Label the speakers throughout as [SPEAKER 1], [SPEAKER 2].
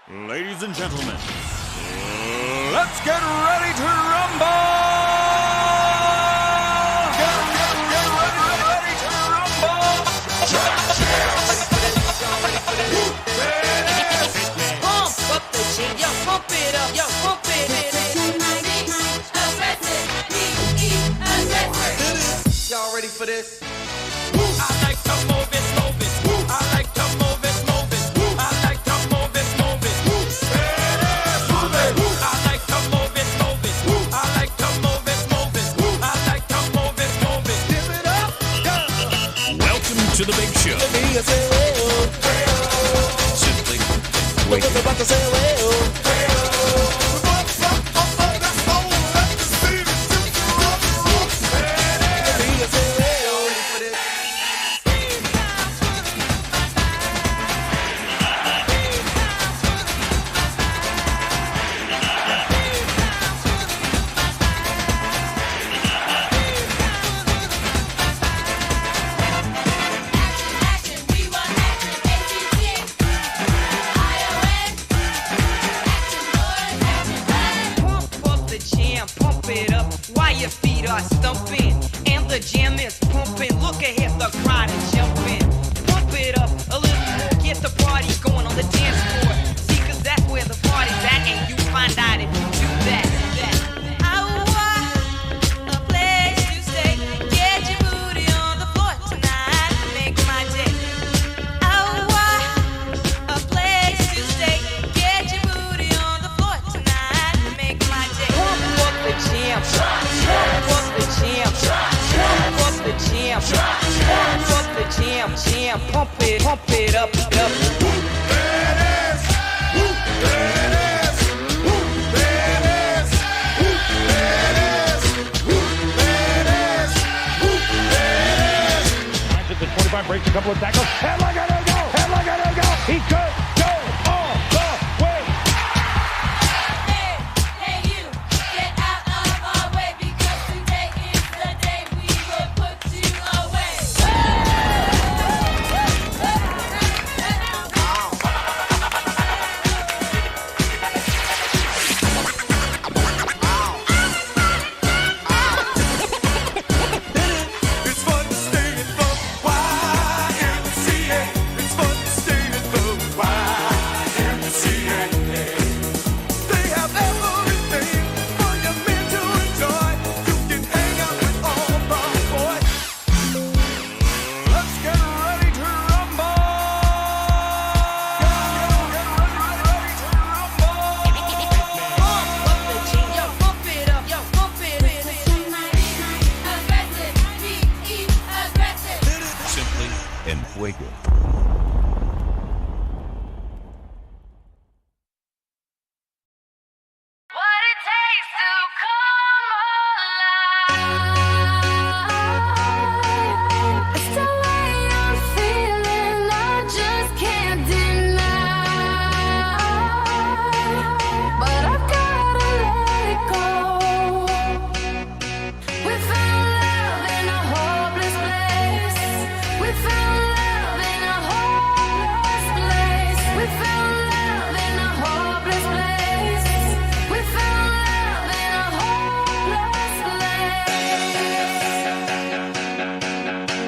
[SPEAKER 1] Ladies and gentlemen, let's get ready to rumble! Get ready to rumble!
[SPEAKER 2] Pump up the jam, yo, pump it up, yo, pump it.
[SPEAKER 3] Y'all ready for this?
[SPEAKER 4] I like to move it, move it. I like to move it, move it. I like to move it, move it. Move it. I like to move it, move it. I like to move it, move it. I like to move it, move it. Give it up, yeah.
[SPEAKER 1] Welcome to the big show. Simply wake up.
[SPEAKER 2] Pump it up while your feet are stumping and the jam is pumping. Look ahead, the crowd is jumping. Pump it up a little more, get the party going on the dance floor. See, 'cause that's where the party's at, and you find out if you do that. I want a place to stay. Get your booty on the floor tonight, make my day. I want a place to stay. Get your booty on the floor tonight, make my day. Pump up the jam, pump up the jam, pump up the jam, pump up the jam, pump it up, up.
[SPEAKER 5] The 25 breaks a couple of tackles. And look at him go! And look at him go! He could go all the way.
[SPEAKER 6] Hey, you, get out of our way because today is the day we will put you away.
[SPEAKER 4] It's fun to stay in the YMCA. It's fun to stay in the YMCA. They have everything for your men to enjoy. You can hang out with all the boys.
[SPEAKER 1] Let's get ready to rumble!
[SPEAKER 2] Pump up the jam, yo, pump it up, yo, pump it.
[SPEAKER 6] Aggressive, be aggressive.
[SPEAKER 1] Simply and fuego.
[SPEAKER 6] What it takes to come alive. It's the way I'm feeling, I just can't deny. But I've gotta let it go. We found love in a hopeless place. We found love in a hopeless place. We found love in a hopeless place. We found love in a hopeless place.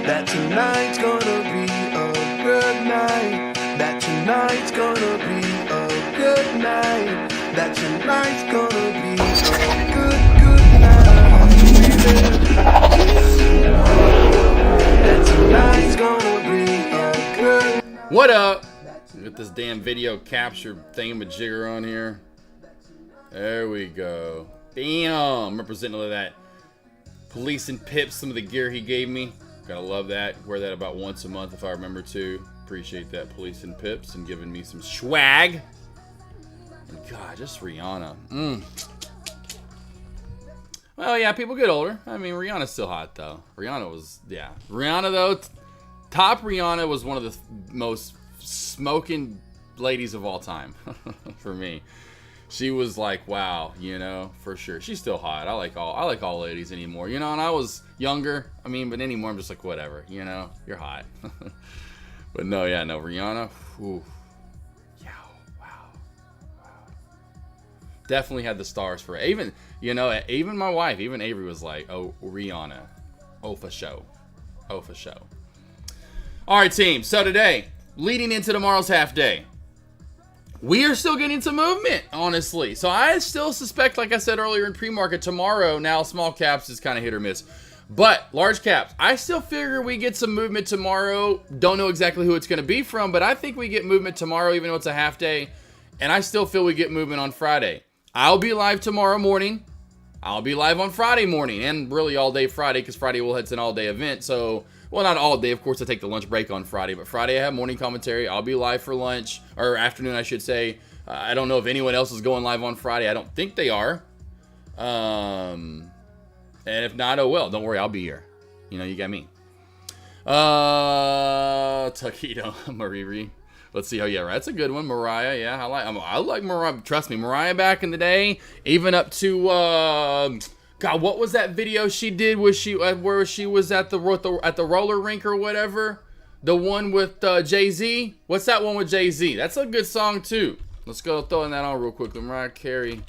[SPEAKER 3] That tonight's gonna be a good night. That tonight's gonna be a good night. That tonight's gonna be a good night. That tonight's gonna be a good.
[SPEAKER 7] What up? Get this damn video capture thingamajigger on here. There we go. Bam! Representing all of that. Police and Pips, some of the gear he gave me. Gotta love that. Wear that about once a month if I remember to. Appreciate that, Police and Pips, and giving me some swag. And God, just Rihanna. Well, yeah, people get older. I mean, Rihanna's still hot, though. Rihanna, though, top Rihanna was one of the most smoking ladies of all time for me. She was like, wow, you know, for sure. She's still hot. I like all ladies anymore, you know. And I was younger, I mean, but anymore I'm just like, whatever, you know, you're hot. But no, yeah, no, Rihanna, whew. Yeah, wow. definitely had the stars for it. Even, you know, even my wife, even Avery was like, oh, Rihanna. Oh, for show. Oh, for show. All right, team. So today, leading into tomorrow's half day, we are still getting some movement, honestly. So I still suspect, like I said earlier in pre-market, tomorrow, now small caps is kind of hit or miss. But large caps, I still figure we get some movement tomorrow. Don't know exactly who it's going to be from, but I think we get movement tomorrow, even though it's a half day. And I still feel we get movement on Friday. I'll be live tomorrow morning. I'll be live on Friday morning, and really all day Friday, because Friday it's an all-day event. So, well, not all day. Of course, I take the lunch break on Friday, but Friday I have morning commentary. I'll be live for lunch, or afternoon, I should say. I don't know if anyone else is going live on Friday. I don't think they are. And if not, oh well. Don't worry, I'll be here. You know, you got me. Taquito, Mariri. Let's see. Oh yeah, right. That's a good one. Mariah. Yeah, I like Mariah. Trust me, Mariah back in the day, even up to God, what was that video she did? Was she where she was at the roller rink or whatever? The one with Jay-Z. What's that one with Jay-Z? That's a good song too. Let's go throwing that on real quickly. Mariah Carey,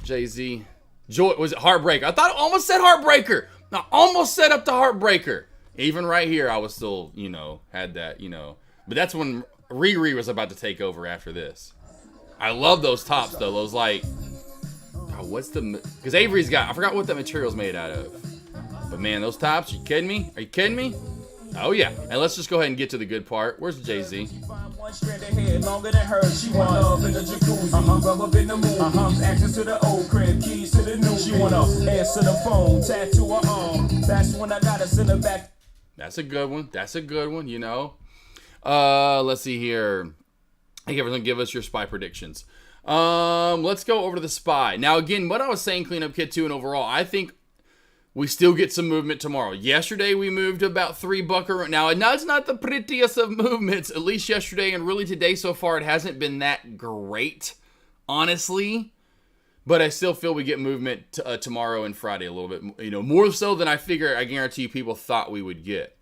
[SPEAKER 7] Jay-Z. Joy, was it Heartbreaker? I thought it almost said Heartbreaker. I almost set up the Heartbreaker. Even right here, I was still, you know, had that, you know. But that's when Riri was about to take over after this. I love those tops, though. Those, like, oh, what's the, because Avery's got, I forgot what that material's made out of. But, man, those tops, are you kidding me? Are you kidding me? Oh, yeah. And let's just go ahead and get to the good part. Where's Jay-Z?
[SPEAKER 4] One strand of hair longer than hers. She want love in the jacuzzi, rub up in the movies, access to the old crib, keys to the new. She wanna answer the phone, tattoo her arm. That's when I gotta send her back.
[SPEAKER 7] That's a good one. That's a good one. You know. Let's see here. Hey, everyone, give us your SPY predictions. Let's go over to the SPY. Now, again, what I was saying, cleanup kit 2 and overall, I think we still get some movement tomorrow. Yesterday, we moved about $3. Now, it's not the prettiest of movements, at least yesterday, and really today so far, it hasn't been that great, honestly. But I still feel we get movement tomorrow and Friday a little bit, you know, more so than I guarantee you people thought we would get.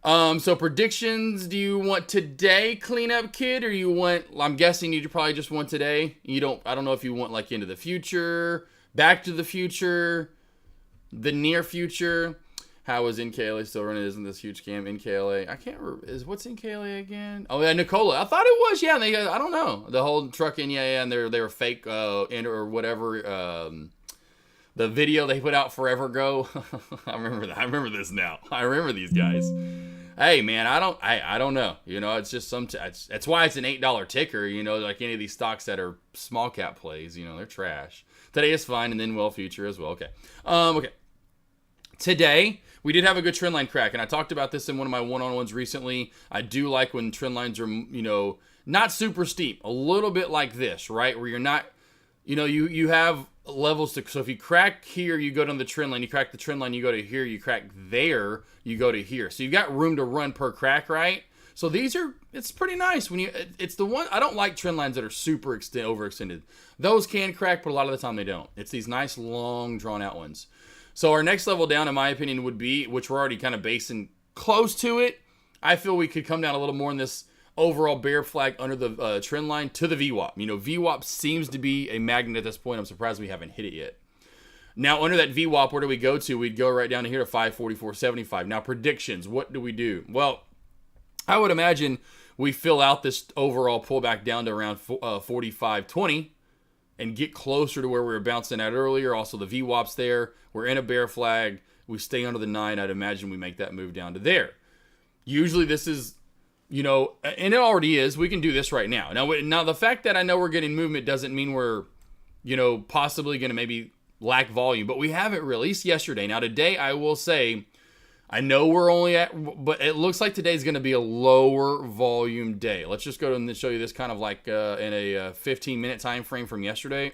[SPEAKER 7] So predictions, do you want today, cleanup kid, or you want, I'm guessing you probably just want today. I don't know if you want like into the future, back to the future, the near future. How is NKLA still running? Isn't this huge scam? NKLA, I can't remember. What's NKLA again? Oh yeah, Nicola. I thought it was. Yeah, I don't know. The whole trucking. Yeah, and they were fake or whatever. The video they put out forever ago. I remember that. I remember this now. I remember these guys. Hey man, I don't know. You know, it's just that's why it's an $8 ticker. You know, like any of these stocks that are small cap plays. You know, they're trash. Today is fine, and then well future as well. Okay. Okay. Today, we did have a good trend line crack, and I talked about this in one of my one-on-ones recently. I do like when trend lines are, you know, not super steep, a little bit like this, right? Where you're not, you know, you have levels to, so if you crack here, you go down the trend line, you crack the trend line, you go to here, you crack there, you go to here. So you've got room to run per crack, right? So it's pretty nice when it's the one, I don't like trend lines that are super overextended. Those can crack, but a lot of the time they don't. It's these nice, long, drawn-out ones. So our next level down, in my opinion, would be, which we're already kind of basing close to it, I feel we could come down a little more in this overall bear flag under the trend line to the VWAP. You know, VWAP seems to be a magnet at this point. I'm surprised we haven't hit it yet. Now, under that VWAP, where do we go to? We'd go right down to here to 544.75. Now, predictions. What do we do? Well, I would imagine we fill out this overall pullback down to around 45.20 and get closer to where we were bouncing at earlier. Also, the VWAP's there. We're in a bear flag. We stay under the 9. I'd imagine we make that move down to there. Usually this is, you know, and it already is. We can do this right now. Now the fact that I know we're getting movement doesn't mean we're, you know, possibly going to maybe lack volume. But we haven't released yesterday. Now today, I will say, I know we're only at, but it looks like today's going to be a lower volume day. Let's just go and show you this kind of like in a 15-minute time frame from yesterday.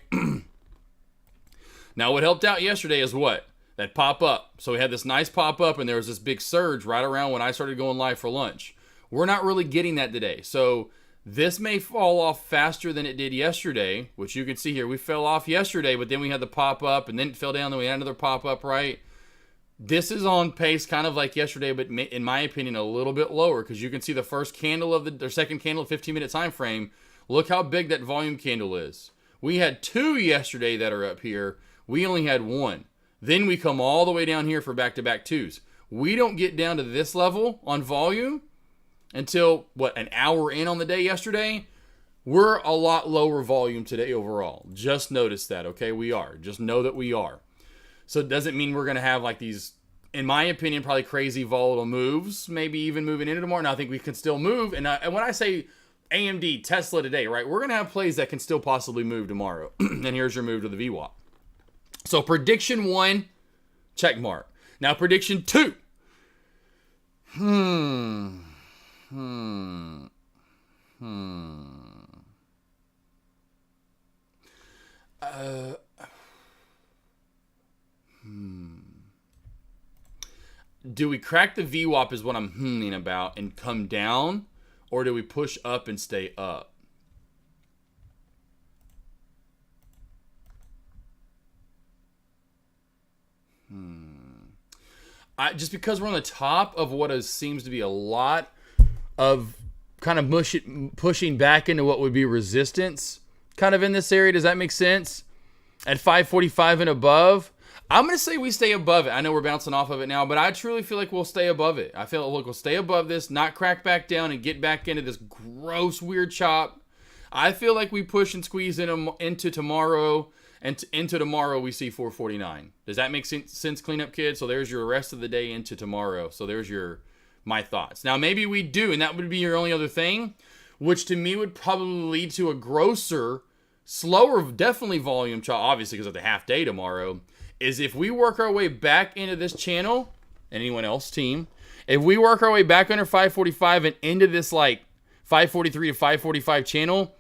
[SPEAKER 7] Now, what helped out yesterday is what? That pop-up. So we had this nice pop-up, and there was this big surge right around when I started going live for lunch. We're not really getting that today. So this may fall off faster than it did yesterday, which you can see here. We fell off yesterday, but then we had the pop-up, and then it fell down, then we had another pop-up, right? This is on pace kind of like yesterday, but in my opinion, a little bit lower, because you can see the first candle of or second candle, 15-minute time frame. Look how big that volume candle is. We had 2 yesterday that are up here. We only had 1. Then we come all the way down here for back-to-back 2s. We don't get down to this level on volume until, an hour in on the day yesterday? We're a lot lower volume today overall. Just notice that, okay? We are. Just know that we are. So it doesn't mean we're going to have like these, in my opinion, probably crazy volatile moves, maybe even moving into tomorrow. Now, I think we can still move. And when I say AMD, Tesla today, right, we're going to have plays that can still possibly move tomorrow. And here's your move to the VWAP. So prediction 1, check mark. Now prediction 2. Do we crack the VWAP is what I'm hmming about and come down, or do we push up and stay up? Just because we're on the top of what seems to be a lot of kind of pushing back into what would be resistance kind of in this area. Does that make sense? At 545 and above, I'm going to say we stay above it. I know we're bouncing off of it now, but I truly feel like we'll stay above it. I feel like we'll stay above this, not crack back down and get back into this gross, weird chop. I feel like we push and squeeze into tomorrow, and into tomorrow we see 449. Does that make sense, cleanup kid? So there's your rest of the day into tomorrow. So there's my thoughts. Now maybe we do, and that would be your only other thing, which to me would probably lead to a grosser, slower, definitely volume chop, obviously because of the half day tomorrow, is if we work our way back into this channel, anyone else team, if we work our way back under 545 and into this like 543 to 545 channel,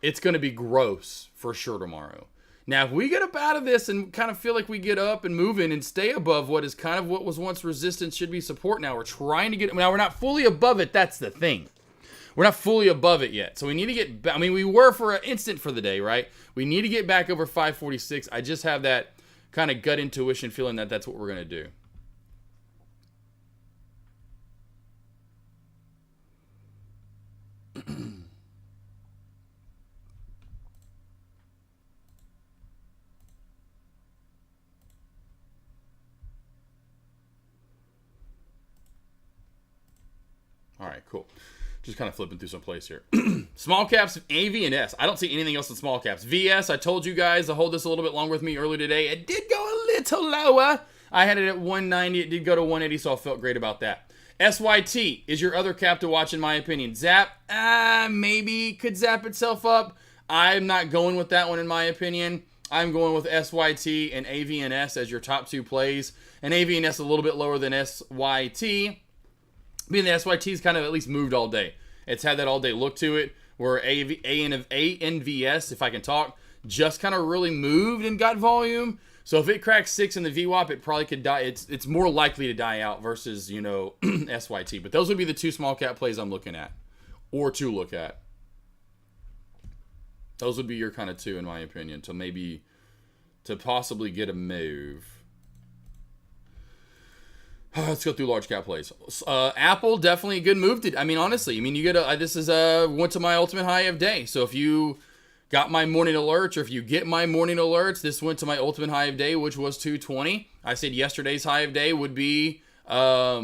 [SPEAKER 7] it's going to be gross for sure tomorrow. Now, if we get up out of this and kind of feel like we get up and moving and stay above what is kind of what was once resistance should be support, now we're trying to get, now we're not fully above it. That's the thing. We're not fully above it yet. So we need to get back. I mean, we were for an instant for the day, right? We need to get back over 546. I just have that kind of gut intuition feeling that that's what we're going to do. All right, cool. Just kind of flipping through some plays here. Small caps, AV and S. I don't see anything else in small caps. VS, I told you guys to hold this a little bit longer with me earlier today. It did go a little lower. I had it at 190. It did go to 180, so I felt great about that. SYT is your other cap to watch, in my opinion. Zap, maybe could zap itself up. I'm not going with that one, in my opinion. I'm going with SYT and AVNS as your top 2 plays. And AVNS a little bit lower than SYT. Being the SYT's kind of at least moved all day. It's had that all day look to it, where ANVS, if I can talk, just kind of really moved and got volume. So if it cracks 6 in the VWAP, it probably could die. It's more likely to die out versus, SYT. But those would be the 2 small cap plays I'm looking at, or to look at. Those would be your kind of 2, in my opinion, to possibly get a move. Let's go through large cap plays. Apple, definitely a good move. Honestly, you get this is went to my ultimate high of day. So if you got my morning alerts, or if you get my morning alerts, this went to my ultimate high of day, which was 220. I said yesterday's high of day would be a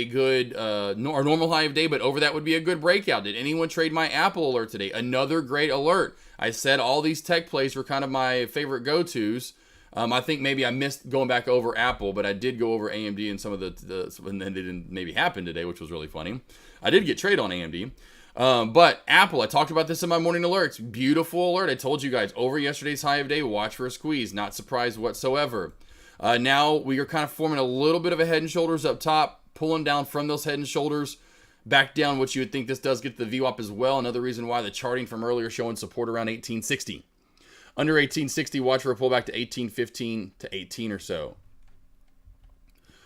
[SPEAKER 7] good or normal high of day, but over that would be a good breakout. Did anyone trade my Apple alert today? Another great alert. I said all these tech plays were kind of my favorite go-tos. I think maybe I missed going back over Apple, but I did go over AMD and some of and then it didn't maybe happen today, which was really funny. I did get trade on AMD. But Apple, I talked about this in my morning alerts. Beautiful alert. I told you guys over yesterday's high of day, watch for a squeeze. Not surprised whatsoever. Now we are kind of forming a little bit of a head and shoulders up top, pulling down from those head and shoulders back down, which you would think this does get to the VWAP as well. Another reason why the charting from earlier showing support around 1860. Under 1860, watch for a pullback to 1815 to 18 or so.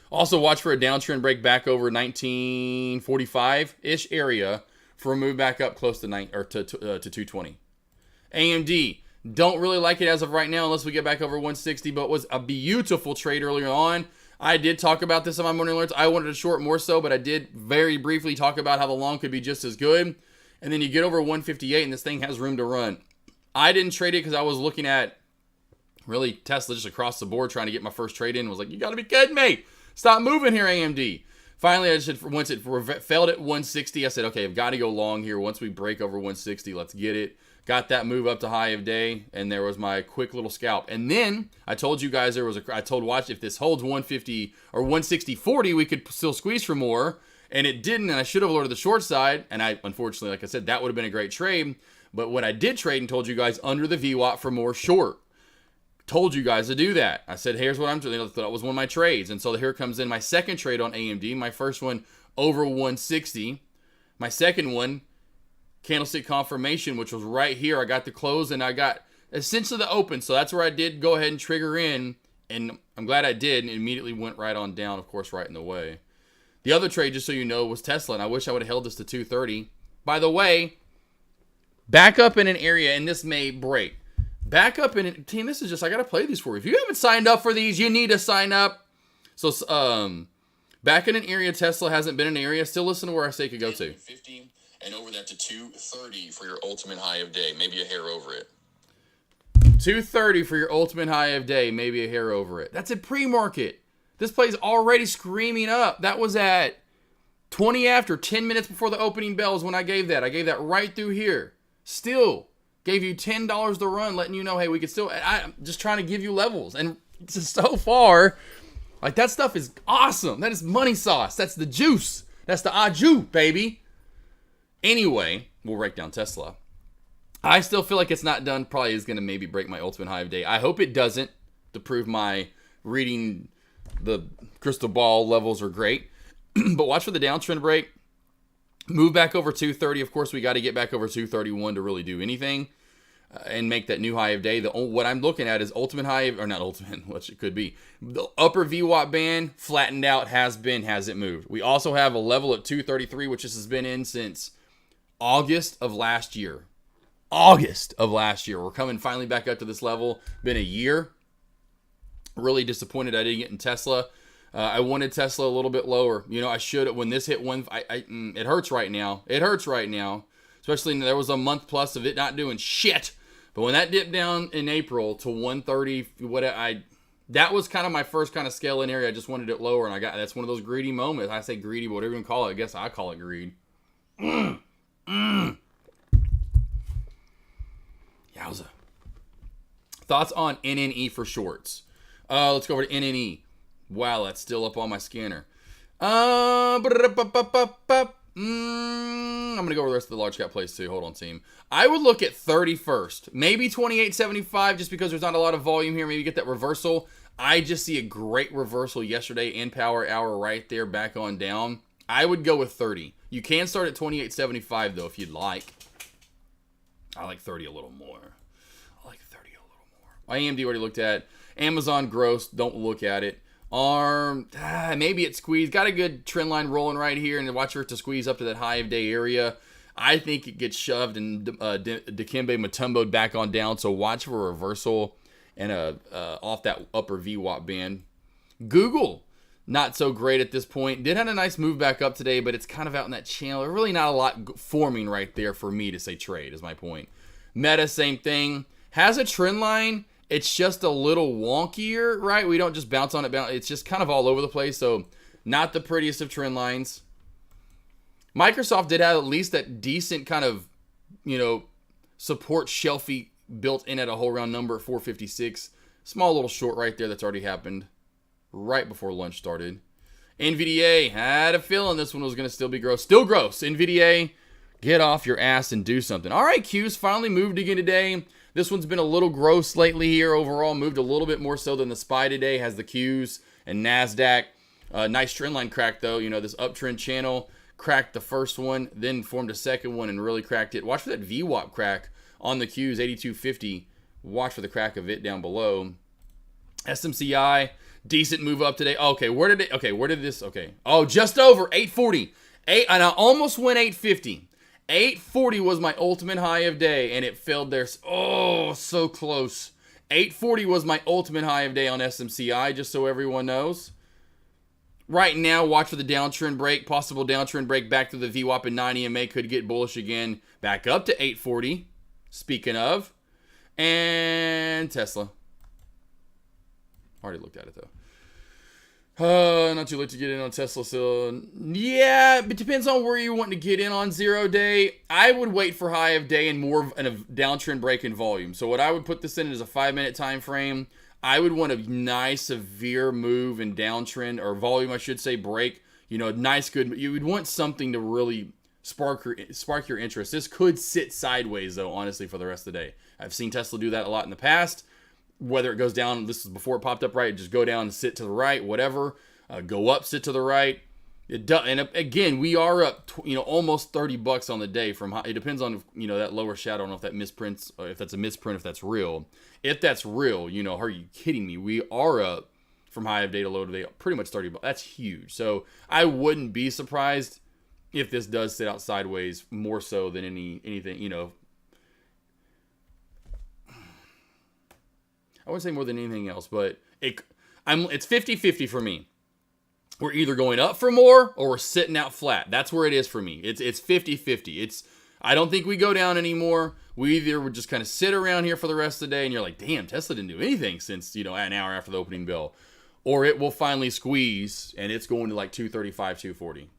[SPEAKER 7] Also, watch for a downtrend break back over 1945-ish area for a move back up close to 220. AMD, don't really like it as of right now unless we get back over 160, but was a beautiful trade earlier on. I did talk about this on my morning alerts. I wanted to short more so, but I did very briefly talk about how the long could be just as good. And then you get over 158 and this thing has room to run. I didn't trade it because I was looking at really Tesla just across the board trying to get my first trade in. Was like, you got to be kidding me. Stop moving here, AMD. Finally, once it failed at 160, I said, okay, I've got to go long here. Once we break over 160, let's get it. Got that move up to high of day, and there was my quick little scalp. And then I told you guys I told Watch if this holds 150 or 160.40, we could still squeeze for more. And it didn't, and I should have loaded the short side. And I, unfortunately, like I said, that would have been a great trade. But what I did trade and told you guys under the VWAP for more short. Told you guys to do that. I said, here's what I'm doing. That was one of my trades. And so here comes in my second trade on AMD. My first one over 160. My second one, candlestick confirmation, which was right here. I got the close and I got essentially the open. So that's where I did go ahead and trigger in. And I'm glad I did. And it immediately went right on down, of course, right in the way. The other trade, just so you know, was Tesla. And I wish I would have held this to 230. By the way, back up in an area, and this may break. Back up in it, team. This is just, I got to play these for you. If you haven't signed up for these, you need to sign up. So, back in an area Tesla hasn't been in an area, still listen to where I say could go to.
[SPEAKER 8] 50 and over that to 230 for your ultimate high of day, maybe a hair over it.
[SPEAKER 7] 230 for your ultimate high of day, maybe a hair over it. That's a pre-market. This play's already screaming up. That was at 20 after, 10 minutes before the opening bells when I gave that. I gave that right through here. Still. Gave you $10 to run, letting you know, hey, we could still... I'm just trying to give you levels. And so far, like, that stuff is awesome. That is money sauce. That's the juice. That's the aju, baby. Anyway, we'll break down Tesla. I still feel like it's not done. Probably is going to maybe break my ultimate high of day. I hope it doesn't, to prove my reading the crystal ball levels are great. But watch for the downtrend break. Move back over 230. Of course, we got to get back over 231 to really do anything and make that new high of day. What I'm looking at is ultimate high, or not ultimate, which it could be. The upper VWAP band flattened out, hasn't moved. We also have a level at 233, which this has been in since August of last year. We're coming finally back up to this level. Been a year. Really disappointed I didn't get in Tesla. I wanted Tesla a little bit lower. You know, I should. When this hit one, it hurts right now. Especially there was a month plus of it not doing shit. But when that dipped down in April to 130, that was kind of my first kind of scale in area. I just wanted it lower, and that's one of those greedy moments. I say greedy, but whatever you can call it. I guess I call it greed. Yowza. Thoughts on NNE for shorts? Let's go over to NNE. Wow, that's still up on my scanner. I'm going to go over the rest of the large cap plays too. Hold on, team. I would look at 30 first. Maybe 28.75 just because there's not a lot of volume here. Maybe get that reversal. I just see a great reversal yesterday in power hour right there back on down. I would go with 30. You can start at 28.75 though if you'd like. I like 30 a little more. AMD already looked at. Amazon gross. Don't look at it. ARM, maybe it squeezed. Got a good trend line rolling right here, and watch for it to squeeze up to that high of day area. I think it gets shoved and Dikembe Mutombo'd back on down, so watch for a reversal and off that upper VWAP band. Google, not so great at this point. Did have a nice move back up today, but it's kind of out in that channel. Really not a lot forming right there for me to say trade is my point. Meta, same thing. Has a trend line. It's just a little wonkier, right? We don't just bounce on it. It's just kind of all over the place. So not the prettiest of trend lines. Microsoft did have at least that decent kind of, support shelfie built in at a whole round number at 456. Small little short right there that's already happened right before lunch started. NVDA, had a feeling this one was going to still be gross. Still gross. NVDA, get off your ass and do something. All right, Q's finally moved again today. This one's been a little gross lately here overall. Moved a little bit more so than the SPY today. Has the Qs and NASDAQ. Nice trend line crack though. This uptrend channel cracked the first one, then formed a second one and really cracked it. Watch for that VWAP crack on the Qs, 8250. Watch for the crack of it down below. SMCI, decent move up today. Okay, where did this? Oh, just over 840. And I almost went 850. 840 was my ultimate high of day, and it failed there. Oh, so close. 840 was my ultimate high of day on SMCI, just so everyone knows. Right now, watch for the downtrend break. Possible downtrend break back to the VWAP and 9 EMA could get bullish again. Back up to 840. Speaking of, And Tesla. Already looked at it, though. Not too late to get in on Tesla still. Yeah, it depends on where you want to get in on 0 day. I would wait for high of day and more of a downtrend break in volume. So what I would put this in is a 5-minute time frame. I would want a nice severe move and downtrend, or volume, I should say, break. You know, nice, good. You would want something to really spark your interest. This could sit sideways, though, honestly, for the rest of the day. I've seen Tesla do that a lot in the past. Whether it goes down, this is before it popped up right, just go down and sit to the right, whatever. Go up, sit to the right. And again, we are up, almost $30 on the day from. It depends on that lower shadow. I don't know if that misprints, or if that's a misprint, if that's real. If that's real, are you kidding me? We are up from high of day to low of day, pretty much $30. That's huge. So I wouldn't be surprised if this does sit out sideways, more so than anything. I wouldn't say more than anything else, but it's 50-50 for me. We're either going up for more or we're sitting out flat. That's where it is for me. It's 50-50. I don't think we go down anymore. We either would just kind of sit around here for the rest of the day, and you're like, damn, Tesla didn't do anything since an hour after the opening bell, or it will finally squeeze and it's going to like 235, 240.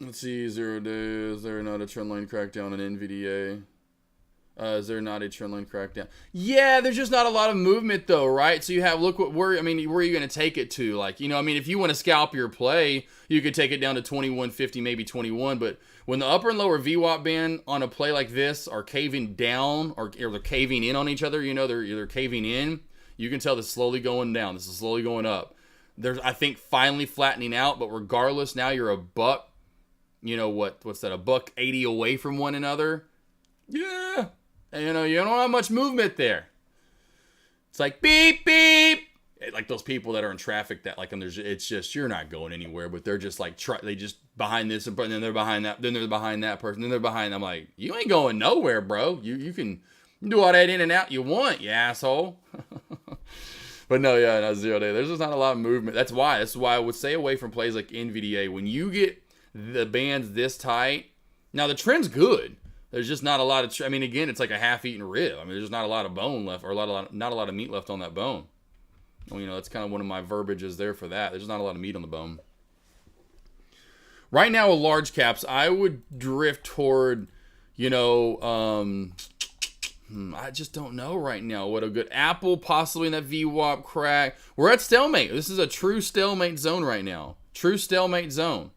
[SPEAKER 7] Let's see, 0 day. Is there not a trendline crackdown on NVDA? Is there not a trendline crackdown? Yeah, there's just not a lot of movement though, right? So you have, where are you going to take it to? If you want to scalp your play, you could take it down to 2150, maybe 21. But when the upper and lower VWAP band on a play like this are caving down or they're caving in on each other, they're caving in, you can tell this is slowly going down. This is slowly going up. There's, I think, finally flattening out, but regardless, now you're a buck. What's that? A $1.80 away from one another. Yeah. And, you don't have much movement there. It's like beep, beep. Like those people that are in traffic that it's just, you're not going anywhere, but they're just like, they just behind this and then they're behind that, then they're behind that person, then they're behind. I'm like, you ain't going nowhere, bro. You can do all that in and out you want, you asshole. But no, yeah, not 0 day. There's just not a lot of movement. That's why I would stay away from plays like NVDA. When you get the bands this tight, now the trend's good. There's just not a lot of. Again, it's like a half-eaten rib. there's just not a lot of bone left, or not a lot of meat left on that bone. Well, that's kind of one of my verbiages there for that. There's not a lot of meat on the bone. Right now, with large caps, I would drift toward, I just don't know right now what a good Apple, possibly in that VWAP crack. We're at stalemate. This is a true stalemate zone right now. True stalemate zone.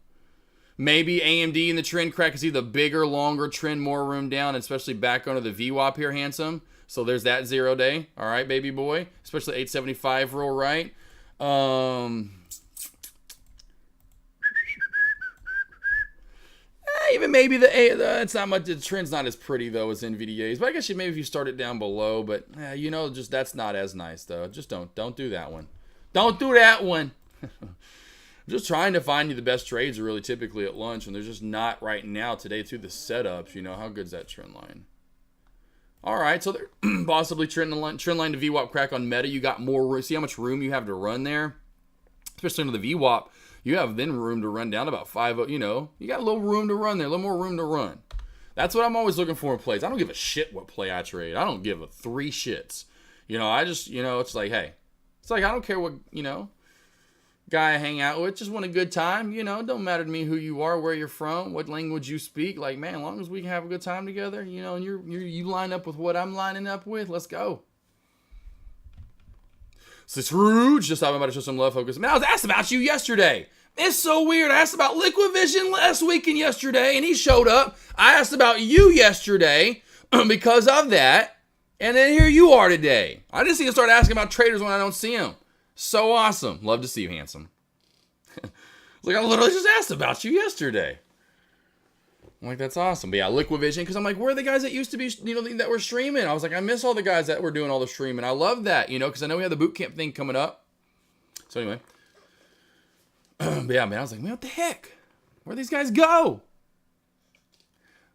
[SPEAKER 7] Maybe AMD in the trend crack is either bigger, longer trend, more room down, especially back under the VWAP here, handsome. So there's that 0 day. All right, baby boy. Especially 875 roll right. Even maybe it's not much. The trend's not as pretty though as NVDA's, but I guess maybe if you start it down below. But just that's not as nice though. Just don't do that one. Don't do that one. I'm just trying to find you the best trades are really typically at lunch, and there's just not right now today through the setups. How good's that trend line? All right, so they're possibly trend line to VWAP crack on Meta. You got more room. See how much room you have to run there, especially under the VWAP. You have then room to run down about 5. You got a little room to run there, a little more room to run. That's what I'm always looking for in plays. I don't give a shit what play I trade. I don't give a 3 shits. I just it's like, hey, it's like I don't care what guy I hang out with, just want a good time. It don't matter to me who you are, where you're from, what language you speak. Like, man, as long as we can have a good time together, and you line up with what I'm lining up with, let's go. So it's rude. Just talking about it, show some love, focus. Man, I was asked about you yesterday. It's so weird. I asked about Liquid Vision last week and yesterday, and he showed up. I asked about you yesterday because of that, and then here you are today. I just need to start asking about traders when I don't see them. So awesome. Love to see you, handsome. Like, I literally just asked about you yesterday. I'm like, that's awesome. But yeah, Liquid Vision, because I'm like, where are the guys that used to be, that were streaming? I was like, I miss all the guys that were doing all the streaming. I love that, because I know we have the boot camp thing coming up. So anyway. But yeah, man, I was like, man, what the heck? Where'd these guys go?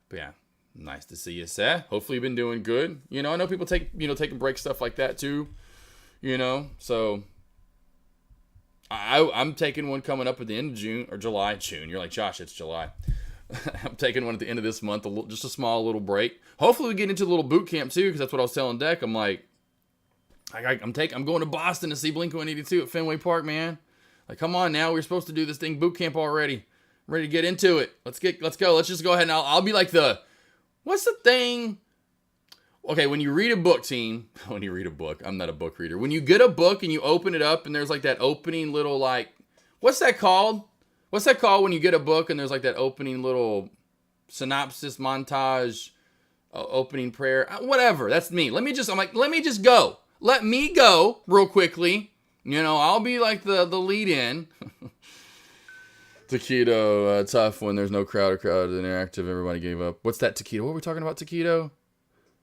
[SPEAKER 7] But yeah, nice to see you, Seth. Hopefully you've been doing good. I know people take a break, stuff like that too. So I'm taking one coming up at the end of June or July. June. You're like, Josh, it's July. I'm taking one at the end of this month, just a small little break. Hopefully we get into a little boot camp too, because that's what I was telling Deck. I'm like, I'm going to Boston to see Blink-182 at Fenway Park, man. Like, come on now, we're supposed to do this thing boot camp already. I'm ready to get into it. Let's go. Let's just go ahead and I'll be like what's the thing? Okay, when you read a book, team, when you read a book, I'm not a book reader. When you get a book and you open it up and there's like that opening little like, what's that called? What's that called when you get a book and there's like that opening little synopsis, montage, opening prayer, whatever. That's me. Let me just go. Let me go real quickly. You know, I'll be like the lead in. Taquito, tough when there's no crowd interactive. Everybody gave up. What's that, Taquito? What are we talking about, Taquito?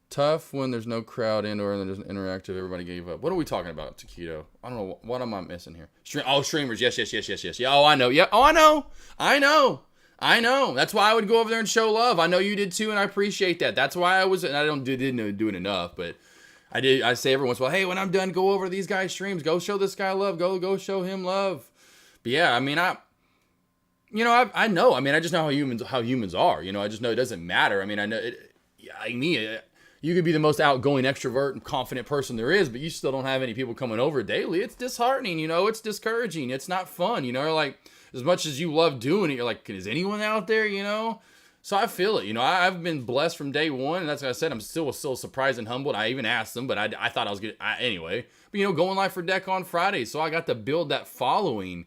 [SPEAKER 7] Tough when there's no crowd and/or there's an interactive. Everybody gave up. What are we talking about, Taquito? I don't know. What am I missing here? Streamers. Yes. Yeah. Oh, I know. Yeah. Oh, I know. That's why I would go over there and show love. I know you did too, and I appreciate that. That's why I was. And I didn't do it enough, but I did. I say every once in a while, hey, when I'm done, go over to these guys' streams. Go show this guy love. Go show him love. But yeah, I mean, I know. I mean, I just know how humans are. You know, I just know it doesn't matter. I mean, I know it. You could be the most outgoing, extrovert, and confident person there is, but you still don't have any people coming over daily. It's disheartening, you know. It's discouraging. It's not fun, you know. Like, as much as you love doing it, you're like, is anyone out there, you know? So I feel it, you know. I've been blessed from day one, and that's what I said. I'm still surprised and humbled. I even asked them, but I thought I was good anyway. But, you know, going live for Deck on Friday, so I got to build that following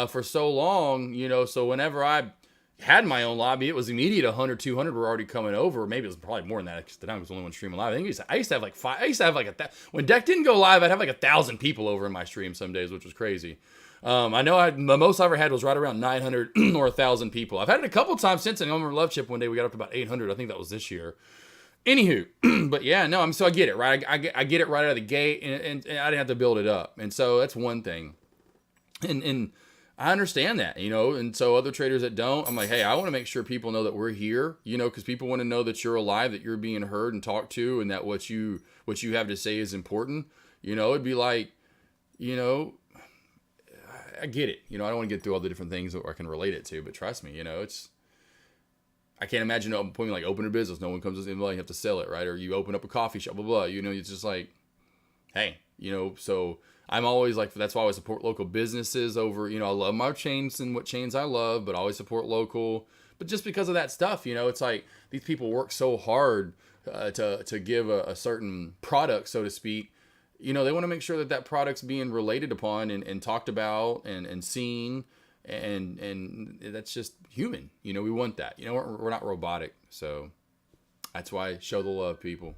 [SPEAKER 7] for so long, you know. So whenever I had my own lobby, it was immediate. 100, 200 were already coming over. Maybe it was probably more than that because the time was only one streaming live. I think I used to have like five. I used to have like when Deck didn't go live, I'd have like 1,000 people over in my stream some days, which was crazy. I know the most I ever had was right around 900 or 1,000 people. I've had it a couple times since. And I remember Love Chip one day we got up to about 800. I think that was this year. Anywho, but yeah, no. So I get it right. I get it right out of the gate, and I didn't have to build it up. And so that's one thing. And I understand that, you know, and so other traders that don't, I'm like, hey, I want to make sure people know that we're here, you know, because people want to know that you're alive, that you're being heard and talked to, and that what you have to say is important. You know, it'd be like, you know, I get it. You know, I don't want to get through all the different things that I can relate it to, but trust me, you know, I can't imagine opening a business. No one comes in, you have to sell it, right? Or you open up a coffee shop, blah, blah, you know, it's just like, hey, you know, so I'm always like, that's why I always support local businesses over, you know, I love my chains and what chains I love, but I always support local. But just because of that stuff, you know, it's like these people work so hard to give a certain product, so to speak. You know, they want to make sure that product's being related upon and talked about and seen. And that's just human. You know, we want that. You know, we're not robotic. So that's why show the love, people.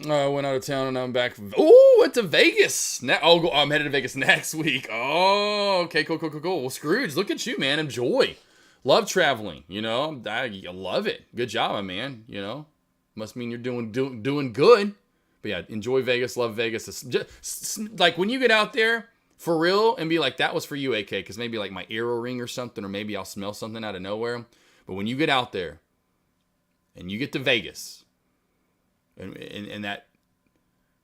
[SPEAKER 7] I went out of town and I'm back. Oh, went to Vegas. I'm headed to Vegas next week. Oh, okay, cool. Well, Scrooge, look at you, man. Enjoy. Love traveling. You know, I love it. Good job, my man. You know, must mean you're doing good. But yeah, enjoy Vegas. Love Vegas. It's just, like when you get out there for real and be like, that was for you, AK, because maybe like my ear will ring or something, or maybe I'll smell something out of nowhere. But when you get out there and you get to Vegas, and that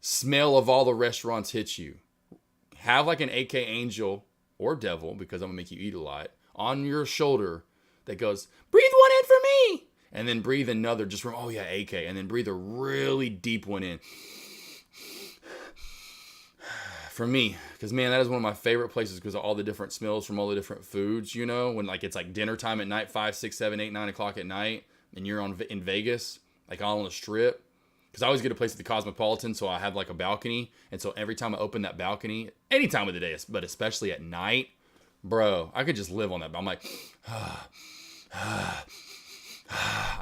[SPEAKER 7] smell of all the restaurants hits you, have like an AK angel or devil, because I'm gonna make you eat a lot, on your shoulder that goes, breathe one in for me, and then breathe another just from, oh yeah, AK, and then breathe a really deep one in for me, because man, that is one of my favorite places because of all the different smells from all the different foods. You know, when like it's like dinner time at night, 5, 6, 7, 8, 9 o'clock at night, and you're in Vegas, like all on the strip. Because I always get a place at the Cosmopolitan, so I have like a balcony. And so every time I open that balcony, any time of the day, but especially at night, bro, I could just live on that. I'm like, I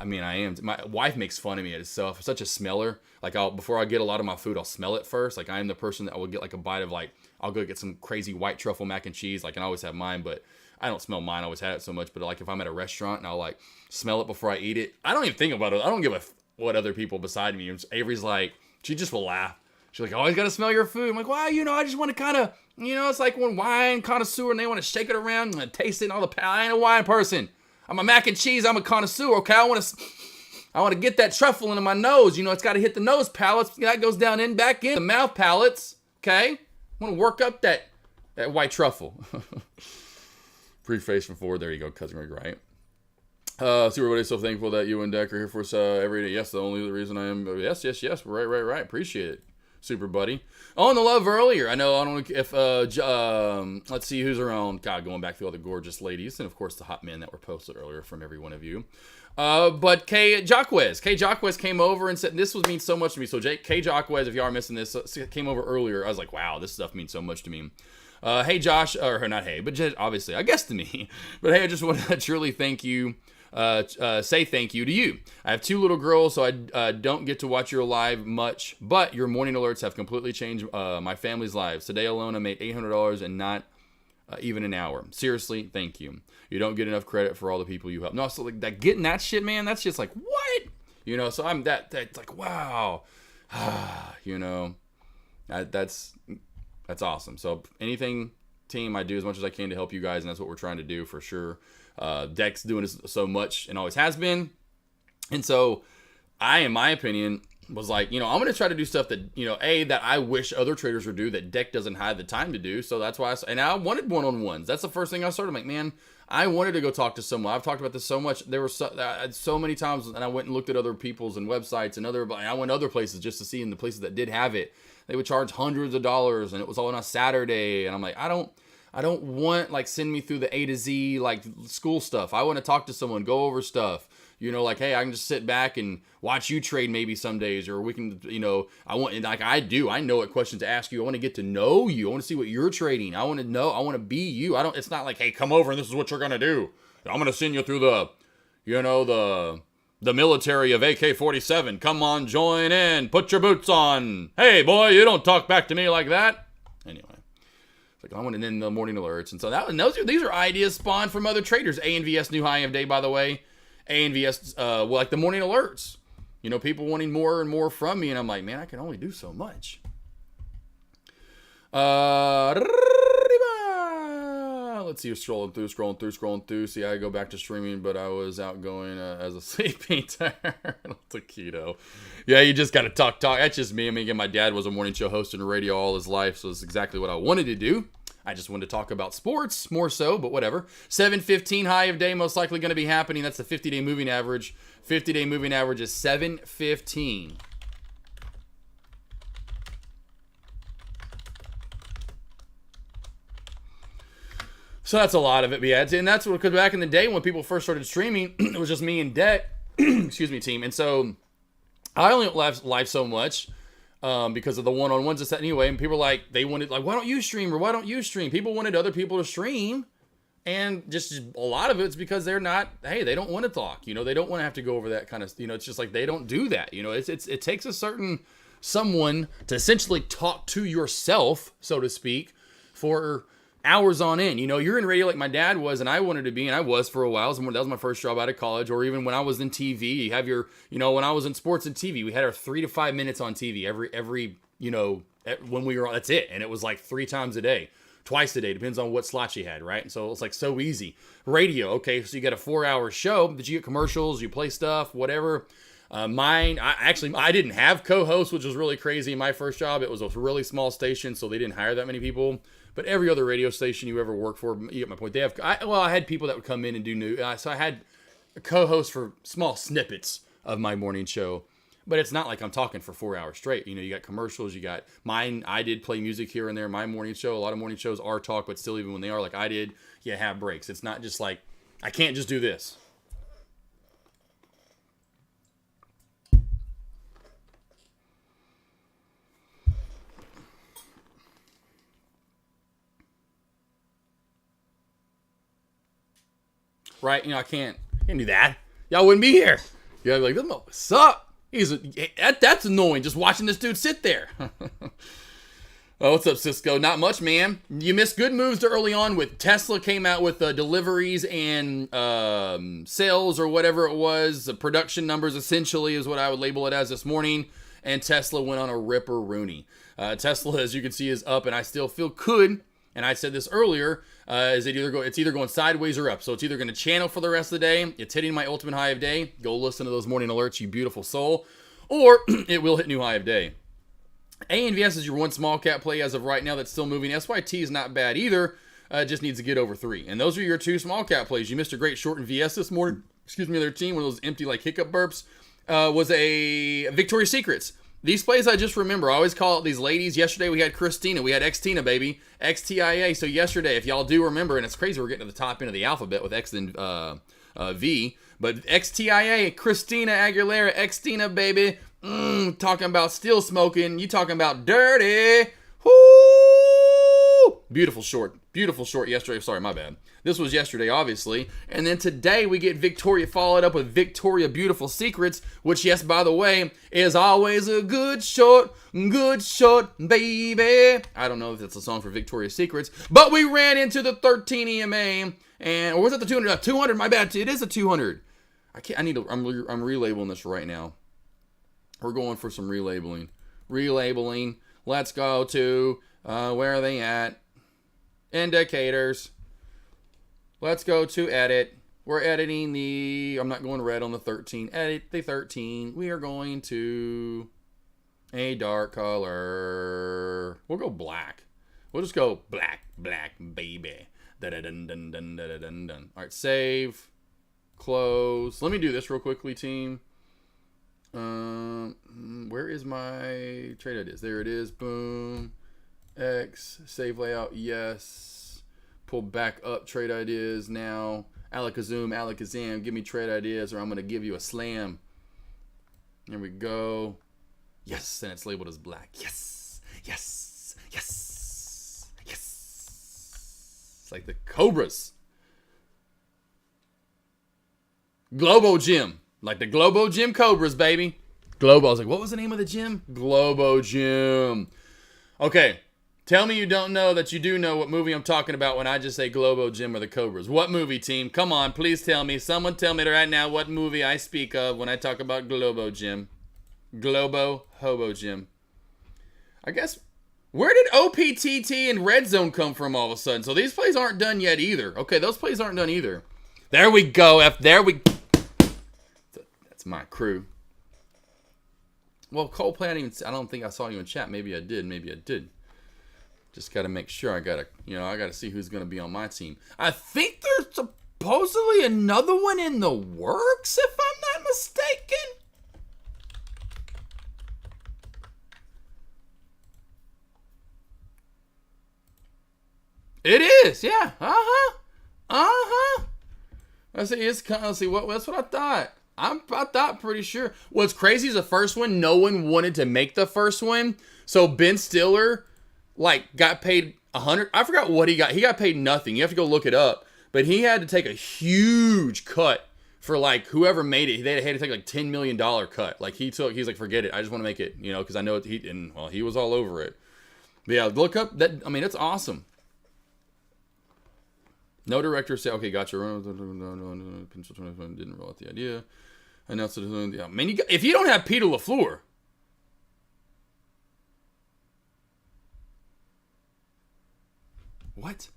[SPEAKER 7] mean, I am. My wife makes fun of me. It's such a smeller. Like before I get a lot of my food, I'll smell it first. Like I am the person that will get like a bite of like, I'll go get some crazy white truffle mac and cheese. Like, and I always have mine, but I don't smell mine. I always had it so much. But like if I'm at a restaurant and I'll like smell it before I eat it, I don't even think about it. I don't give a what other people beside me. Avery's like, she just will laugh. She's like, always got to smell your food. I'm like, well, you know, I just want to kind of, you know, it's like when wine connoisseur and they want to shake it around and taste it and all the, I ain't a wine person. I'm a mac and cheese. I'm a connoisseur. Okay. I want to get that truffle into my nose. You know, it's got to hit the nose palates. That goes down in, back in the mouth palates. Okay. Want to work up that white truffle. Preface from forward. There you go, Cousin Greg, right? See, everybody's so thankful that you and Deck are here for us every day. Yes, the only reason I am. Yes. Right. Appreciate it. Super buddy. Oh, and the love earlier. I don't know if, let's see who's around. God, going back through all the gorgeous ladies. And, of course, the hot men that were posted earlier from every one of you. But K. Jacquez came over and said, this means so much to me. So, K. Jacquez, if you are missing this, came over earlier. I was like, wow, this stuff means so much to me. Hey, Josh, or not hey, but just, obviously, I guess to me. But, hey, I just want to truly thank you. Say thank you to you. I have 2 little girls, so I don't get to watch your live much, but your morning alerts have completely changed my family's lives. Today alone, I made $800 and not even an hour. Seriously, thank you. You don't get enough credit for all the people you help. No, so like that, getting that shit, man, that's just like, what? So I'm that's like, wow. That's awesome. So anything, team, I do as much as I can to help you guys, and that's what we're trying to do for sure. Deck's doing this so much and always has been. And so I, in my opinion, was like, I'm going to try to do stuff that, that I wish other traders would do that Deck doesn't have the time to do. So that's why I wanted one-on-ones. That's the first thing I started. I'm like, man, I wanted to go talk to someone. I've talked about this so much. There were so many times, and I went and looked at other people's and websites and I went other places just to see in the places that did have it. They would charge hundreds of dollars, and it was all on a Saturday. And I'm like, I don't want, like, send me through the A to Z, like, school stuff. I want to talk to someone, go over stuff. Hey, I can just sit back and watch you trade maybe some days, or we can, I know what questions to ask you. I want to get to know you. I want to see what you're trading. I want to know. I want to be you. It's not like, hey, come over and this is what you're going to do. I'm going to send you through the military of AK47. Come on, join in. Put your boots on. Hey, boy, you don't talk back to me like that. Anyway. Like, I want to end the morning alerts. And so these are ideas spawned from other traders. ANVS new high of day, by the way. ANVS, like the morning alerts. People wanting more and more from me. And I'm like, man, I can only do so much. Let's see, scrolling through. See, I go back to streaming, but I was outgoing as a sleeping taquito. Yeah, you just got to talk. That's just me. Again, my dad was a morning show host and radio all his life, so it's exactly what I wanted to do. I just wanted to talk about sports more so, but whatever. 7:15 high of day, most likely going to be happening. That's the 50-day moving average. 50-day moving average is 7:15. So that's a lot of it, but yeah, and that's what, because back in the day when people first started streaming, it was just me and Deck, excuse me, team, and so I only live so much because of the one-on-ones and that anyway, and people were like, they wanted, like, why don't you stream, or why don't you stream? People wanted other people to stream, and just a lot of it's because they're not, hey, they don't want to talk, they don't want to have to go over that kind of, it's just like, they don't do that, it takes a certain someone to essentially talk to yourself, so to speak, for hours on end. You're in radio like my dad was, and I wanted to be, and I was for a while. That was my first job out of college, or even when I was in TV. You have your, when I was in sports and TV, we had our 3 to 5 minutes on TV every when we were on, that's it. And it was like 3 times a day, twice a day, depends on what slot you had, right? And so it's like so easy. Radio, okay, so you got a 4-hour show, but you get commercials, you play stuff, whatever. I didn't have co-hosts, which was really crazy. My first job, it was a really small station, so they didn't hire that many people. But every other radio station you ever work for, you get my point. I had people that would come in and do new. So I had a co-host for small snippets of my morning show. But it's not like I'm talking for 4 hours straight. You got commercials, you got mine. I did play music here and there. My morning show, a lot of morning shows are talk, but still, even when they are like I did, you have breaks. It's not just like, I can't just do this. Right? I can't do that. Y'all wouldn't be here. Y'all be like, what's up? That's annoying, just watching this dude sit there. Oh, what's up, Cisco? Not much, man. You missed good moves early on with Tesla came out with deliveries and sales or whatever it was. The production numbers essentially is what I would label it as this morning. And Tesla went on a ripper-rooney. Tesla, as you can see, is up, and I still feel could. And I said this earlier, it's either going sideways or up. So it's either going to channel for the rest of the day. It's hitting my ultimate high of day. Go listen to those morning alerts, you beautiful soul. Or it will hit new high of day. ANVS is your one small cap play as of right now that's still moving. SYT is not bad either. Just needs to get over 3. And those are your 2 small cap plays. You missed a great short in VS this morning. Excuse me, their team, one of those empty like hiccup burps, was a Victoria's Secrets. These plays I just remember. I always call it these ladies. Yesterday we had Christina. We had XTina, baby. XTIA. So yesterday, if y'all do remember, and it's crazy we're getting to the top end of the alphabet with X and V. But XTIA, Christina Aguilera, XTina, baby. Talking about still smoking. You talking about dirty. Whoo! Beautiful short. Beautiful short yesterday. Sorry, my bad. This was yesterday, obviously. And then today we get Victoria followed up with Victoria Beautiful Secrets, which, yes, by the way, is always a good short, baby. I don't know if it's a song for Victoria's Secrets, but we ran into the 13 EMA, or was it the 200? 200, my bad. It is a 200. I'm relabeling this right now. We're going for some relabeling. Let's go to, where are they at? Indicators. Let's go to edit. We're editing I'm not going red on the 13. Edit the 13. We are going to a dark color. We'll go black. We'll just go black, baby. Dun. All right, save. Close. Let me do this real quickly, team. Where is my trade ideas? There it is. Boom. X. Save layout. Yes. Pull back up trade ideas now. Alakazam, Alakazam, give me trade ideas or I'm going to give you a slam. There we go. Yes, and it's labeled as black. Yes. It's like the Cobras. Globo Gym. Like the Globo Gym Cobras, baby. Globo. I was like, what was the name of the gym? Globo Gym. Okay. Tell me you don't know that you do know what movie I'm talking about when I just say Globo Gym or the Cobras. What movie, team? Come on, please tell me. Someone tell me right now what movie I speak of when I talk about Globo Gym. Globo Hobo Gym. I guess, where did OPTT and Red Zone come from all of a sudden? So these plays aren't done yet either. Okay, those plays aren't done either. There we go, That's my crew. Well, Coldplay, I don't think I saw you in chat. Maybe I did. Just got to make sure. I got to see who's going to be on my team. I think there's supposedly another one in the works, if I'm not mistaken. It is, yeah. Let's see. That's what I thought. I thought pretty sure. What's crazy is the first one, no one wanted to make the first one. So Ben Stiller, got paid 100. I forgot what he got. He got paid nothing. You have to go look it up. But he had to take a huge cut for whoever made it. They had to take $10 million cut. He's like, forget it. I just want to make it, because I know he was all over it. But yeah, look up that. I mean, it's awesome. No director say, okay, gotcha. Didn't roll out the idea. Announced it. I mean, if you don't have Peter LaFleur. What?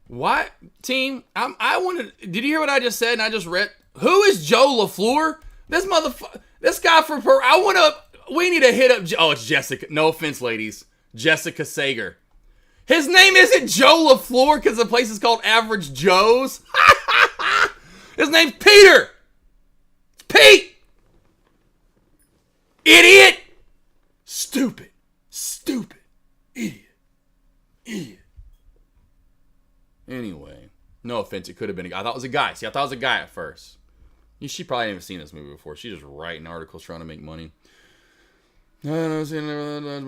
[SPEAKER 7] What? Team? I wanted. Did you hear what I just said and I just read? Who is Joe LaFleur? This motherfucker. This guy from Peru. We need to hit up. Oh, it's Jessica. No offense, ladies. Jessica Sager. His name isn't Joe LaFleur because the place is called Average Joe's. His name's Peter. It's Pete. Idiot. Stupid. Idiot. Anyway, no offense. It could have been a guy. I thought it was a guy. See, I thought it was a guy at first. She probably hadn't seen this movie before. She's just writing articles trying to make money. Anyway,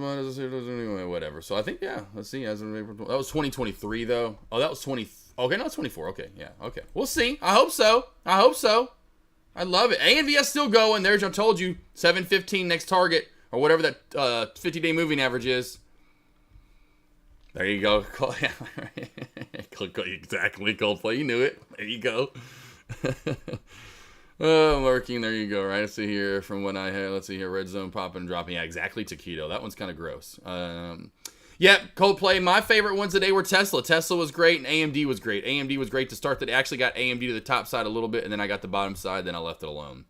[SPEAKER 7] whatever. So I think, yeah. Let's see. That was 2023, though. Oh, that was 20. Okay, no, it's 24. Okay, yeah. Okay. We'll see. I hope so. I love it. ANVS still going. There's, I told you, 715 next target, or whatever that 50-day moving average is. There you go. Exactly, Coldplay. You knew it. There you go. Oh, lurking. There you go. Right. Let's see here. From what I had. Let's see here. Red zone popping and dropping. Yeah, exactly. Taquito. That one's kind of gross. Yep, Coldplay. My favorite ones today were Tesla. Tesla was great, and AMD was great. AMD was great to start. That actually got AMD to the top side a little bit, and then I got the bottom side. Then I left it alone.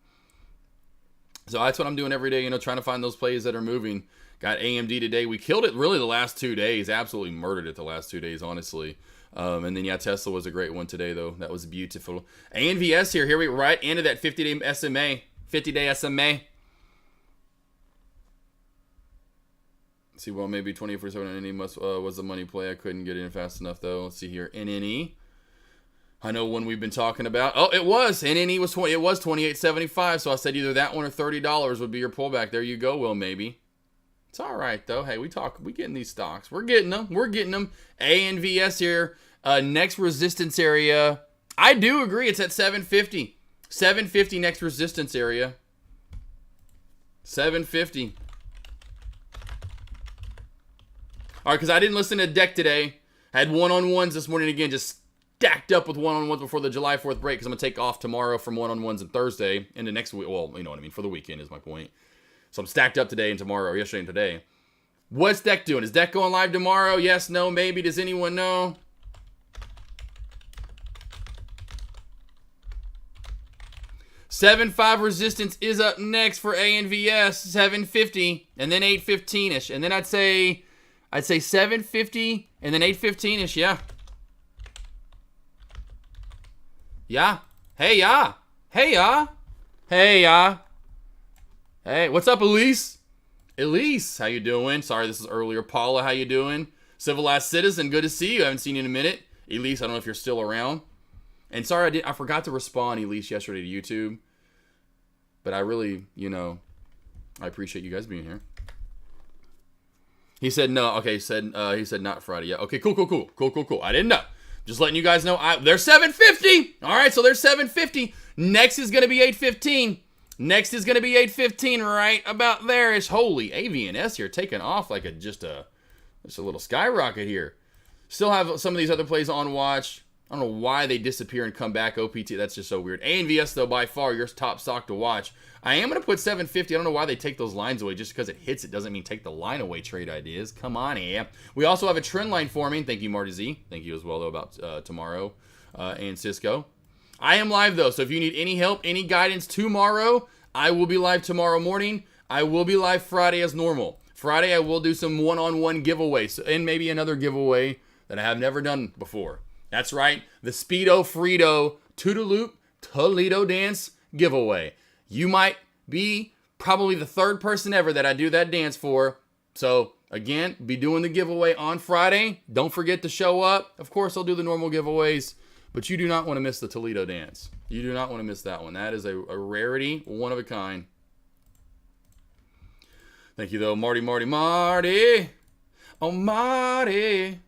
[SPEAKER 7] So that's what I'm doing every day. You know, trying to find those plays that are moving. Got AMD today. We killed it really the last 2 days. Absolutely murdered it the last 2 days, honestly. And then, yeah, Tesla was a great one today, though. That was beautiful. ANVS here. Here we right into that 50-day SMA. 50-day SMA. See, well, maybe 24/7 NNE was the money play. I couldn't get in fast enough, though. Let's see here. NNE. I know one we've been talking about. Oh, it was. NNE was 20. It was 28.75. So I said either that one or $30 would be your pullback. There you go, Will, maybe. It's all right, though. Hey, we getting these stocks. We're getting them. We're getting them. ANVS here. Next resistance area. I do agree. It's at 750. 750 next resistance area. 750. All right, because I didn't listen to Deck today. I had one-on-ones this morning again, just stacked up with one-on-ones before the July 4th break because I'm going to take off tomorrow from one-on-ones and Thursday into next week. Well, you know what I mean, for the weekend is my point. So I'm stacked up today and tomorrow, or yesterday and today. What's Deck doing? Is Deck going live tomorrow? Yes, no, maybe. Does anyone know? $7.5 resistance is up next for ANVS. 750 and then 815-ish. And then I'd say 750 and then 815-ish, yeah. Yeah. Hey, yeah. Hey, yeah. Hey, yeah. Hey, what's up, Elise? Elise, how you doing? Sorry, this is earlier. Paula, how you doing? Civilized Citizen, good to see you. I haven't seen you in a minute. Elise, I don't know if you're still around. And sorry, I forgot to respond, Elise, yesterday to YouTube. But I really, I appreciate you guys being here. He said no. Okay, he said not Friday. Yeah. Okay, cool. I didn't know. Just letting you guys know. They're 750. All right, so they're 750. Next is gonna be 815. Next is gonna be 815. Right about there is holy AVNS here taking off like just a little skyrocket here. Still have some of these other plays on watch. I don't know why they disappear and come back. OPT, that's just so weird. ANVS, though, by far, your top stock to watch. I am going to put 750. I don't know why they take those lines away. Just because it hits it doesn't mean take the line away trade ideas. Come on, yeah. We also have a trend line forming. Thank you, Marty Z. Thank you as well, though, about tomorrow and Cisco. I am live, though, so if you need any help, any guidance tomorrow, I will be live tomorrow morning. I will be live Friday as normal. Friday, I will do some one-on-one giveaways and maybe another giveaway that I have never done before. That's right, the Speedo Frito Toodaloop Toledo Dance giveaway. You might be probably the third person ever that I do that dance for. So, again, be doing the giveaway on Friday. Don't forget to show up. Of course, I'll do the normal giveaways, but you do not want to miss the Toledo Dance. You do not want to miss that one. That is a rarity, one of a kind. Thank you, though, Marty. Oh, Marty.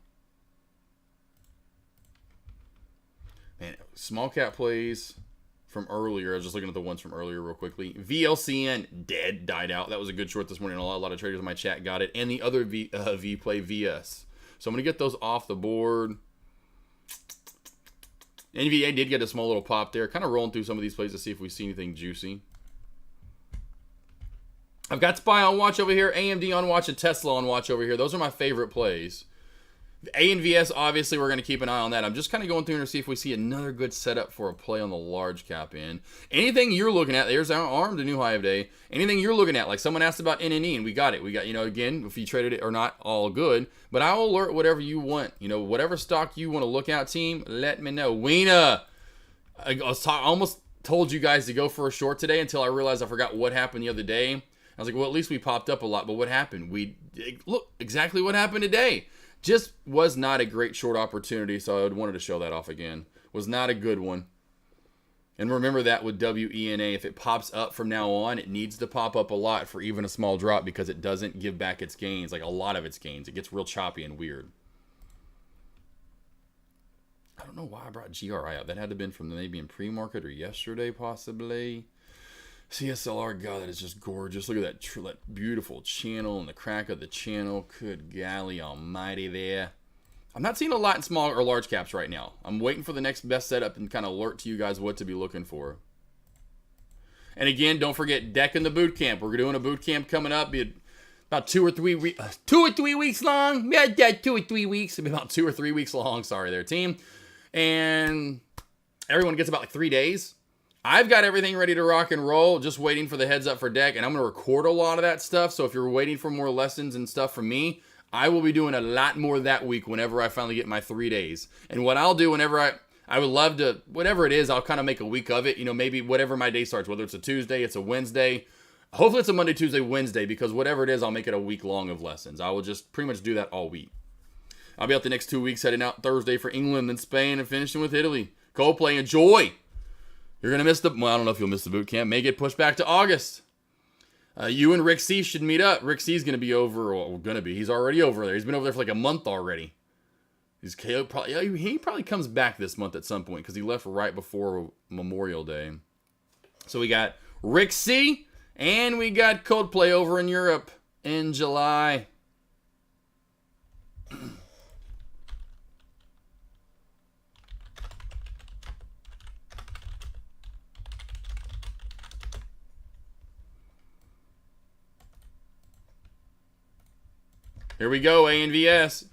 [SPEAKER 7] Man, small cap plays from earlier. I was just looking at the ones from earlier real quickly. VLCN died out. That was a good short this morning. A lot of traders in my chat got it. And the other V play VS. So I'm going to get those off the board. NVA did get a small little pop there. Kind of rolling through some of these plays to see if we see anything juicy. I've got SPY on watch over here, AMD on watch, and Tesla on watch over here. Those are my favorite plays. ANVS, obviously, we're going to keep an eye on that. I'm just kind of going through here to see if we see another good setup for a play on the large cap end. Anything you're looking at, there's our arm to new high of day. Anything you're looking at, like someone asked about NNE, and we got it. We got, again, if you traded it or not, all good. But I'll alert whatever you want. Whatever stock you want to look at, team, let me know. Weena, I almost told you guys to go for a short today until I realized I forgot what happened the other day. I was like, well, at least we popped up a lot. But what happened? Look, exactly what happened today. Just was not a great short opportunity, so I wanted to show that off again. Was not a good one. And remember that with WENA, if it pops up from now on, it needs to pop up a lot for even a small drop because it doesn't give back its gains, like a lot of its gains. It gets real choppy and weird. I don't know why I brought GRI out. That had to have been from maybe in pre-market or yesterday, possibly. CSLR, God, that is just gorgeous. Look at that beautiful channel and the crack of the channel. Good golly almighty there. I'm not seeing a lot in small or large caps right now. I'm waiting for the next best setup and kind of alert to you guys what to be looking for. And again, don't forget, Deck in the boot camp. We're doing a boot camp coming up. about 2 or 3 weeks long. Yeah, 2 or 3 weeks. It'll be about 2 or 3 weeks long. Sorry there, team. And everyone gets about like 3 days. I've got everything ready to rock and roll, just waiting for the heads up for deck, and I'm going to record a lot of that stuff. So if you're waiting for more lessons and stuff from me, I will be doing a lot more that week whenever I finally get my 3 days. And what I'll do whenever I would love to, whatever it is, I'll kind of make a week of it. You know, maybe whatever my day starts, whether it's a Tuesday, it's a Wednesday. Hopefully it's a Monday, Tuesday, Wednesday, because whatever it is, I'll make it a week long of lessons. I will just pretty much do that all week. I'll be out the next 2 weeks, heading out Thursday for England, then Spain, and finishing with Italy. Coldplay, enjoy! You're going to miss well, I don't know if you'll miss the boot camp. May get pushed back to August. You and Rick C should meet up. Rick C's going to be over, he's already over there. He's been over there for like a month already. He probably comes back this month at some point because he left right before Memorial Day. So we got Rick C and we got Coldplay over in Europe in July. Here we go, ANVS.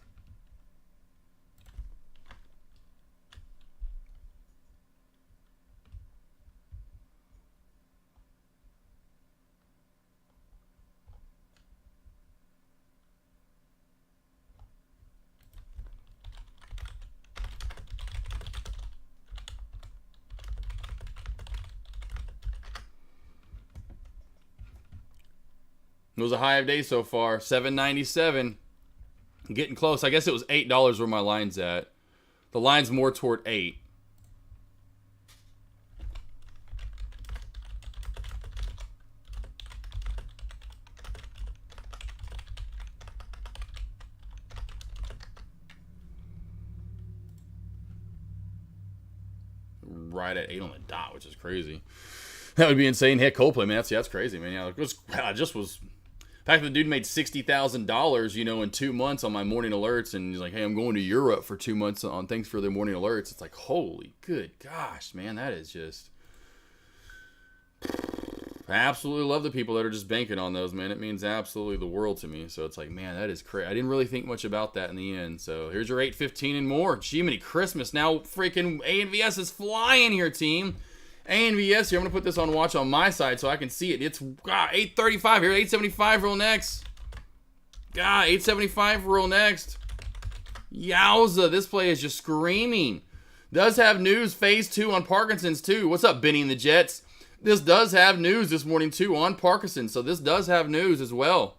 [SPEAKER 7] It was a high of days so far, $7.97. Getting close. I guess it was $8 where my line's at. The line's more toward 8. Right at 8 on the dot, which is crazy. That would be insane. Hit Coldplay, man. That's crazy, man. Yeah, I just was. The fact that the dude made $60,000, you know, in 2 months on my morning alerts, and he's like, "Hey, I'm going to Europe for 2 months on thanks for their morning alerts." It's like, holy good gosh, man, that is just. I absolutely love the people that are just banking on those, man. It means absolutely the world to me. So it's like, man, that is crazy. I didn't really think much about that in the end. So here's your 815 and more. Jiminy Christmas. Now freaking ANVS is flying here, team. ANVS here. I'm going to put this on watch on my side so I can see it. It's 835 here. 875 roll next. 875 roll next. Yowza. This play is just screaming. Does have news. Phase 2 on Parkinson's too. What's up, Benny and the Jets? This does have news this morning too on Parkinson's. So this does have news as well.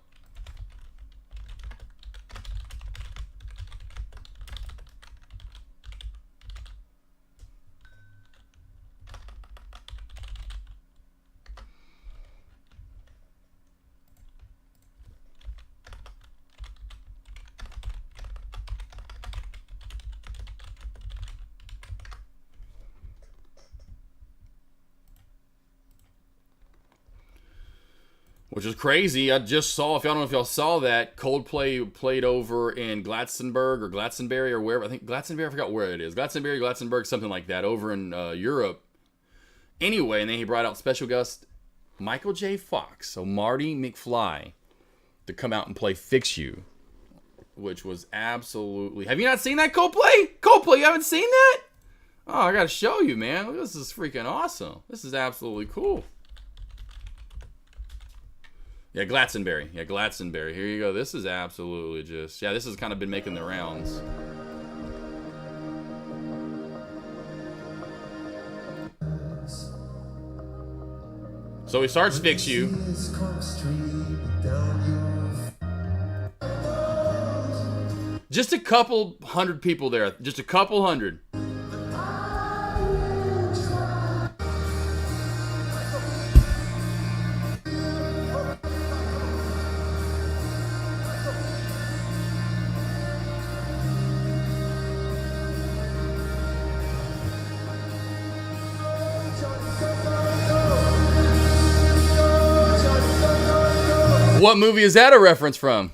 [SPEAKER 7] Which is crazy. I just saw, if y'all don't know if y'all saw that, Coldplay played over in Glastonbury or wherever. I think Glastonbury, I forgot where it is. Glastonbury, something like that, over in Europe. Anyway, and then he brought out special guest Michael J. Fox, so Marty McFly, to come out and play Fix You, which was absolutely... Have you not seen that, Coldplay? Coldplay, you haven't seen that? Oh, I gotta show you, man. This is freaking awesome. This is absolutely cool. Yeah, Glastonbury. Here you go. This is absolutely just... Yeah, this has kind of been making the rounds. So he starts Fix You. Just a couple hundred people there. Just a couple hundred. What movie is that a reference from?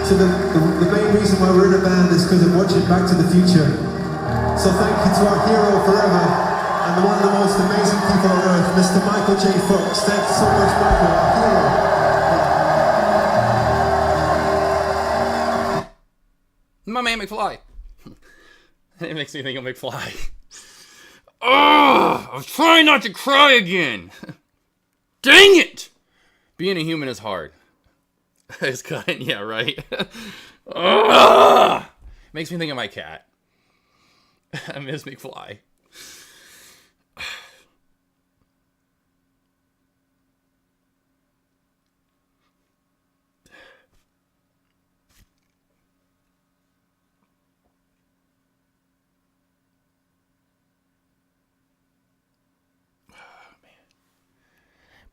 [SPEAKER 9] So the main reason why we're in a band is because of watching Back to the Future. So thank you to our hero forever and one of the most amazing people on earth, Mr. Michael J. Fox. Thanks so much, Michael, our hero.
[SPEAKER 7] My man McFly. It makes me think of McFly. Oh, I was trying not to cry again. Dang it! Being a human is hard. It's kind, yeah, right. Makes me think of my cat. I miss McFly.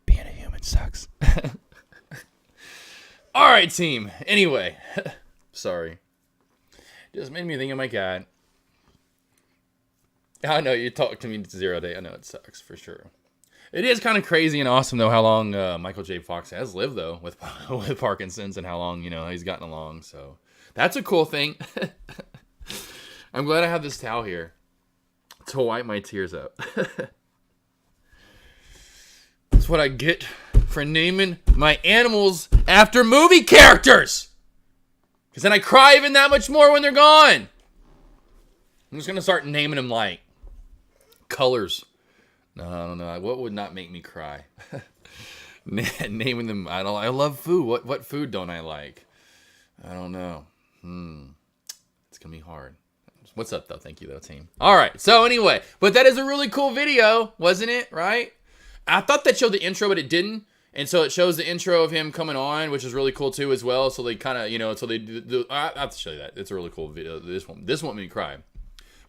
[SPEAKER 7] Being a human sucks. All right, team. Anyway, sorry. Just made me think of my cat. I know you talked to me 0 day. I know it sucks for sure. It is kind of crazy and awesome though how long Michael J. Fox has lived though with Parkinson's and how long he's gotten along. So that's a cool thing. I'm glad I have this towel here to wipe my tears out. That's what I get for naming my animals after movie characters. Because then I cry even that much more when they're gone. I'm just going to start naming them like colors. No, I don't know. What would not make me cry? Naming them. I love food. What food don't I like? I don't know. It's going to be hard. What's up, though? Thank you, though, team. All right. So, anyway. But that is a really cool video, wasn't it? Right? I thought that showed the intro, but it didn't. And so it shows the intro of him coming on, which is really cool, too, as well. So they kind of, so they do. I have to show you that. It's a really cool video. This won't make me cry.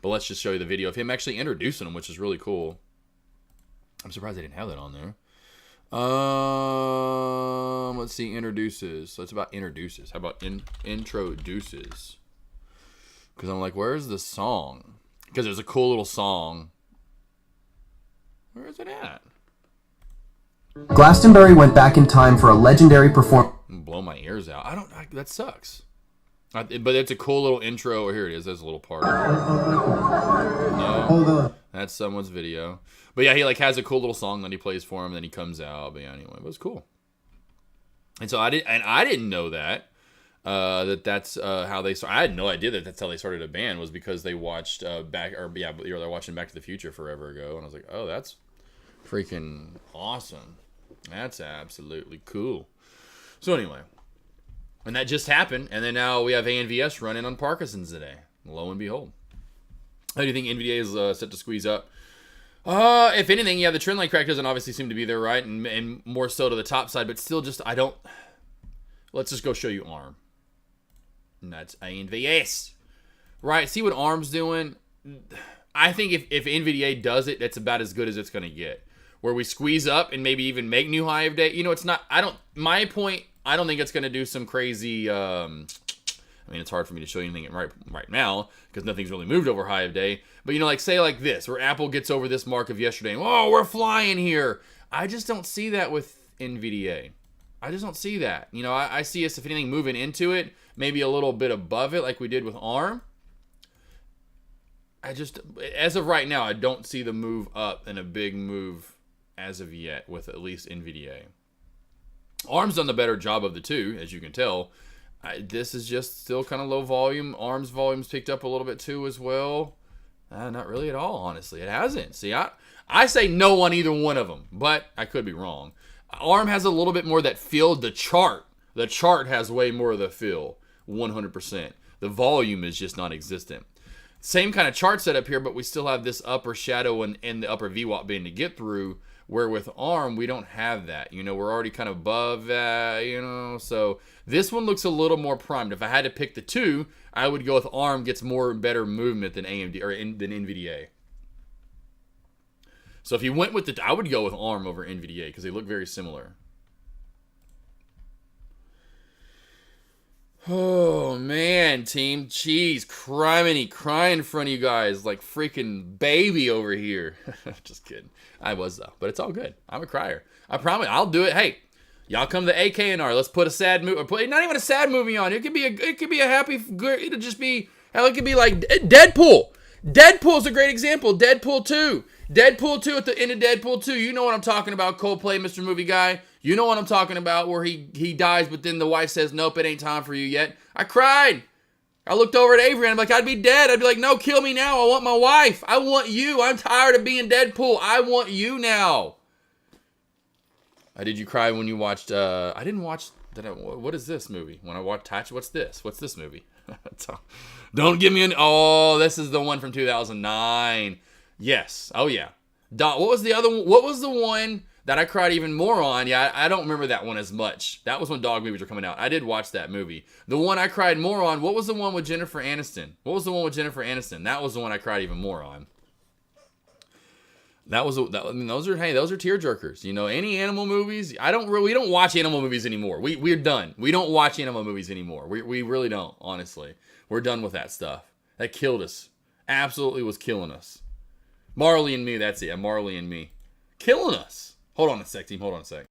[SPEAKER 7] But let's just show you the video of him actually introducing him, which is really cool. I'm surprised they didn't have that on there. Let's see, introduces. So it's about introduces. How about introduces? Because I'm like, where's the song? Because there's a cool little song. Where is it at?
[SPEAKER 10] Glastonbury went back in time for a legendary performance.
[SPEAKER 7] Blow my ears out. That sucks. But it's a cool little intro. Here it is. There's a little part. No,
[SPEAKER 9] Hold on.
[SPEAKER 7] that's someone's video. But yeah, he like has a cool little song that he plays for him, and then he comes out. But yeah, anyway, it was cool. And so I didn't know that. That's how they started. I had no idea that that's how they started a band, was because they watched they're watching Back to the Future forever ago, and I was like, oh, that's freaking awesome. That's absolutely cool. So anyway, and that just happened, and then now we have ANVS running on Parkinson's today. Lo and behold. How do you think NVDA is set to squeeze up? If anything, yeah, the trend line crack doesn't obviously seem to be there, right? And more so to the top side, but still just, let's just go show you ARM. And that's ANVS. Right, see what ARM's doing? I think if NVDA does it, that's about as good as it's going to get. Where we squeeze up and maybe even make new high of day. It's not, I don't think it's going to do some crazy, it's hard for me to show you anything right now because nothing's really moved over high of day. But, say like this, where Apple gets over this mark of yesterday. Oh, we're flying here. I just don't see that with NVDA. I just don't see that. I see us, if anything, moving into it, maybe a little bit above it like we did with ARM. As of right now, I don't see the move up and a big move as of yet with at least NVDA. ARM's done the better job of the two, as you can tell. This is just still kind of low volume. ARM's volume's picked up a little bit too as well. Not really at all, honestly. It hasn't. See, I say no on either one of them, but I could be wrong. ARM has a little bit more of that feel. The chart has way more of the feel, 100%. The volume is just non-existent. Same kind of chart setup here, but we still have this upper shadow and the upper VWAP band to get through, where with ARM, we don't have that. We're already kind of above that, So this one looks a little more primed. If I had to pick the two, I would go with ARM, gets more better movement than AMD or than NVDA. So if you went with I would go with ARM over NVDA because they look very similar. Oh, man, team. Jeez, crying in front of you guys like freaking baby over here. Just kidding. I was, though. But it's all good. I'm a crier. I promise. I'll do it. Hey, Y'all come to AKNR. Let's put a sad movie, or put not even a sad movie on. It could be a happy, good. It'll just be, hell, it could be like Deadpool. Deadpool's a great example. Deadpool 2. Deadpool 2 at the end of Deadpool 2. You know what I'm talking about, Coldplay, Mr. Movie Guy. You know what I'm talking about, where he dies, but then the wife says, nope, it ain't time for you yet. I cried. I looked over at Avery and I'm like, I'd be dead. I'd be like, no, kill me now. I want my wife. I want you. I'm tired of being Deadpool. I want you now. Did you cry when you watched, I didn't watch, what is this movie? When I watched Touch, what's this? What's this movie? Don't give me oh, this is the one from 2009. Yes. Oh, yeah. What was the other one? What was the one that I cried even more on? Yeah, I don't remember that one as much. That was when dog movies were coming out. I did watch that movie. The one I cried more on, what was the one with Jennifer Aniston? What was the one with Jennifer Aniston? That was the one I cried even more on. I mean, those are tearjerkers. You know, any animal movies, we don't watch animal movies anymore. We're done. We don't watch animal movies anymore. We really don't, honestly. We're done with that stuff. That killed us. Absolutely was killing us. Marley and Me, that's it. Marley and Me. Killing us. Hold on a sec, team. Hold on a sec.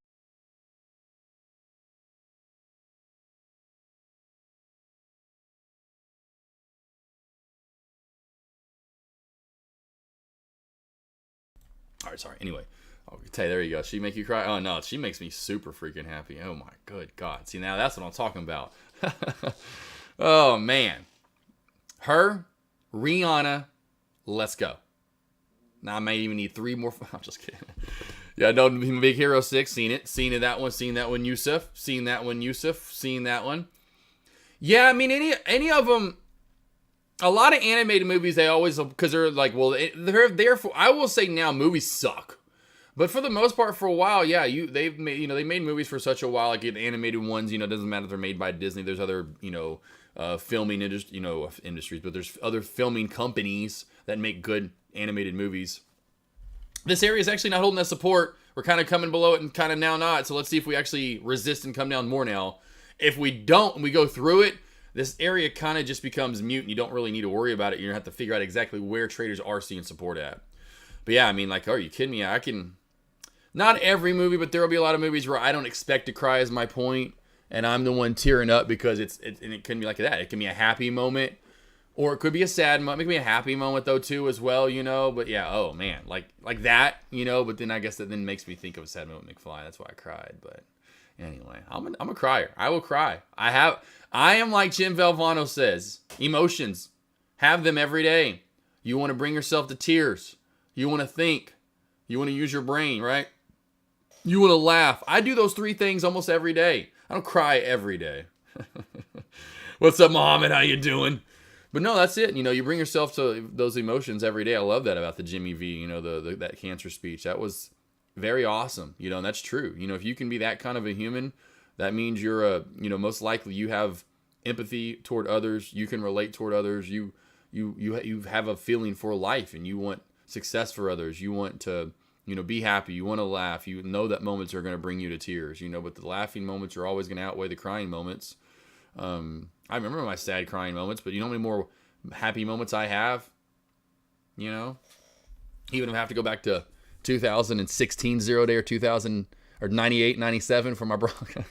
[SPEAKER 7] All right, sorry. Anyway, I'll tell you, there you go. She make you cry? Oh, no. She makes me super freaking happy. Oh, my good God. See, now that's what I'm talking about. Oh, man. Her, Rihanna, let's go. Now, I may even need 3 more. I'm just kidding. Yeah, no, Big Hero 6, seen it. Seen that one, Yusuf. Seen that one. Yeah, I mean, any of them, a lot of animated movies, they always, because they're like, well, they're I will say now, movies suck. But for the most part, for a while, yeah, they made movies for such a while, like the animated ones, it doesn't matter if they're made by Disney. There's other, filming industries, but there's other filming companies that make good animated movies. This area is actually not holding that support. We're kind of coming below it and kind of now not. So let's see if we actually resist and come down more now. If we don't and we go through it, this area kind of just becomes mute and you don't really need to worry about it. You're going to have to figure out exactly where traders are seeing support at. But yeah, I mean, like, are you kidding me? I can, not every movie, but there will be a lot of movies where I don't expect to cry is my point. And I'm the one tearing up because and it can be like that. It can be a happy moment. Or it could be a sad moment. It could be a happy moment, though, too, as well, But, yeah, oh, man. Like that, But then I guess that then makes me think of a sad moment, McFly. That's why I cried. But anyway, I'm a crier. I will cry. I am like Jim Valvano says. Emotions. Have them every day. You want to bring yourself to tears. You want to think. You want to use your brain, right? You want to laugh. I do those 3 things almost every day. I don't cry every day. What's up, Muhammad? How you doing? But no, that's it. You bring yourself to those emotions every day. I love that about the Jimmy V, that cancer speech. That was very awesome, and that's true. If you can be that kind of a human, that means you're most likely you have empathy toward others. You can relate toward others. You have a feeling for life and you want success for others. You want to, be happy. You want to laugh. You know that moments are going to bring you to tears, but the laughing moments are always going to outweigh the crying moments. I remember my sad crying moments, but you know how many more happy moments I have? Even if I have to go back to 2016 0 day or 2000 or 98, 97 for my brother.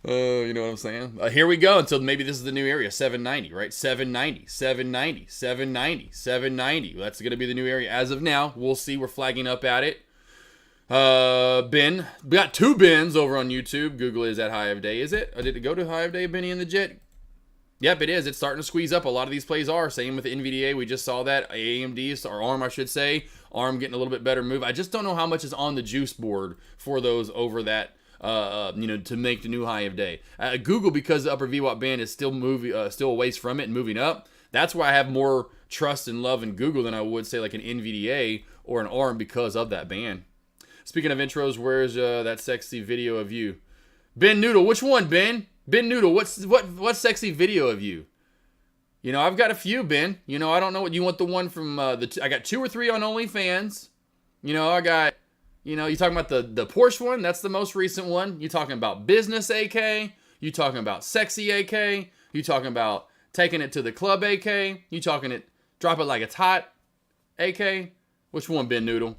[SPEAKER 7] You know what I'm saying? Here we go until maybe this is the new area, 790, right? 790. That's going to be the new area. As of now, we'll see. We're flagging up at it. Ben, we got 2 Bens over on YouTube. Google is at High of Day. Is it? Or did it go to High of Day, Benny and the Jet? Yep, it is. It's starting to squeeze up. A lot of these plays are. Same with the NVDA. We just saw that. AMD, or ARM, I should say. ARM getting a little bit better move. I just don't know how much is on the juice board for those over that, to make the new High of Day. Google, because the upper VWAP band is still still a ways from it and moving up. That's why I have more trust and love in Google than I would say like an NVDA or an ARM because of that band. Speaking of intros, where's that sexy video of you? Ben Noodle, which one, Ben? Ben Noodle, what sexy video of you? I've got a few, Ben. I don't know what you want. The one from I got 2 or 3 on OnlyFans. I got, you talking about the Porsche one? That's the most recent one. You talking about business AK? You talking about sexy AK? You talking about taking it to the club AK? You talking it drop it like it's hot AK? Which one, Ben Noodle?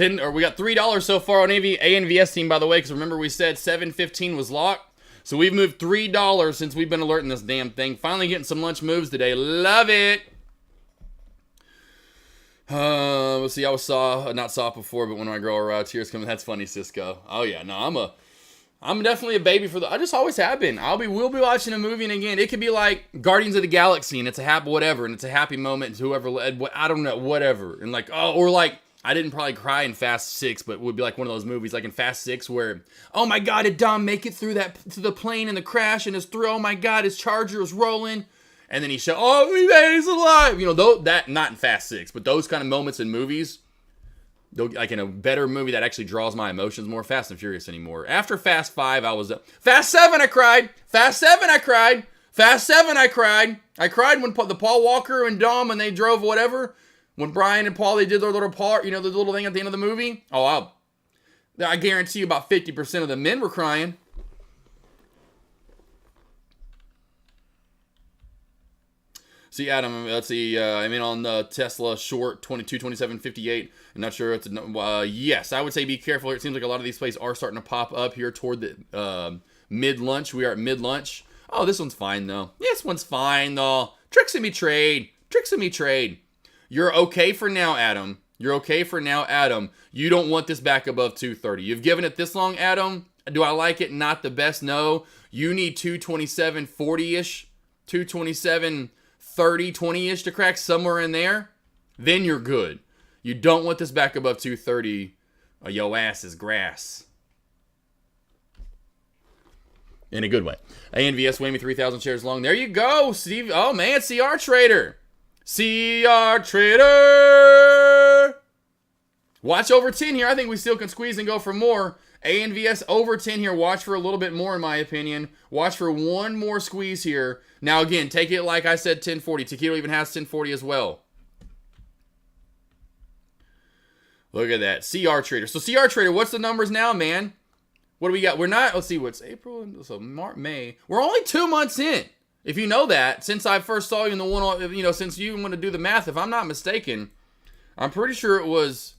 [SPEAKER 7] We got $3 so far on ANVS team, by the way, because remember we said 7.15 was locked. So we've moved $3 since we've been alerting this damn thing. Finally getting some lunch moves today. Love it. Let's see. I was not soft before, but when I grow tears coming. That's funny, Cisco. Oh yeah, no, I'm definitely a baby for I just always have been. We'll be watching a movie, and again, it could be like Guardians of the Galaxy, and it's a happy whatever, and it's a happy moment to whoever, I don't know, whatever, and like, or like, I didn't probably cry in Fast 6, but it would be like one of those movies, like in Fast 6, where, oh my God, did Dom make it through to the plane in the crash, and oh my God, his Charger was rolling, and then he showed, oh, he's alive, that, not in Fast 6, but those kind of moments in movies, like in a better movie that actually draws my emotions more. Fast and Furious anymore. After Fast 5, I was Fast 7, I cried. Fast 7, I cried. Fast 7, I cried. I cried when the Paul Walker and Dom, when they drove whatever. When Brian and Paul, they did their little part, the little thing at the end of the movie. Oh, I guarantee you about 50% of the men were crying. See, Adam, let's see. I'm in on the Tesla short 22, 27, 58. I'm not sure. Yes, I would say be careful. It seems like a lot of these plays are starting to pop up here toward the mid-lunch. We are at mid-lunch. Oh, this one's fine, though. This one's fine, though. Tricks in me trade. Tricks in me trade. You're okay for now, Adam. You're okay for now, Adam. You don't want this back above 230. You've given it this long, Adam. Do I like it? Not the best. No. You need 227, 40-ish. 227, 30, 20-ish to crack somewhere in there. Then you're good. You don't want this back above 230 or your ass is grass. In a good way. ANVS weighing me 3,000 shares long. There you go, Steve. Oh, man, CR Trader. CR Trader. Watch over 10 here. I think we still can squeeze and go for more. ANVS over 10 here. Watch for a little bit more, in my opinion. Watch for one more squeeze here. Now, again, take it like I said, 1040. Taquito even has 1040 as well. Look at that. CR Trader. So, CR Trader, what's the numbers now, man? What do we got? We're not, let's see, what's April? So, May. We're only 2 months in. If you know that, since I first saw you in the one, since you want to do the math, if I'm not mistaken, I'm pretty sure it was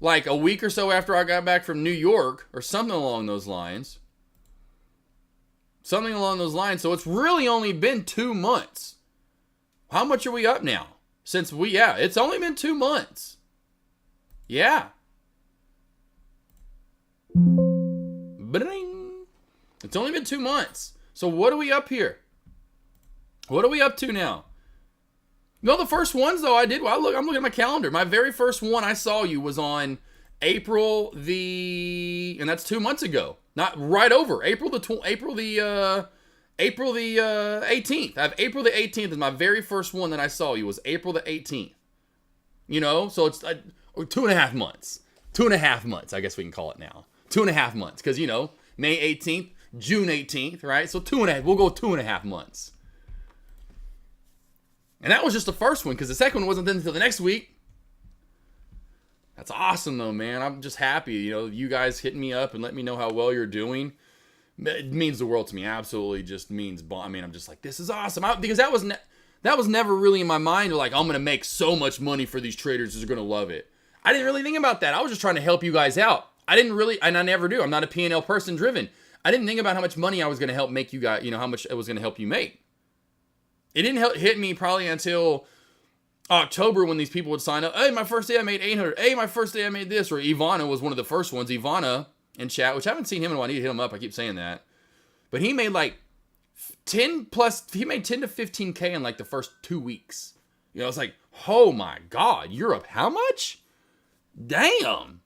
[SPEAKER 7] like a week or so after I got back from New York or something along those lines. Something along those lines. So it's really only been 2 months. How much are we up now? It's only been 2 months. Yeah. Ba-ding. It's only been 2 months. So what are we up here? What are we up to now? No, the first ones though I'm looking at my calendar. My very first one I saw you was on April and that's 2 months ago. Not right over April the 18th. I have April the 18th is my very first one that I saw you was April the 18th. So it's 2.5 months. 2.5 months, I guess we can call it now. 2.5 months, because May 18th, June 18th, right? So 2.5. We'll go 2.5 months. And that was just the first one, because the second one wasn't until the next week. That's awesome, though, man. I'm just happy, you guys hitting me up and letting me know how well you're doing. It means the world to me. Absolutely just means, I'm just like, this is awesome. Because that was never really in my mind, like, I'm going to make so much money for these traders. They're going to love it. I didn't really think about that. I was just trying to help you guys out. I didn't really, and I never do. I'm not a P&L person driven. I didn't think about how much money I was going to help make you guys, how much it was going to help you make. It didn't hit me probably until October when these people would sign up. Hey, my first day I made 800. Hey, my first day I made this. Or Ivana was one of the first ones. Ivana in chat, which I haven't seen him in a while. I need to hit him up. I keep saying that. But he made like 10 to 15K in like the first 2 weeks. It's like, oh my God, you're up how much? Damn.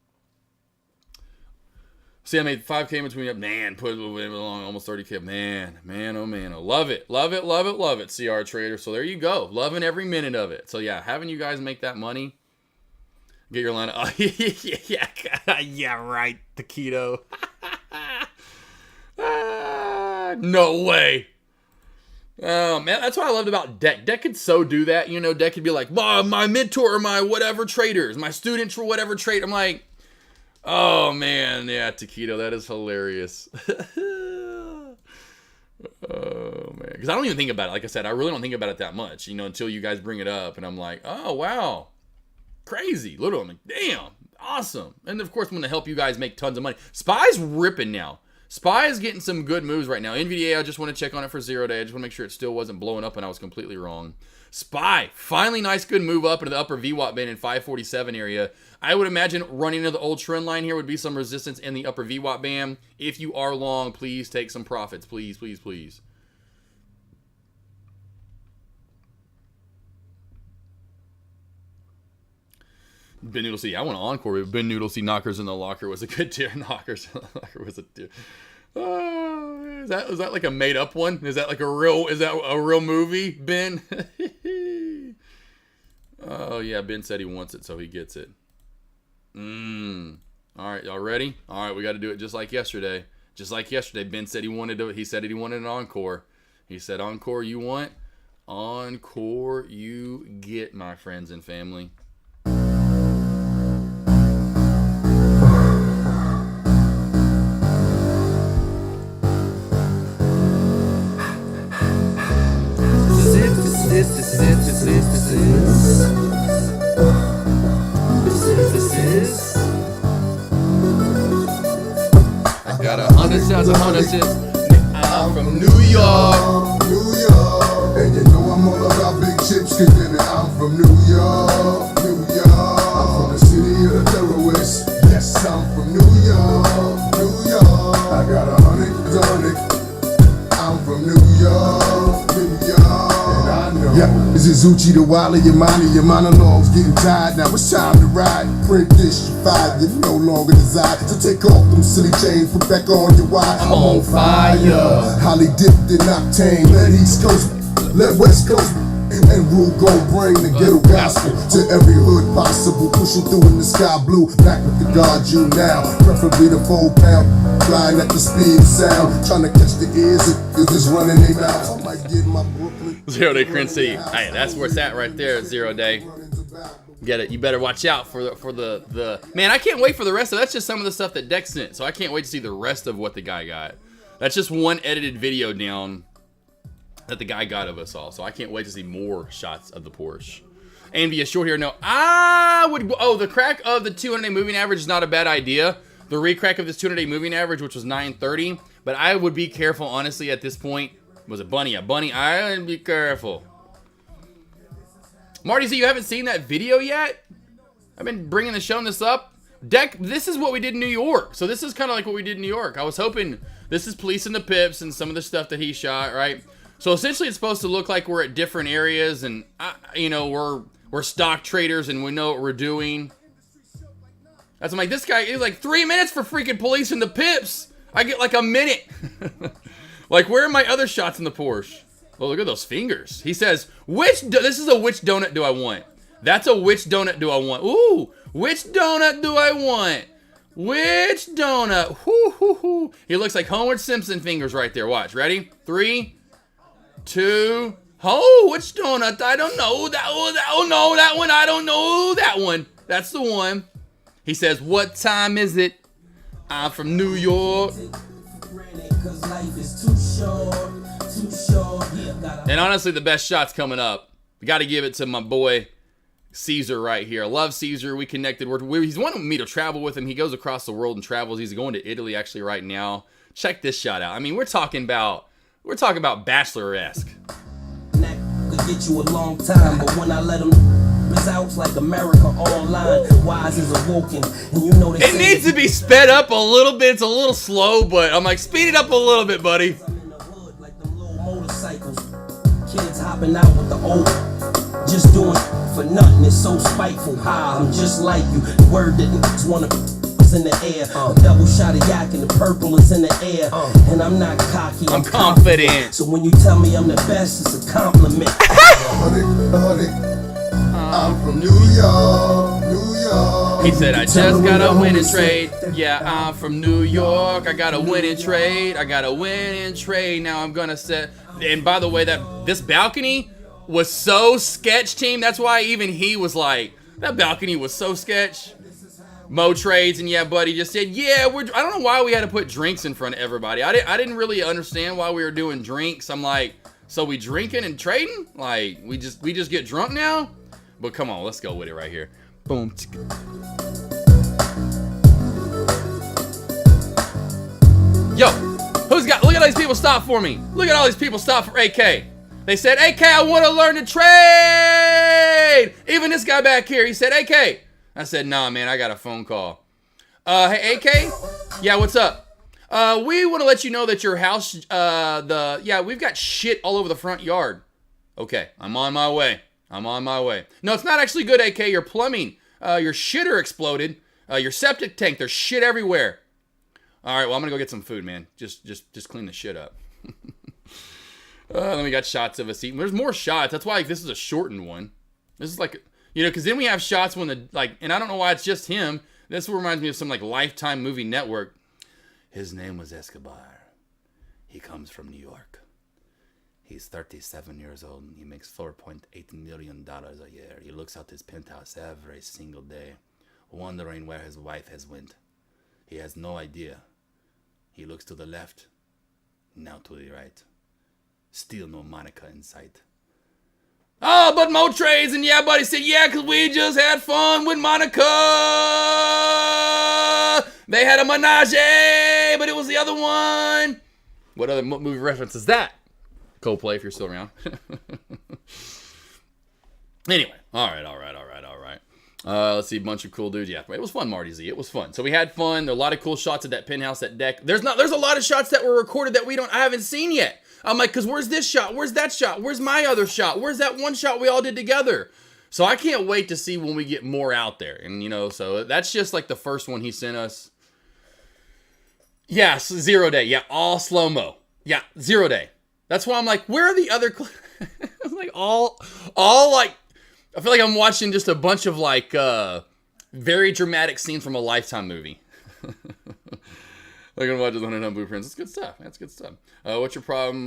[SPEAKER 7] See, I made 5K between up. Man, put it along almost 30K. Man, oh man. I love it. Love it, love it, love it, CR Trader. So there you go. Loving every minute of it. So yeah, having you guys make that money. Get your line. Oh, yeah, right. Taquito. No way. Oh, man, that's what I loved about Deck. Deck could so do that. Deck could be like, my mentor, or my whatever traders, my students for whatever trade. I'm like, oh, man, yeah, Taquito, that is hilarious. Oh, man. Because I don't even think about it. Like I said, I really don't think about it that much, until you guys bring it up. And I'm like, oh, wow. Crazy. Literally, I'm like, damn. Awesome. And of course, I'm going to help you guys make tons of money. Spy's ripping now. Spy is getting some good moves right now. NVDA, I just want to check on it for 0 day. I just want to make sure it still wasn't blowing up and I was completely wrong. Spy, finally nice good move up into the upper VWAP band in 547 area. I would imagine running into the old trend line here would be some resistance in the upper VWAP band. If you are long, please take some profits. Please, please, please. Ben Noodle C. I want to encore. Ben Noodle C. Knockers in the Locker was a good tier. Knockers in the Locker was a tier. Is that like a made up one? Is that like a real movie, Ben? Oh yeah, Ben said he wants it, so he gets it. All right, y'all ready? All right, we got to do it just like yesterday. Just like yesterday, Ben said he wanted it. He said he wanted an encore. He said encore you want, encore you get, my friends and family. I got 100 shots of 100 cents. I'm from New York.
[SPEAKER 11] New York. And you know I'm all about big chips, cause baby, I'm from New York. New York. I'm from the city of the terrorists. Yes, I'm from New York. New York. I got 100. I'm from New York. New York. And I know. Yeah, this is Uchi the Wally, your monologues getting tired. Now it's time to ride. Print this, you fired, you no longer desire. So take off them silly chains, put back on your wire. I'm on fire. Holly dipped in octane. Let East Coast, let West Coast, and rule go bring the ghetto gospel to every hood possible. Pushing through in the sky blue, back with the God you now. Preferably the 4 pound, flying at the speed of sound. Trying to catch the ears if it's running their mouths. I might get my Brooklyn
[SPEAKER 7] 0 day Crin City. Hey, that's where it's at right there, 0 day. Get it. You better watch out for the man. I can't wait for the rest of that's just some of the stuff that Dex sent. So I can't wait to see the rest of what the guy got. That's just one edited video down that the guy got of us all. So I can't wait to see more shots of the Porsche. And be a short here. No, I would. Oh, the crack of the 200-day moving average is not a bad idea. The recrack of this 200-day moving average, which was 930. But I would be careful, honestly, at this point. Was it Bunny? A Bunny? I would be careful. Marty, so you haven't seen that video yet? I've been showing this up. Deck, this is what we did in New York. So this is kind of like what we did in New York. I was hoping this is Policing the Pips and some of the stuff that he shot, right? So essentially it's supposed to look like we're at different areas and, you know, we're stock traders and we know what we're doing. That's I'm like, this guy is like 3 minutes for freaking Policing the Pips. I get like a minute. Like, where are my other shots in the Porsche? Oh, look at those fingers. He says, this is a which donut do I want? That's a which donut do I want? Ooh, which donut do I want? Which donut? Hoo, hoo, hoo. He looks like Homer Simpson fingers right there. Watch, ready? 3, 2, oh, which donut? I don't know. No, that one. I don't know that one. That's the one. He says, what time is it? I'm from New York. And honestly, the best shot's coming up. We got to give it to my boy Caesar right here. I love Caesar. We connected. He's wanting me to travel with him. He goes across the world and travels. He's going to Italy actually right now. Check this shot out. I mean, we're talking about Bachelor-esque.
[SPEAKER 12] Could get you a long time, but when I let them results like America online, wise is awoken, and you know
[SPEAKER 7] it needs to be sped up a little bit. It's a little slow, but I'm like, speed it up a little bit, buddy.
[SPEAKER 12] Motorcycles, kids hopping out with the old, just doing for nothing. It's so spiteful. Hi, I'm just like you. The word that niggas wanna is in the air. Double shot of yak and the purple is in the air. And I'm not cocky.
[SPEAKER 7] I'm confident.
[SPEAKER 12] So when you tell me I'm the best, it's a compliment.
[SPEAKER 11] I'm from New York, New York.
[SPEAKER 7] He said, I just got a winning trade. Yeah, I'm from New York. I got a winning trade. I got a winning trade. Now I'm gonna set. And by the way, this balcony was so sketch, team. That's why even he was like, that balcony was so sketch. Mo trades, and yeah, buddy just said, yeah, I don't know why we had to put drinks in front of everybody. I didn't really understand why we were doing drinks. I'm like, so we drinking and trading? Like, we just get drunk now? But come on, let's go with it right here. Boom. at all these people stop for me. Look at all these people stop for AK. They said, AK, I want to learn to trade. Even this guy back here, he said, AK. I said, nah, man, I got a phone call. Hey, AK? Yeah, what's up? We want to let you know that your house, we've got shit all over the front yard. Okay, I'm on my way. No, it's not actually good, AK. Your plumbing, your shitter exploded. Your septic tank, there's shit everywhere. All right, well, I'm gonna go get some food, man. Just clean the shit up. Then we got shots of us eating. There's more shots. That's why this is a shortened one. This is like, because then we have shots when and I don't know why it's just him. This reminds me of some Lifetime movie network. His name was Escobar. He comes from New York. He's 37 years old and he makes $4.8 million a year. He looks out his penthouse every single day, wondering where his wife has went. He has no idea. He looks to the left, now to the right. Still no Monica in sight. Oh, but Mo trades, and yeah, buddy said, yeah, because we just had fun with Monica. They had a menage, but it was the other one. What other movie reference is that? Coldplay, if you're still around. Anyway, all right. Let's see, a bunch of cool dudes. Yeah, it was fun, Marty Z. It was fun. So we had fun. There were a lot of cool shots at that penthouse, that deck. There's a lot of shots that were recorded that I haven't seen yet. I'm like, because where's this shot? Where's that shot? Where's my other shot? Where's that one shot we all did together? So I can't wait to see when we get more out there. And, so that's just the first one he sent us. Yeah, 0 day. Yeah, all slow-mo. Yeah, 0 day. That's why I'm like, where are the other... I'm like, I feel like I'm watching just a bunch of very dramatic scenes from a Lifetime movie. I'm gonna watch the 100 Blueprints. It's good stuff. That's good stuff. What's your problem?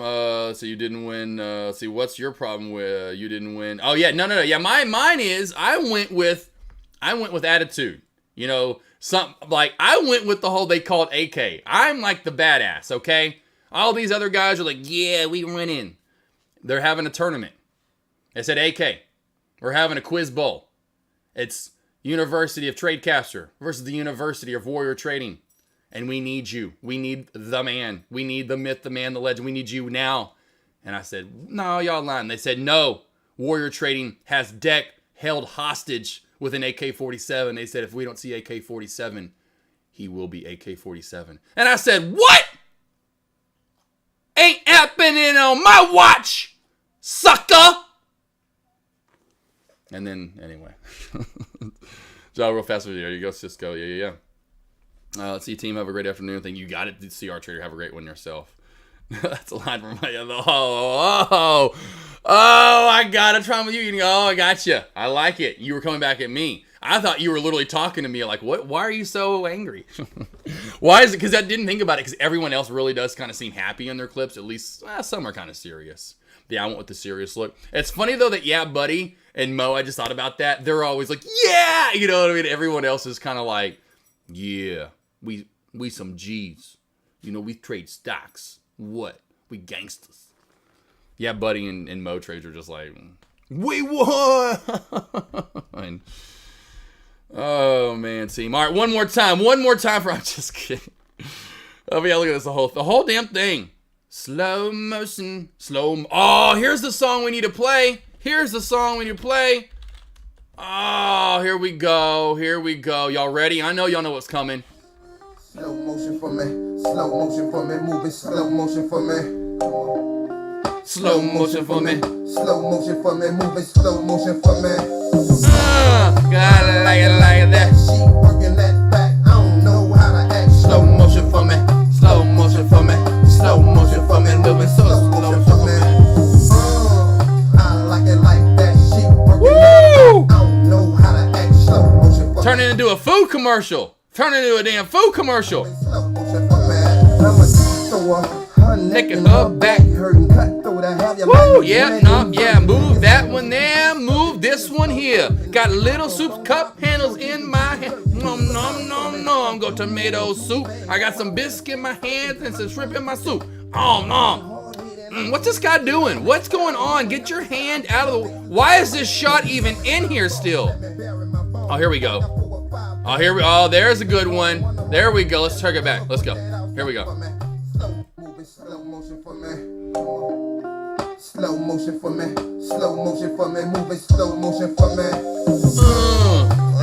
[SPEAKER 7] So you didn't win. What's your problem with you didn't win? Oh yeah, no. Yeah, mine is I went with attitude. I went with the whole they called AK. I'm like the badass. Okay, all these other guys are like, yeah, we went in. They're having a tournament. They said AK. We're having a quiz bowl. It's University of Tradecaster versus the University of Warrior Trading. And we need you. We need the man. We need the myth, the man, the legend. We need you now. And I said, no, y'all lying. They said, no. Warrior Trading has deck held hostage with an AK-47. They said, if we don't see AK-47, he will be AK-47. And I said, what? Ain't happening on my watch, sucker. And then, anyway. John, real fast with you. There you go, Cisco. Yeah. Let's see, team. Have a great afternoon. Thank you. Got it. CR Trader. Have a great one yourself. That's a line from my other. Oh, I got a trauma with you. Oh, I got you. I like it. You were coming back at me. I thought you were literally talking to me like, what? Why are you so angry? Why is it? Because I didn't think about it because everyone else really does kind of seem happy in their clips. At least some are kind of serious. Yeah, I went with the serious look. It's funny, though, that, yeah, buddy and Mo, I just thought about that. They're always like, yeah, you know what I mean? Everyone else is kind of like, yeah, we some G's. We trade stocks. What? We gangsters. Yeah, buddy and Mo trades are just like, we won! Oh, man, team. All right, one more time for, I'm just kidding. Oh, yeah, look at this, the whole damn thing. Slow motion, oh, here's the song we need to play. Oh, here we go. Y'all ready? I know y'all know what's coming.
[SPEAKER 11] Slow motion for me, moving slow motion for me.
[SPEAKER 7] Slow motion for me,
[SPEAKER 11] moving slow motion for me.
[SPEAKER 7] Gotta like it like that.
[SPEAKER 11] She working that back, I don't know how to act.
[SPEAKER 7] Slow motion for me, moving so slow motion for me.
[SPEAKER 11] I like it like that. She working that back, I don't know how to act. Slow motion for me.
[SPEAKER 7] Turn it into a food commercial. Turn it into a damn food commercial.
[SPEAKER 11] Slow motion for me. I'ma throw her neck and her back hurting, cut through the have you.
[SPEAKER 7] Woo, yeah, move that one there, move this one here. Got little soup cup handles in my hand. Nom, go tomato soup. I got some biscuit in my hands and some shrimp in my soup. What's this guy doing? What's going on? Get your hand out of the... Why is this shot even in here still? Oh, here we go. Oh, there's a good one. There we go. Let's turn it back. Let's go. Here we go.
[SPEAKER 11] slow motion for me. Slow motion for me. Moving slow motion for me.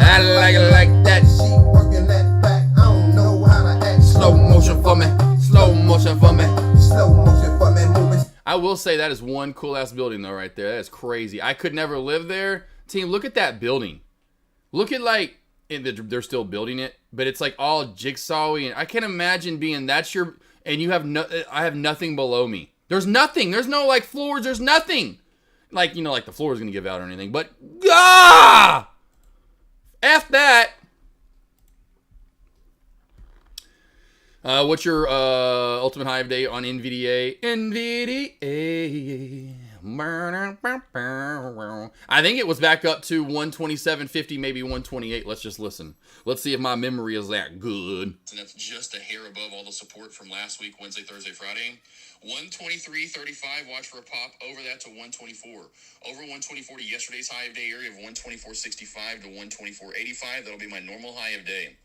[SPEAKER 7] I like it like that.
[SPEAKER 11] She working that back. I don't know how to act.
[SPEAKER 7] Slow motion for me. Slow motion for me.
[SPEAKER 11] Slow motion for me. Moving.
[SPEAKER 7] I will say that is one cool ass building though right there. That is crazy. I could never live there. Team, look at that building. Look at like, they're still building it, but it's like all jigsawy, and I can't imagine being that's your, and you have no, I have nothing below me. There's nothing. There's no like floors. There's nothing. Like, you know, like the floor is gonna give out or anything, but F that. What's your ultimate high of day on NVDA? NVDA. I think it was back up to 127.50, maybe 128. Let's just listen. Let's see if my memory is that good.
[SPEAKER 8] And that's just a hair above all the support from last week, Wednesday, Thursday, Friday. 123.35, watch for a pop over that to 124. Over 124 to yesterday's high of day area of 124.65 to 124.85. That'll be my normal high of day.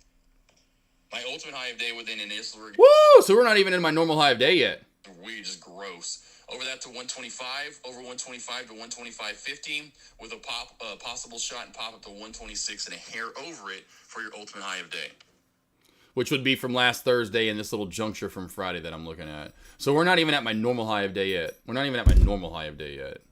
[SPEAKER 8] My ultimate high of day within an Isler.
[SPEAKER 7] Woo! So we're not even in my normal high of day yet.
[SPEAKER 8] We just gross. Over that to 125, over 125 to 125.50 with a pop, possible shot and pop up to 126 and a hair over it for your ultimate high of day.
[SPEAKER 7] Which would be from last Thursday and this little juncture from Friday that I'm looking at. So we're not even at my normal high of day yet. We're not even at my normal high of day yet.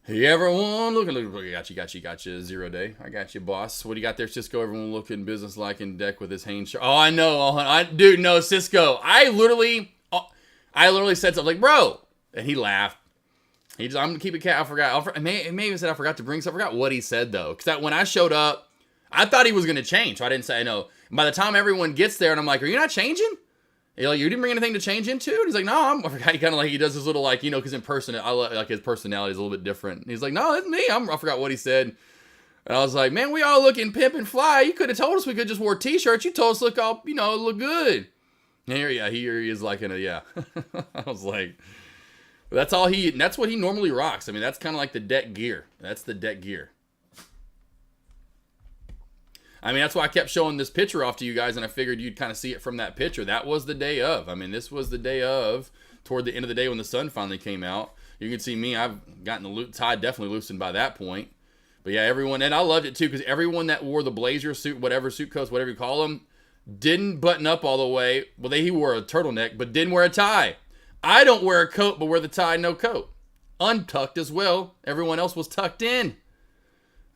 [SPEAKER 7] Hey everyone, look, got you, 0 day. I got you, boss. What do you got there, Cisco? Everyone looking business-like in deck with his Hanes shirt. Oh, I know. Dude, no, Cisco. I literally said something like, bro. And he laughed. I'm going to keep it cat. I forgot. Maybe said I forgot to bring something. I forgot what he said, though. Because when I showed up, I thought he was going to change. So I didn't say no. And by the time everyone gets there, and I'm like, are you not changing? You're like, you didn't bring anything to change into? And he's like, no, I forgot. He kind of like, he does this little like, you know, because in person, like his personality is a little bit different. And he's like, no, it's me. I forgot what he said. And I was like, man, we all looking pimp and fly. You could have told us we could just wear t-shirts. You told us look all, you know, look good. And here he is like in a, yeah. I was like, that's all that's what he normally rocks. I mean, that's kind of like the deck gear. That's the deck gear. I mean, that's why I kept showing this picture off to you guys, and I figured you'd kind of see it from that picture. That was the day of. I mean, this was the day of, toward the end of the day when the sun finally came out. You can see me. I've gotten the tie definitely loosened by that point. But yeah, everyone, and I loved it too, because everyone that wore the blazer suit, whatever, suit coats, whatever you call them, didn't button up all the way. Well, he wore a turtleneck, but didn't wear a tie. I don't wear a coat, but wear the tie, no coat. Untucked as well. Everyone else was tucked in.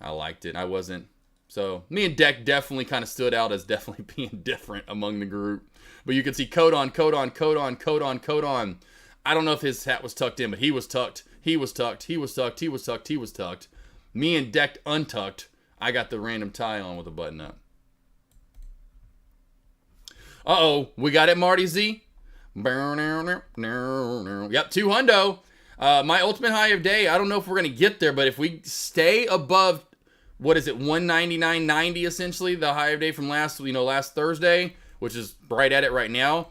[SPEAKER 7] I liked it. I wasn't. So me and Deck definitely kind of stood out as definitely being different among the group. But you can see coat on, coat on, coat on, coat on, coat on. I don't know if his hat was tucked in, but he was tucked. He was tucked. He was tucked. He was tucked. He was tucked. Me and Deck untucked. I got the random tie on with a button up. Uh-oh. We got it, Marty Z. Yep, 200. My ultimate high of day, I don't know if we're going to get there, but if we stay above, what is it, 199.90 essentially, the high of day from last Thursday, which is right at it right now.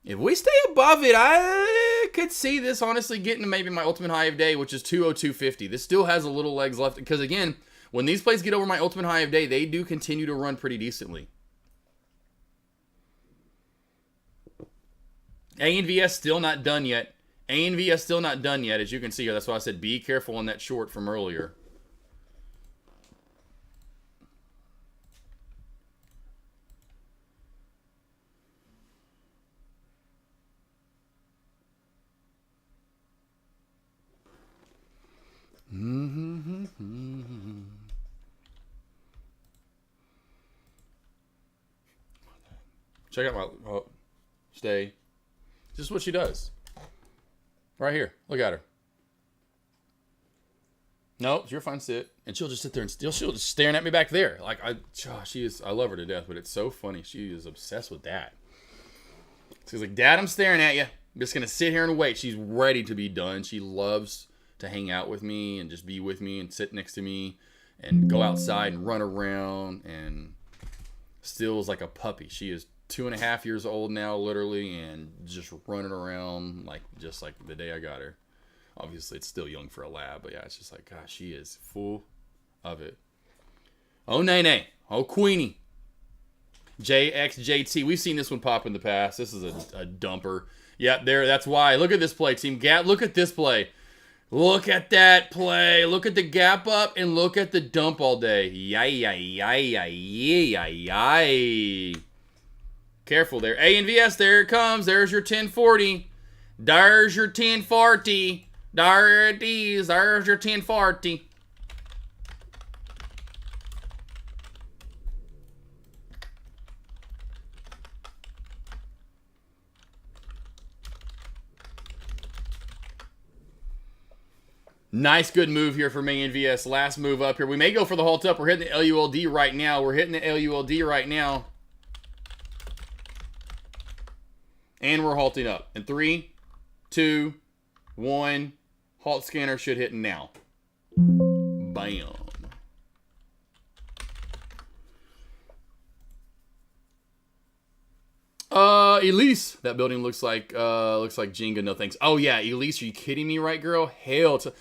[SPEAKER 7] If we stay above it, I could see this honestly getting to maybe my ultimate high of day, which is 202.50. This still has a little legs left, because again, when these plays get over my ultimate high of day, they do continue to run pretty decently. ANVS still not done yet. ANVS still not done yet, as you can see here. That's why I said be careful on that short from earlier. Check out my stay. This is what she does. Right here. Look at her. No, you're fine. Sit. And she'll just sit there and she'll just staring at me back there. Like I love her to death, but it's so funny. She is obsessed with Dad. She's like, Dad, I'm staring at you. I'm just gonna sit here and wait. She's ready to be done. She loves to hang out with me and just be with me and sit next to me and go outside and run around, and still is like a puppy. She is 2.5 years old now, literally, and just running around just like the day I got her. Obviously, it's still young for a lab, but yeah, it's just like, gosh, she is full of it. Oh, Nene. Oh, Queenie. JXJT. We've seen this one pop in the past. This is a dumper. Yep, there. That's why. Look at this play, team. Gap. Look at this play. Look at that play. Look at the gap up and look at the dump all day. Yay. Careful there. ANVS, there it comes. There's your 1040. There's your 1040. There it is. There's your 1040. Nice, good move here from ANVS. Last move up here. We may go for the halt up. We're hitting the LULD right now. And we're halting up. In 3, 2, 1. Halt scanner should hit now. Bam. Elise. That building looks like Jenga. No thanks. Oh yeah, Elise, are you kidding me, right, girl? Hell to...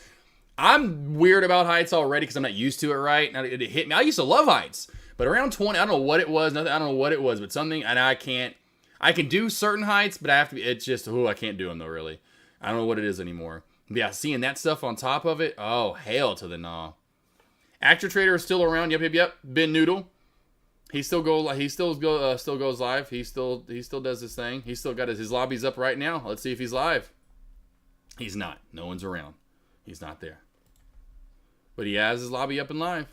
[SPEAKER 7] I'm weird about heights already because I'm not used to it, right? Now it hit me. I used to love heights, but around 20, I don't know what it was. I don't know what it was, but something, and I can do certain heights, but I have to be, it's just, I can't do them though, really. I don't know what it is anymore. But yeah, seeing that stuff on top of it, oh, hell to the nah. Actor Trader is still around. Yep. Ben Noodle. He still goes live. He still does his thing. He's still got his lobbies up right now. Let's see if he's live. He's not. No one's around. He's not there. But he has his lobby up and live.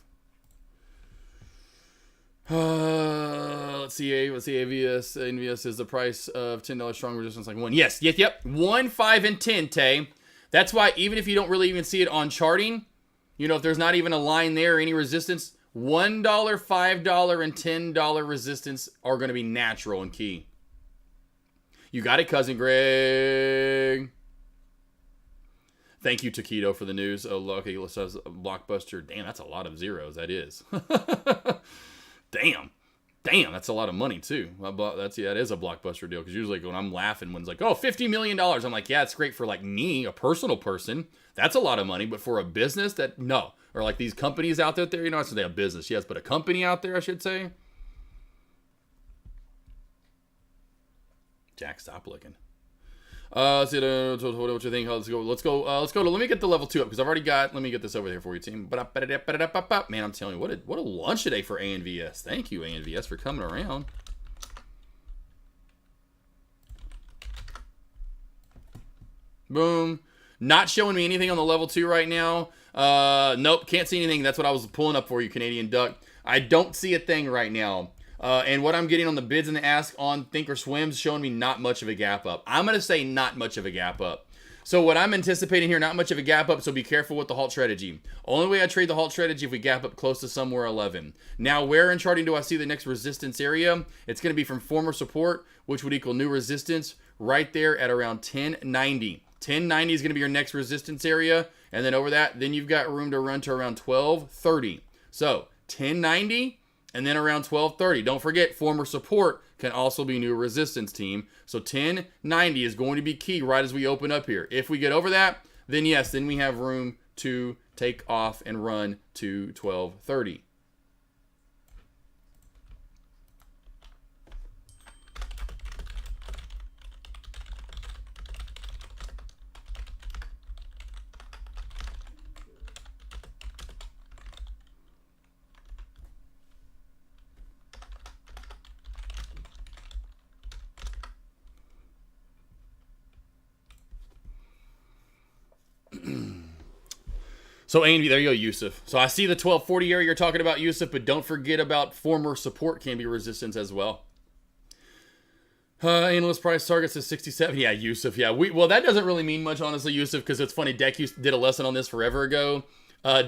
[SPEAKER 7] Let's see. AVS is the price of $10 strong resistance like 1. Yes. 1, 5, and 10, Tay. That's why even if you don't really even see it on charting, if there's not even a line there, any resistance, $1, $5, and $10 resistance are going to be natural and key. You got it, Cousin Greg. Thank you, Taquito, for the news. Oh, okay, let's have a blockbuster. Damn, that's a lot of zeros. That is. Damn, that's a lot of money, too. That is a blockbuster deal, because usually when I'm laughing, when it's like, oh, $50 million, I'm like, yeah, it's great for, like, me, a personal person. That's a lot of money, but for a business, no. Or, like, these companies out there, I said they have business, yes, but a company out there, I should say. Jack, stop looking. Let's see, what you think? Let's go. Let me get the level 2 up, because I've already got, let me get this over here for you, team. Man, I'm telling you, what a lunch today for ANVS. Thank you, ANVS, for coming around. Boom. Not showing me anything on the level 2 right now. Nope, can't see anything. That's what I was pulling up for you, Canadian Duck. I don't see a thing right now. And what I'm getting on the bids and the ask on Thinkorswim's showing me not much of a gap up. I'm going to say not much of a gap up. So what I'm anticipating here, not much of a gap up, so be careful with the halt strategy. Only way I trade the halt strategy if we gap up close to somewhere 11. Now, where in charting do I see the next resistance area? It's going to be from former support, which would equal new resistance, right there at around 1090. 1090 is going to be your next resistance area, and then over that, then you've got room to run to around 1230. So, 1090... and then around 1230. Don't forget, former support can also be new resistance, team. So 1090 is going to be key right as we open up here. If we get over that, then yes, then we have room to take off and run to 1230. So, Andy, there you go, Yusuf. So, I see the 1240 area you're talking about, Yusuf, but don't forget about former support can be resistance as well. Analyst price targets is 67. Yeah, Yusuf. Yeah, well, that doesn't really mean much, honestly, Yusuf, because it's funny. Deck did a lesson on this forever ago.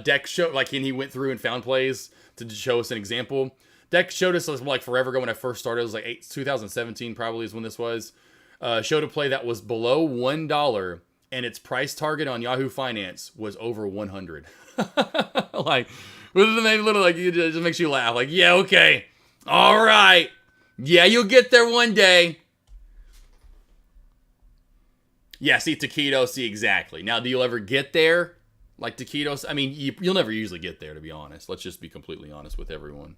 [SPEAKER 7] Deck showed, and he went through and found plays to show us an example. Deck showed us, forever ago when I first started. It was 2017 probably is when this was. Showed a play that was below $1. And its price target on Yahoo Finance was over 100. It just makes you laugh. Yeah, okay. All right. Yeah, you'll get there one day. Yeah, see, Taquito, see, exactly. Now, do you ever get there? Like Taquitos? I mean, you'll never usually get there, to be honest. Let's just be completely honest with everyone,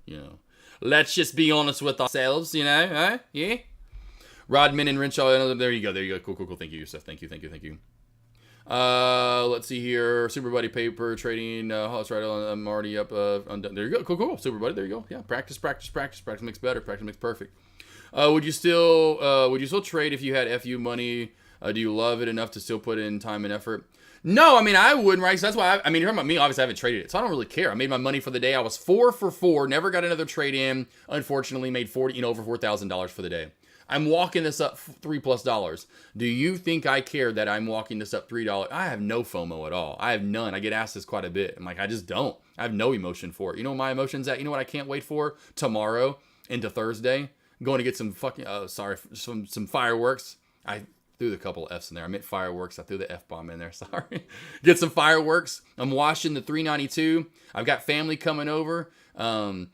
[SPEAKER 7] Let's just be honest with ourselves, huh? Yeah? Rodman and Renshaw. There you go. There you go. Cool. Thank you, Yusuf. Thank you. Let's see here. Super Buddy paper trading. That's right. I'm already up. Undone. There you go. Cool. Super Buddy. There you go. Yeah. Practice makes better. Practice makes perfect. Would you still trade if you had FU money? Do you love it enough to still put in time and effort? No, I mean, I wouldn't, right? So that's why, you're talking about me, obviously I haven't traded it, so I don't really care. I made my money for the day. I was 4 for 4, never got another trade in. Unfortunately, made over $4,000 for the day. I'm walking this up $3+. Do you think I care that I'm walking this up $3? I have no FOMO at all. I have none. I get asked this quite a bit. I'm like, I just don't. I have no emotion for it. You know what my emotion's at? You know what I can't wait for? Tomorrow into Thursday. I'm going to get some some fireworks. I threw the couple F's in there. I meant fireworks. I threw the F-bomb in there. Sorry. Get some fireworks. I'm washing the 392. I've got family coming over. A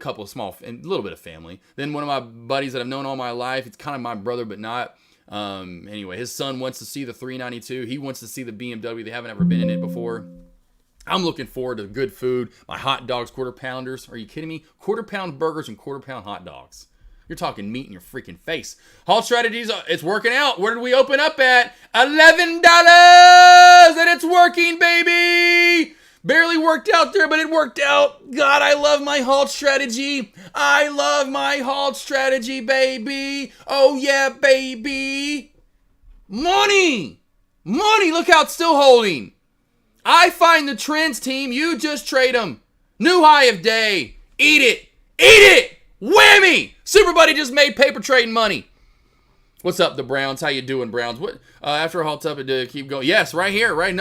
[SPEAKER 7] couple of small, and a little bit of family. Then one of my buddies that I've known all my life. It's kind of my brother, but not. Anyway, his son wants to see the 392. He wants to see the BMW. They haven't ever been in it before. I'm looking forward to good food. My hot dogs, quarter pounders. Are you kidding me? Quarter pound burgers and quarter pound hot dogs. You're talking meat in your freaking face. Halt Strategies, it's working out. Where did we open up at? $11! And it's working, baby! Barely worked out there, but it worked out. God, I love my Halt Strategy. I love my Halt Strategy, baby. Oh, yeah, baby. Money! Look how it's still holding. I find the trends, team. You just trade them. New high of day. Eat it. Whammy! Super Buddy just made paper trading money. What's up, the Browns? How you doing, Browns? What? After a halt up, to keep going. Yes, right here, right.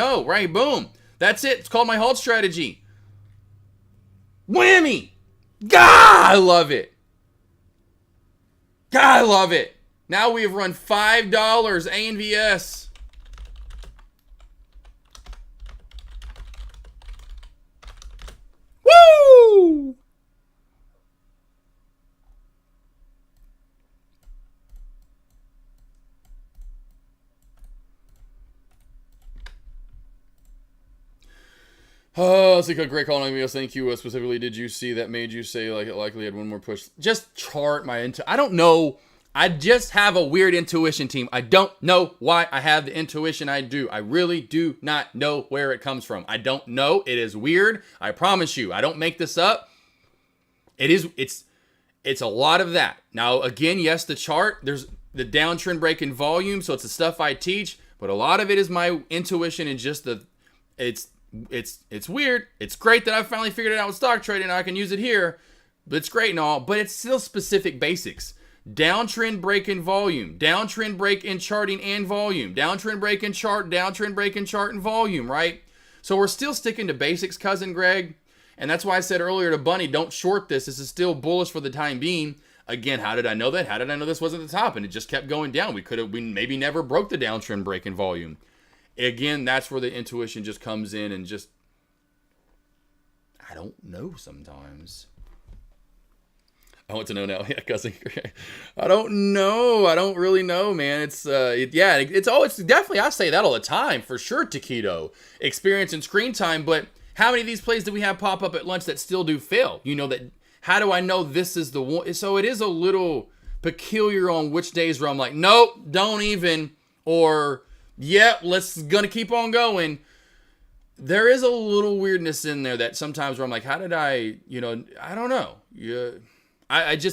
[SPEAKER 7] Boom. That's it. It's called my Halt Strategy. Whammy! God, I love it. Now we have run $5 ANVS. Woo! Oh, it's like a great call on me. Thank you. Specifically, did you see that made you say like it likely had one more push? Just chart my I don't know. I just have a weird intuition, team. I don't know why I have the intuition I do. I really do not know where it comes from. I don't know. It is weird. I promise you. I don't make this up. It's a lot of that. Now, again, yes, the chart, there's the downtrend break in volume, so it's the stuff I teach, but a lot of it is my intuition and just it's weird. It's great that I finally figured it out with stock trading and I can use it here, but it's great and all, but it's still specific basics. Downtrend break in volume, downtrend break in charting and volume, downtrend break in chart, downtrend break in chart and volume, right? So we're still sticking to basics, cousin Greg. And that's why I said earlier to Bunny, don't short this. This is still bullish for the time being. Again, how did I know that? How did I know this wasn't the top? And it just kept going down. We maybe never broke the downtrend break in volume. Again, that's where the intuition just comes in and just, I don't know sometimes. I want to know now. Yeah, cousin. I don't know. I don't really know, man. It's definitely, I say that all the time, for sure, Taquito. Experience and screen time, but how many of these plays do we have pop up at lunch that still do fail? You know that, how do I know this is the one? So it is a little peculiar on which days where I'm like, nope, don't even, or, yep, gonna keep on going. There is a little weirdness in there that sometimes where I'm like, how did I don't know. Yeah. But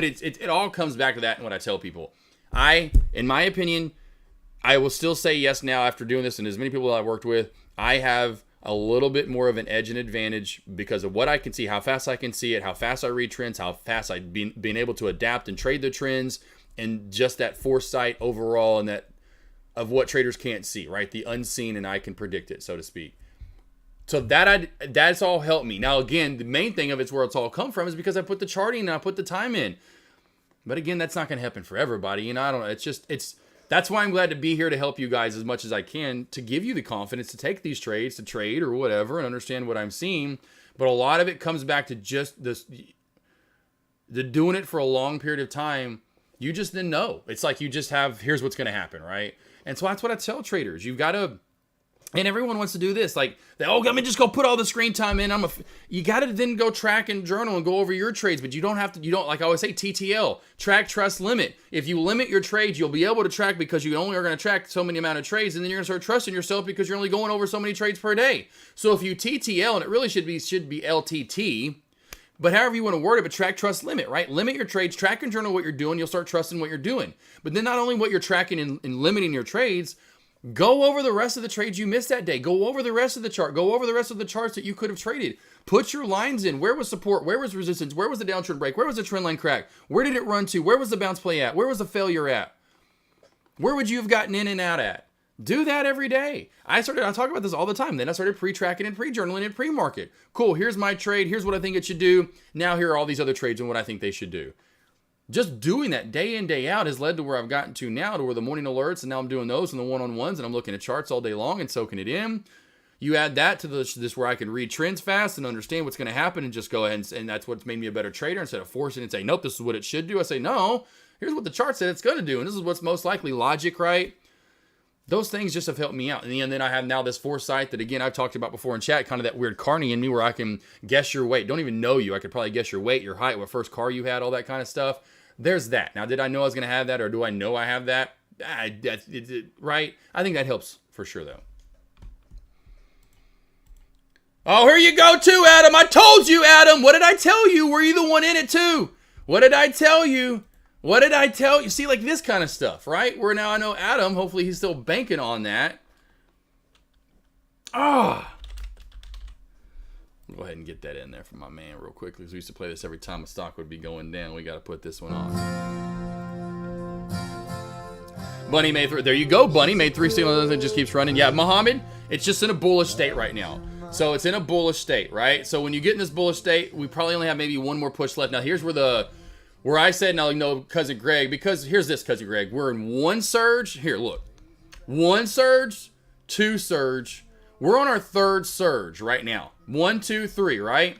[SPEAKER 7] it all comes back to that and what I tell people. In my opinion, I will still say yes now after doing this, and as many people I've worked with, I have a little bit more of an edge and advantage because of what I can see, how fast I can see it, how fast I read trends, how fast I've been able to adapt and trade the trends, and just that foresight overall and that of what traders can't see, right? The unseen, and I can predict it, so to speak. So that's all helped me. Now, again, the main thing of it's where it's all come from is because I put the charting and I put the time in. But again, that's not going to happen for everybody. I don't know. That's why I'm glad to be here to help you guys as much as I can, to give you the confidence to take these trades, to trade or whatever, and understand what I'm seeing. But a lot of it comes back to just the doing it for a long period of time. You just then know. It's like you just have, here's what's going to happen, right? And so that's what I tell traders. You've got to, And everyone wants to do this, like, let me just go put all the screen time in. You got to then go track and journal and go over your trades, but you don't have to. You don't, like I always say, TTL, track, trust, limit. If you limit your trades, you'll be able to track because you only are going to track so many amount of trades, and then you're going to start trusting yourself because you're only going over so many trades per day. So if you TTL, and it really should be LTT, but however you want to word it, but track, trust, limit, right? Limit your trades, track and journal what you're doing. You'll start trusting what you're doing. But then not only what you're tracking and limiting your trades. Go over the rest of the trades you missed that day. Go over the rest of the chart. Go over the rest of the charts that you could have traded. Put your lines in. Where was support? Where was resistance? Where was the downtrend break? Where was the trend line crack? Where did it run to? Where was the bounce play at? Where was the failure at? Where would you have gotten in and out at? Do that every day. I talk about this all the time. Then I started pre-tracking and pre-journaling and pre-market. Cool, here's my trade. Here's what I think it should do. Now here are all these other trades and what I think they should do. Just doing that day in, day out has led to where I've gotten to now, to where the morning alerts, and now I'm doing those and the one-on-ones, and I'm looking at charts all day long and soaking it in. You add that to this where I can read trends fast and understand what's going to happen and just go ahead and that's what's made me a better trader. Instead of forcing and saying, nope, this is what it should do. I say, no, here's what the chart said it's going to do, and this is what's most likely logic, right? Those things just have helped me out. And then I have now this foresight that, again, I've talked about before in chat, kind of that weird carny in me where I can guess your weight. Don't even know you. I could probably guess your weight, your height, what first car you had, all that kind of stuff. There's that. Now, did I know I was going to have that, or do I know I have that? Right? I think that helps for sure, though. Oh, here you go, too, Adam. I told you, Adam. What did I tell you? Were you the one in it, too? What did I tell you? What did I tell you? See, like this kind of stuff, right? Where now I know Adam, hopefully he's still banking on that. Go ahead and get that in there for my man real quick, because we used to play this every time a stock would be going down. We got to put this one on. Bunny made three. There you go, Bunny made 3 signals and just keeps running. Yeah, Muhammad, it's just in a bullish state right now. So it's in a bullish state, right? So when you get in this bullish state, we probably only have maybe one more push left. Now here's where I said, now, no, Cousin Greg, because here's this, Cousin Greg. We're in one surge. Here, look. One surge, 2 surge. We're on our 3rd surge right now. 1, 2, 3, right?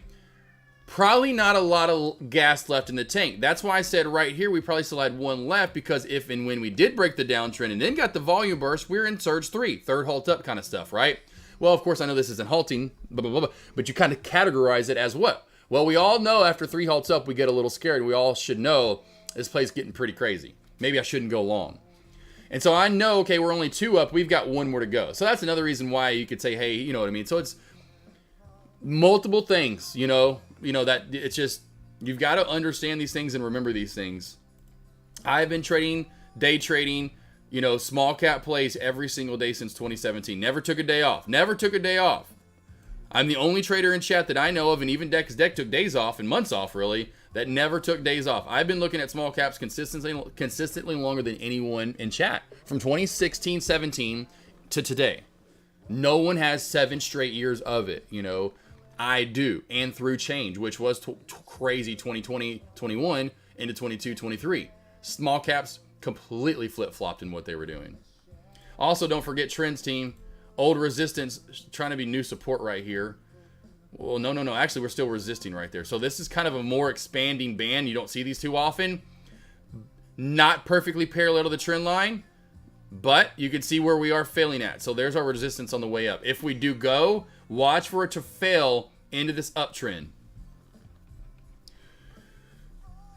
[SPEAKER 7] Probably not a lot of gas left in the tank. That's why I said right here we probably still had 1 left, because if and when we did break the downtrend and then got the volume burst, we're in surge 3, 3rd halt up kind of stuff, right? Well, of course, I know this isn't halting, blah, blah, blah, blah, but you kind of categorize it as what? Well, we all know after 3 halts up, we get a little scared. We all should know this play's getting pretty crazy. Maybe I shouldn't go long. And so I know, okay, we're only 2 up. We've got 1 more to go. So that's another reason why you could say, hey, you know what I mean? So it's multiple things, you know that it's just, you've got to understand these things and remember these things. I've been trading, day trading, small cap plays every single day since 2017. Never took a day off. Never took a day off. I'm the only trader in chat that I know of, and even Deck took days off and months off, really, that never took days off. I've been looking at small caps consistently longer than anyone in chat. From 2016, 17 to today. No one has 7 straight years of it, I do. And through change, which was crazy 2020, 21 into 22, 23. Small caps completely flip-flopped in what they were doing. Also, don't forget trends, team. Old resistance, trying to be new support right here. Well, no. Actually, we're still resisting right there. So this is kind of a more expanding band. You don't see these too often. Not perfectly parallel to the trend line, but you can see where we are failing at. So there's our resistance on the way up. If we do go, watch for it to fail into this uptrend.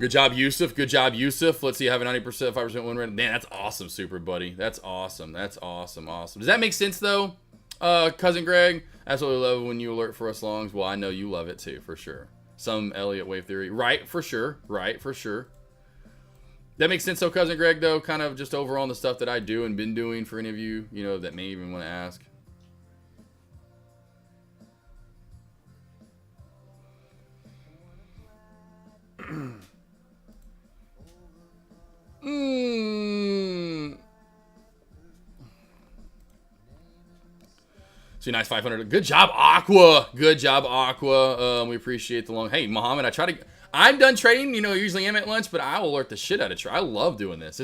[SPEAKER 7] Good job, Yusuf. Good job, Yusuf. Let's see, I have a 90%, 5% win rate. Man, that's awesome, super buddy. That's awesome. That's awesome. Does that make sense, though, Cousin Greg? Absolutely love when you alert for us longs. Well, I know you love it, too, for sure. Some Elliott wave theory. Right, for sure. Right, for sure. That makes sense, though, Cousin Greg, though, kind of just overall on the stuff that I do and been doing for any of you, that may even want to ask. See, nice 500. Good job, Aqua. Good job, Aqua. We appreciate the long. Hey, Muhammad, I'm done trading. Usually am at lunch, but I will alert the shit out of trade. I love doing this.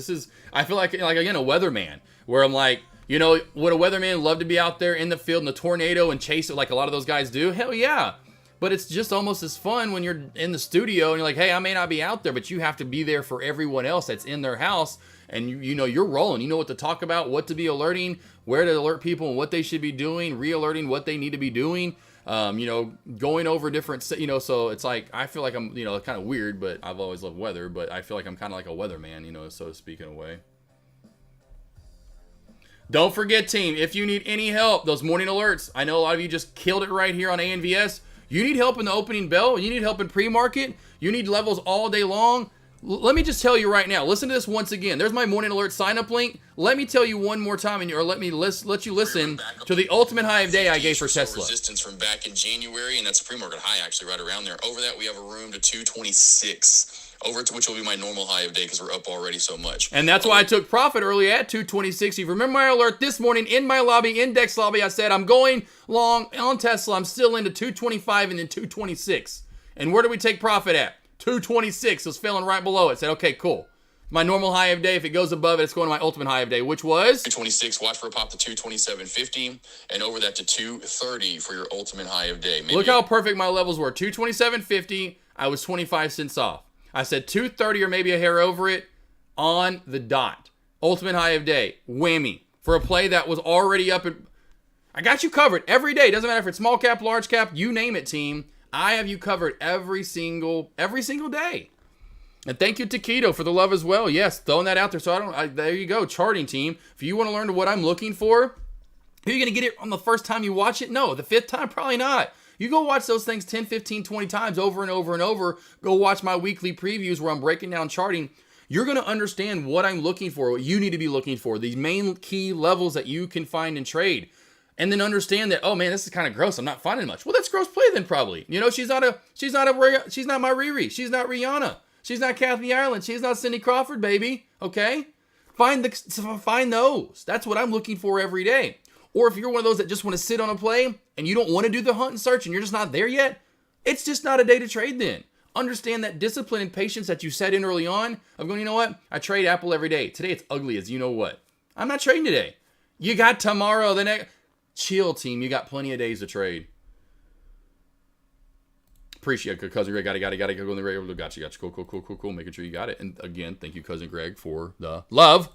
[SPEAKER 7] I feel like again, a weatherman, where I'm like, would a weatherman love to be out there in the field in the tornado and chase it like a lot of those guys do? Hell yeah. but it's just almost as fun when you're in the studio and you're like, hey, I may not be out there, but you have to be there for everyone else that's in their house. And you know you're rolling. You know what to talk about, what to be alerting, where to alert people and what they should be doing, re-alerting what they need to be doing. You know, going over different, you know, so it's like, I feel like I'm, you know, kind of weird, but I've always loved weather, but I feel like I'm kind of like a weatherman, you know, so to speak in a way. Don't forget, team, if you need any help, those morning alerts, I know a lot of you just killed it right here on ANVS. You need help in the opening bell. You need help in pre-market. You need levels all day long. Let me just tell you right now. Listen to this once again. There's my morning alert sign-up link. Let me tell you one more time, or let you listen to the ultimate high of day I gave for Tesla.
[SPEAKER 8] Resistance from back in January, and that's a pre-market high actually right around there. Over that, we have a room to 226. Over to which will be my normal high of day because we're up already so much.
[SPEAKER 7] And that's why I took profit early at 226. You remember my alert this morning in my lobby, index lobby. I said I'm going long on Tesla. I'm still into 225 and then 226. And where do we take profit at? 226. It was filling right below it. Said, okay, cool. My normal high of day, if it goes above it, it's going to my ultimate high of day, which was
[SPEAKER 8] 226. Watch for a pop to 227.50, and over that to 230 for your ultimate high of day.
[SPEAKER 7] Look how perfect my levels were. 227.50. I was 25 cents off. I said 230 or maybe a hair over it on the dot. Ultimate high of day. Whammy. For a play that was already up. I got you covered every day. Doesn't matter if it's small cap, large cap, you name it, team. I have you covered every single day. And thank you, Taquito, for the love as well. Yes, throwing that out there. So there you go, charting team. If you want to learn what I'm looking for, are you going to get it on the first time you watch it? No. The fifth time? Probably not. You go watch those things 10, 15, 20 times over and over and over. Go watch my weekly previews where I'm breaking down charting. You're going to understand what I'm looking for, what you need to be looking for, these main key levels that you can find and trade. And then understand that, oh man, this is kind of gross. I'm not finding much. Well, that's gross play then probably. You know, she's not my Riri. She's not Rihanna. She's not Kathy Ireland. She's not Cindy Crawford, baby. Okay? Find those. That's what I'm looking for every day. Or if you're one of those that just want to sit on a play and you don't want to do the hunt and search and you're just not there yet, it's just not a day to trade then. Understand that discipline and patience that you set in early on of going, you know what? I trade Apple every day. Today it's ugly as you know what. I'm not trading today. You got tomorrow, the next. Chill, team. You got plenty of days to trade. Appreciate it, Cousin Greg. Got it. Go on the radio. Got you. Cool. Making sure you got it. And again, thank you, Cousin Greg, for the love.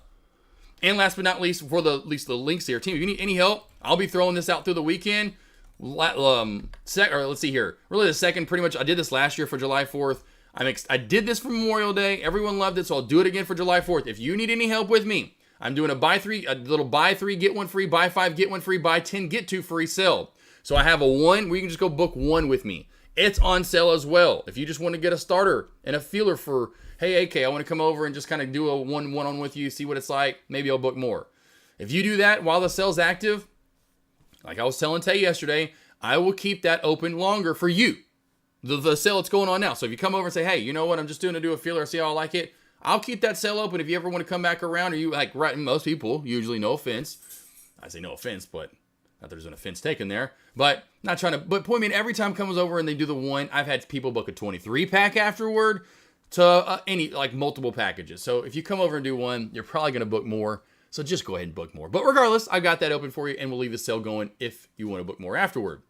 [SPEAKER 7] And last but not least, for the links here, team. If you need any help, I'll be throwing this out through the weekend. Let's see here. Really, the second, pretty much. I did this last year for July 4th. I did this for Memorial Day. Everyone loved it, so I'll do it again for July 4th. If you need any help with me, I'm doing a buy 3 get 1 free, buy 5 get 1 free, buy 10 get 2 free sale. So I have a one where you can just go book one with me. It's on sale as well. If you just want to get a starter and a feeler for, hey, AK, I want to come over and just kind of do a one-on with you, see what it's like, maybe I'll book more. If you do that while the sale's active, like I was telling Tay yesterday, I will keep that open longer for you. The sale that's going on now. So if you come over and say, hey, you know what, I'm just doing to do a feeler, see how I like it, I'll keep that sale open if you ever want to come back around, or you like, right, most people, usually, no offense. I say no offense, but not that there's an offense taken there. But not trying to, but point me in, every time comes over and they do the one, I've had people book a 23 pack afterward to any, like multiple packages. So if you come over and do one, you're probably going to book more. So just go ahead and book more. But regardless, I've got that open for you and we'll leave the sale going if you want to book more afterward.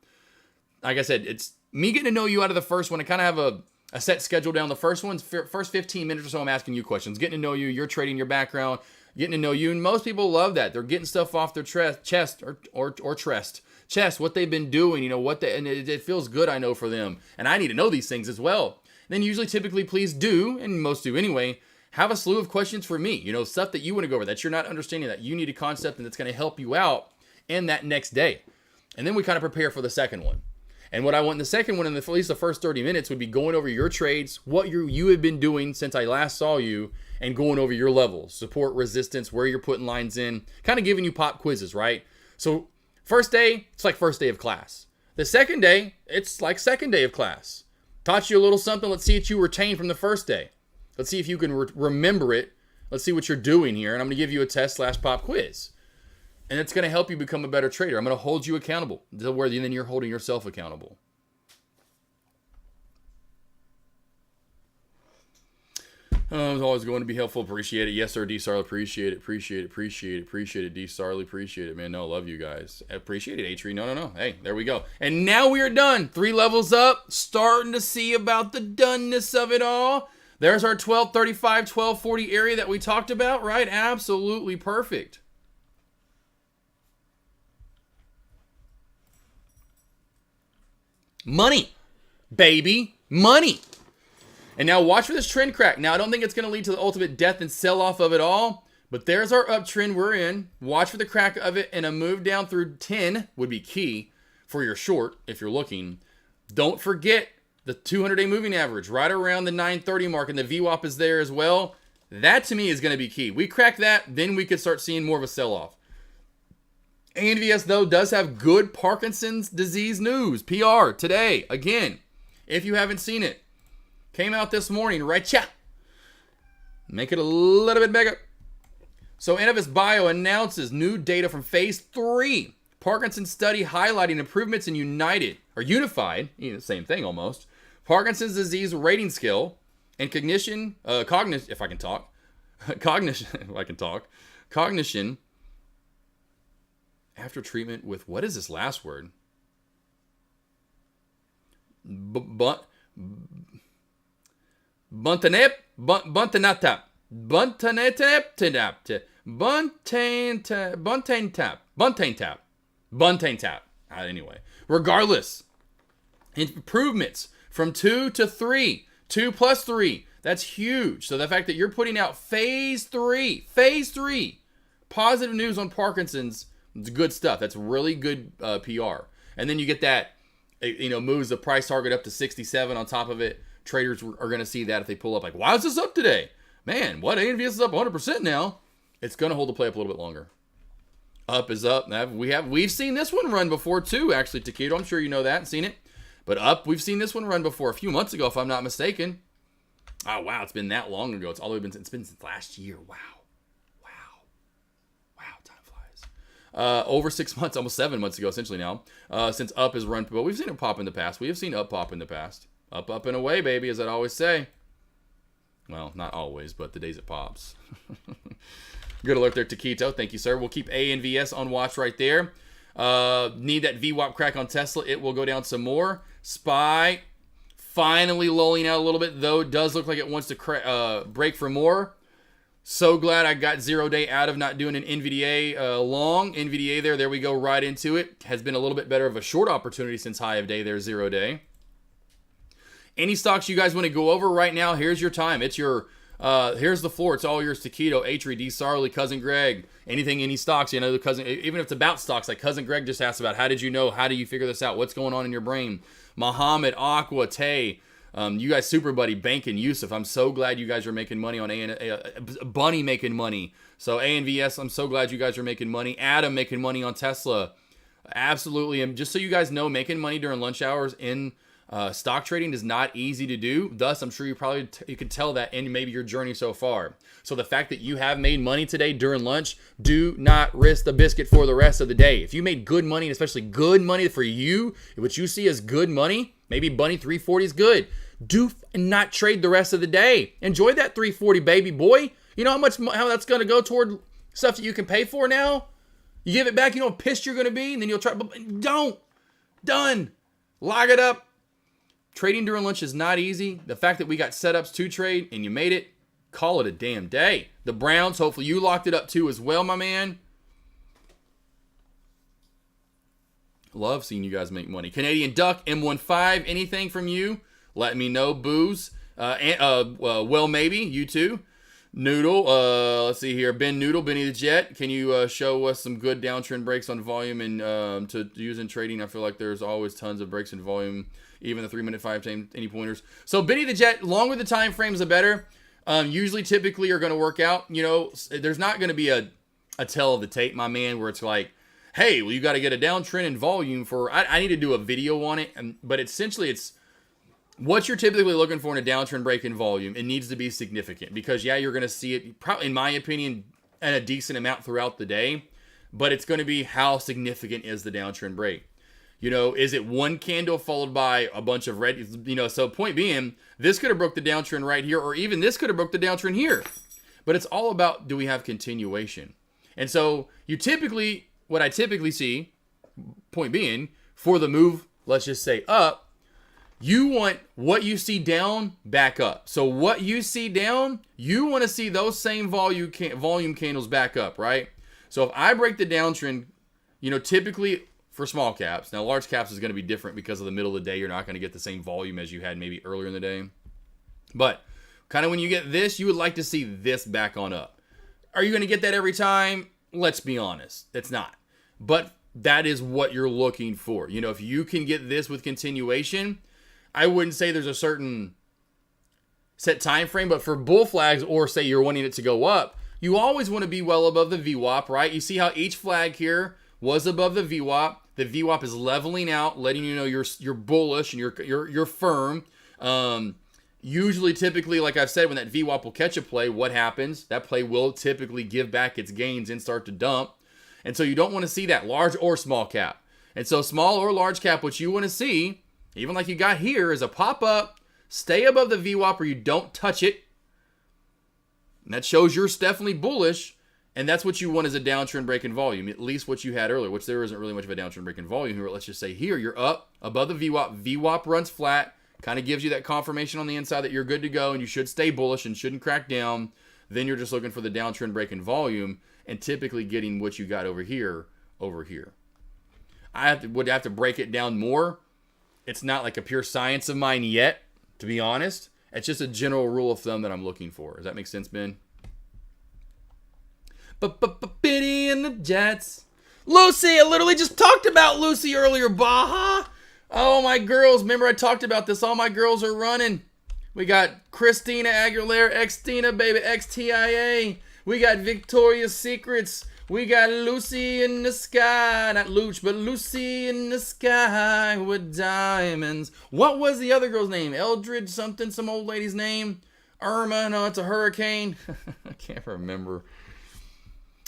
[SPEAKER 7] Like I said, it's me getting to know you out of the first one. I kind of have a set schedule down. The first one's first 15 minutes or so, I'm asking you questions, getting to know you, you're trading your background, getting to know you. And most people love that. They're getting stuff off their chest, what they've been doing, you know, and it feels good, I know, for them. And I need to know these things as well. Then usually, typically, please do, and most do anyway, have a slew of questions for me. You know, stuff that you want to go over, that you're not understanding, that you need a concept and that's going to help you out in that next day. And then we kind of prepare for the second one. And what I want in the second one, in at least the first 30 minutes, would be going over your trades, what you have been doing since I last saw you, and going over your levels, support, resistance, where you're putting lines in, kind of giving you pop quizzes, right? So first day, it's like first day of class. The second day, it's like second day of class. Taught you a little something. Let's see what you retained from the first day. Let's see if you can remember it. Let's see what you're doing here. And I'm going to give you a test / pop quiz. And it's going to help you become a better trader. I'm going to hold you accountable to where then you're holding yourself accountable. It's always going to be helpful. Appreciate it. Yes, sir, D. Sarley. Appreciate it. Appreciate it, D. Sarley. Appreciate it, man. No, love you guys. Appreciate it, H-Tree. No. Hey, there we go. And now we are done. 3 levels up. Starting to see about the doneness of it all. There's our 1235, 1240 area that we talked about, right? Absolutely perfect. Money, baby. Money. And now watch for this trend crack. Now, I don't think it's going to lead to the ultimate death and sell-off of it all, but there's our uptrend we're in. Watch for the crack of it, and a move down through 10 would be key for your short if you're looking. Don't forget the 200-day moving average right around the 930 mark, and the VWAP is there as well. That, to me, is going to be key. We crack that, then we could start seeing more of a sell-off. ANVS, though, does have good Parkinson's disease news. PR today, again, if you haven't seen it. Came out this morning, right? Yeah. Make it a little bit bigger. So Innovis Bio announces new data from phase 3 Parkinson's study highlighting improvements in unified, same thing almost, Parkinson's disease rating scale and cognition after treatment with, what is this last word? Buntanetap. Anyway, regardless, improvements from 2 to 3, 2 plus 3. That's huge. So the fact that you're putting out phase 3, positive news on Parkinson's, it's good stuff. That's really good PR. And then you get that, moves the price target up to 67 on top of it. Traders are going to see that if they pull up, like, why is this up today? Man, what? ANVS is up 100% now. It's going to hold the play up a little bit longer. Up is up. We've seen this one run before too, actually, Taquito. I'm sure you know that and seen it. But up, we've seen this one run before a few months ago, if I'm not mistaken. Oh, wow, it's been that long ago. It's been since last year. Wow, time flies. Over 6 months, almost 7 months ago, essentially now, since up has run. But we've seen it pop in the past. We have seen up pop in the past. Up, up, and away, baby, as I always say. Well, not always, but the days it pops. Good alert there, Taquito. Thank you, sir. We'll keep ANVS on watch right there. Need that VWAP crack on Tesla. It will go down some more. SPY finally lulling out a little bit, though. It does look like it wants to break for more. So glad I got 0 day out of not doing an NVDA long. NVDA there we go, right into it. Has been a little bit better of a short opportunity since high of day there, 0 day. Any stocks you guys want to go over right now, here's your time. It's your, here's the floor. It's all yours, Taquito, Atri, D. Sarley, Cousin Greg, any stocks, the cousin, even if it's about stocks, like Cousin Greg just asked about, how did you know? How do you figure this out? What's going on in your brain? Muhammad, Aqua, Tay, you guys, Super Buddy, Bank, and Yusuf. I'm so glad you guys are making money on Bunny making money. So ANVS, I'm so glad you guys are making money. Adam making money on Tesla. Absolutely. And just so you guys know, making money during lunch hours in stock trading is not easy to do. Thus, I'm sure you could tell that in maybe your journey so far. So the fact that you have made money today during lunch, do not risk the biscuit for the rest of the day. If you made good money, and especially good money for you, what you see as good money, maybe Bunny 340 is good. Do not trade the rest of the day. Enjoy that 340, baby boy. You know how that's going to go toward stuff that you can pay for now? You give it back, you know how pissed you're going to be, and then you'll try. Don't. Done. Lock it up. Trading during lunch is not easy. The fact that we got setups to trade and you made it, call it a damn day. The Browns, hopefully you locked it up too as well, my man. Love seeing you guys make money. Canadian Duck, M15, anything from you? Let me know, Booze. Well, maybe, you too. Noodle, let's see here. Benny the Jet. Can you show us some good downtrend breaks on volume and to use in trading? I feel like there's always tons of breaks in volume, even the 3-minute 5-time any pointers. So Benny the Jet, longer the time frames, the better. Usually, typically, are going to work out. There's not going to be a tell of the tape, my man, where it's like, hey, well, you got to get a downtrend in volume for. I need to do a video on it, but essentially, it's what you're typically looking for in a downtrend break in volume. It needs to be significant because, yeah, you're going to see it, probably, in my opinion, at a decent amount throughout the day, but it's going to be how significant is the downtrend break. You know, is it one candle followed by a bunch of red? You know, so point being, this could have broke the downtrend right here, or even this could have broke the downtrend here. But it's all about, do we have continuation? And so you typically, what I typically see, point being, for the move, let's just say up, you want what you see down back up. So what you see down, you want to see those same volume candles back up, right? So if I break the downtrend, you know, typically for small caps, now large caps is going to be different because of the middle of the day. You're not going to get the same volume as you had maybe earlier in the day. But kind of when you get this, you would like to see this back on up. Are you going to get that every time? Let's be honest. It's not. But that is what you're looking for. You know, if you can get this with continuation, I wouldn't say there's a certain set time frame, but for bull flags, or say you're wanting it to go up, you always want to be well above the VWAP, right? You see how each flag here was above the VWAP. The VWAP is leveling out, letting you know you're bullish and you're firm. Usually, typically, like I've said, when that VWAP will catch a play, what happens? That play will typically give back its gains and start to dump. And so you don't want to see that, large or small cap. And so small or large cap, what you want to see, even like you got here, is a pop-up, stay above the VWAP or you don't touch it. And that shows you're definitely bullish. And that's what you want as a downtrend break in volume, at least what you had earlier, which there isn't really much of a downtrend break in volume here. Let's just say here, you're up above the VWAP. VWAP runs flat. Kind of gives you that confirmation on the inside that you're good to go and you should stay bullish and shouldn't crack down. Then you're just looking for the downtrend break in volume and typically getting what you got over here. Would have to break it down more. It's not like a pure science of mine yet, to be honest. It's just a general rule of thumb that I'm looking for. Does that make sense, Ben? Biddy and the Jets. Lucy, I literally just talked about Lucy earlier, Baja. Oh, my girls. Remember I talked about this. All my girls are running. We got Christina Aguilera, X-Tina, baby, XTIA. We got Victoria's Secrets. We got Lucy in the sky. Not Luch, but Lucy in the sky with diamonds. What was the other girl's name? Eldridge something, some old lady's name? Irma, no, it's a hurricane. I can't remember.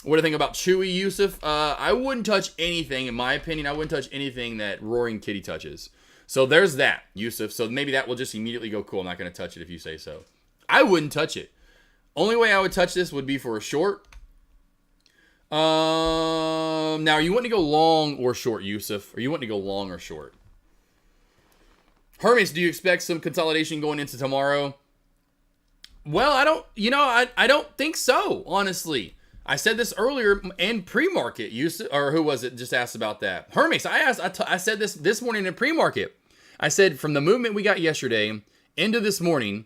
[SPEAKER 7] What do you think about Chewy Yusuf? I wouldn't touch anything, in my opinion. I wouldn't touch anything that Roaring Kitty touches. So there's that, Yusuf. So maybe that will just immediately go, cool, I'm not going to touch it if you say so. I wouldn't touch it. Only way I would touch this would be for a short. Now, are you wanting to go long or short, Yusuf? Or you wanting to go long or short? Hermes, do you expect some consolidation going into tomorrow? Well, I don't think so, honestly. I said this earlier in pre-market. Or who was it just asked about that? Hermes, I said this morning in pre-market. I said from the movement we got yesterday into this morning,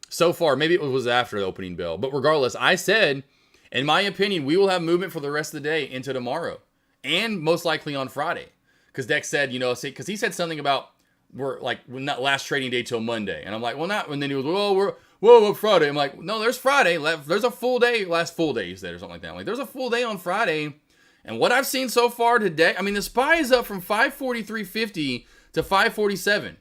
[SPEAKER 7] so far, maybe it was after the opening bell, but regardless, I said, in my opinion, we will have movement for the rest of the day into tomorrow and most likely on Friday. Because Dex said, because he said something about we're not last trading day till Monday. And I'm like, well, not. And then he was, whoa, Friday. I'm like, no, there's Friday. There's a full day, last full day, he said, or something like that. I'm like, there's a full day on Friday. And what I've seen so far today, I mean, the SPY is up from 543.50 to 547.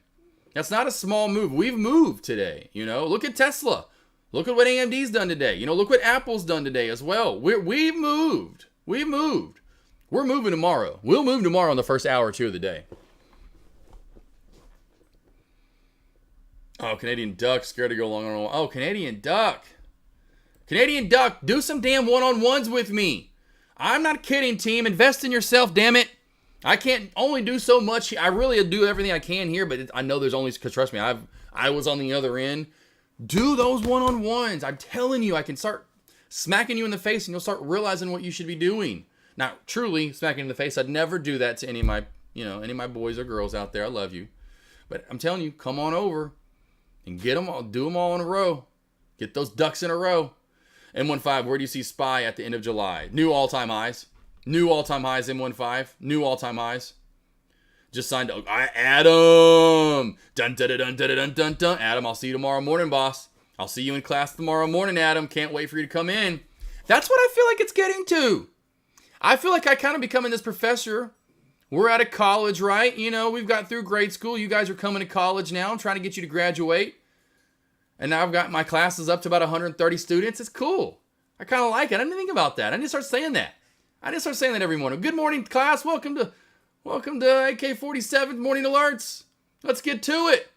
[SPEAKER 7] That's not a small move. We've moved today. Look at Tesla. Look at what AMD's done today. Look what Apple's done today as well. We've moved. We're moving tomorrow. We'll move tomorrow in the first hour or two of the day. Oh, Canadian Duck, scared to go long on one. Oh, Canadian Duck, do some damn one-on-ones with me. I'm not kidding, team. Invest in yourself, damn it. I can't only do so much. I really do everything I can here, but I know there's only, because trust me, I was on the other end. Do those one-on-ones. I'm telling you, I can start smacking you in the face and you'll start realizing what you should be doing. Now, truly smacking in the face, I'd never do that to any of my boys or girls out there. I love you. But I'm telling you, come on over and get them all, do them all in a row. Get those ducks in a row. M15, where do you see SPY at the end of July? New all-time highs. New all-time highs, M15. New all-time highs. Just signed Adam. Dun, dun, dun, dun, dun, dun, dun. Adam, I'll see you tomorrow morning, boss. I'll see you in class tomorrow morning, Adam. Can't wait for you to come in. That's what I feel like it's getting to. I feel like I kind of becoming this professor. We're out of college, right? We've got through grade school. You guys are coming to college now. I'm trying to get you to graduate. And now I've got my classes up to about 130 students. It's cool. I kind of like it. I didn't think about that. I didn't start saying that. every morning. Good morning, class. Welcome Welcome to AK47 Morning Alerts. Let's get to it.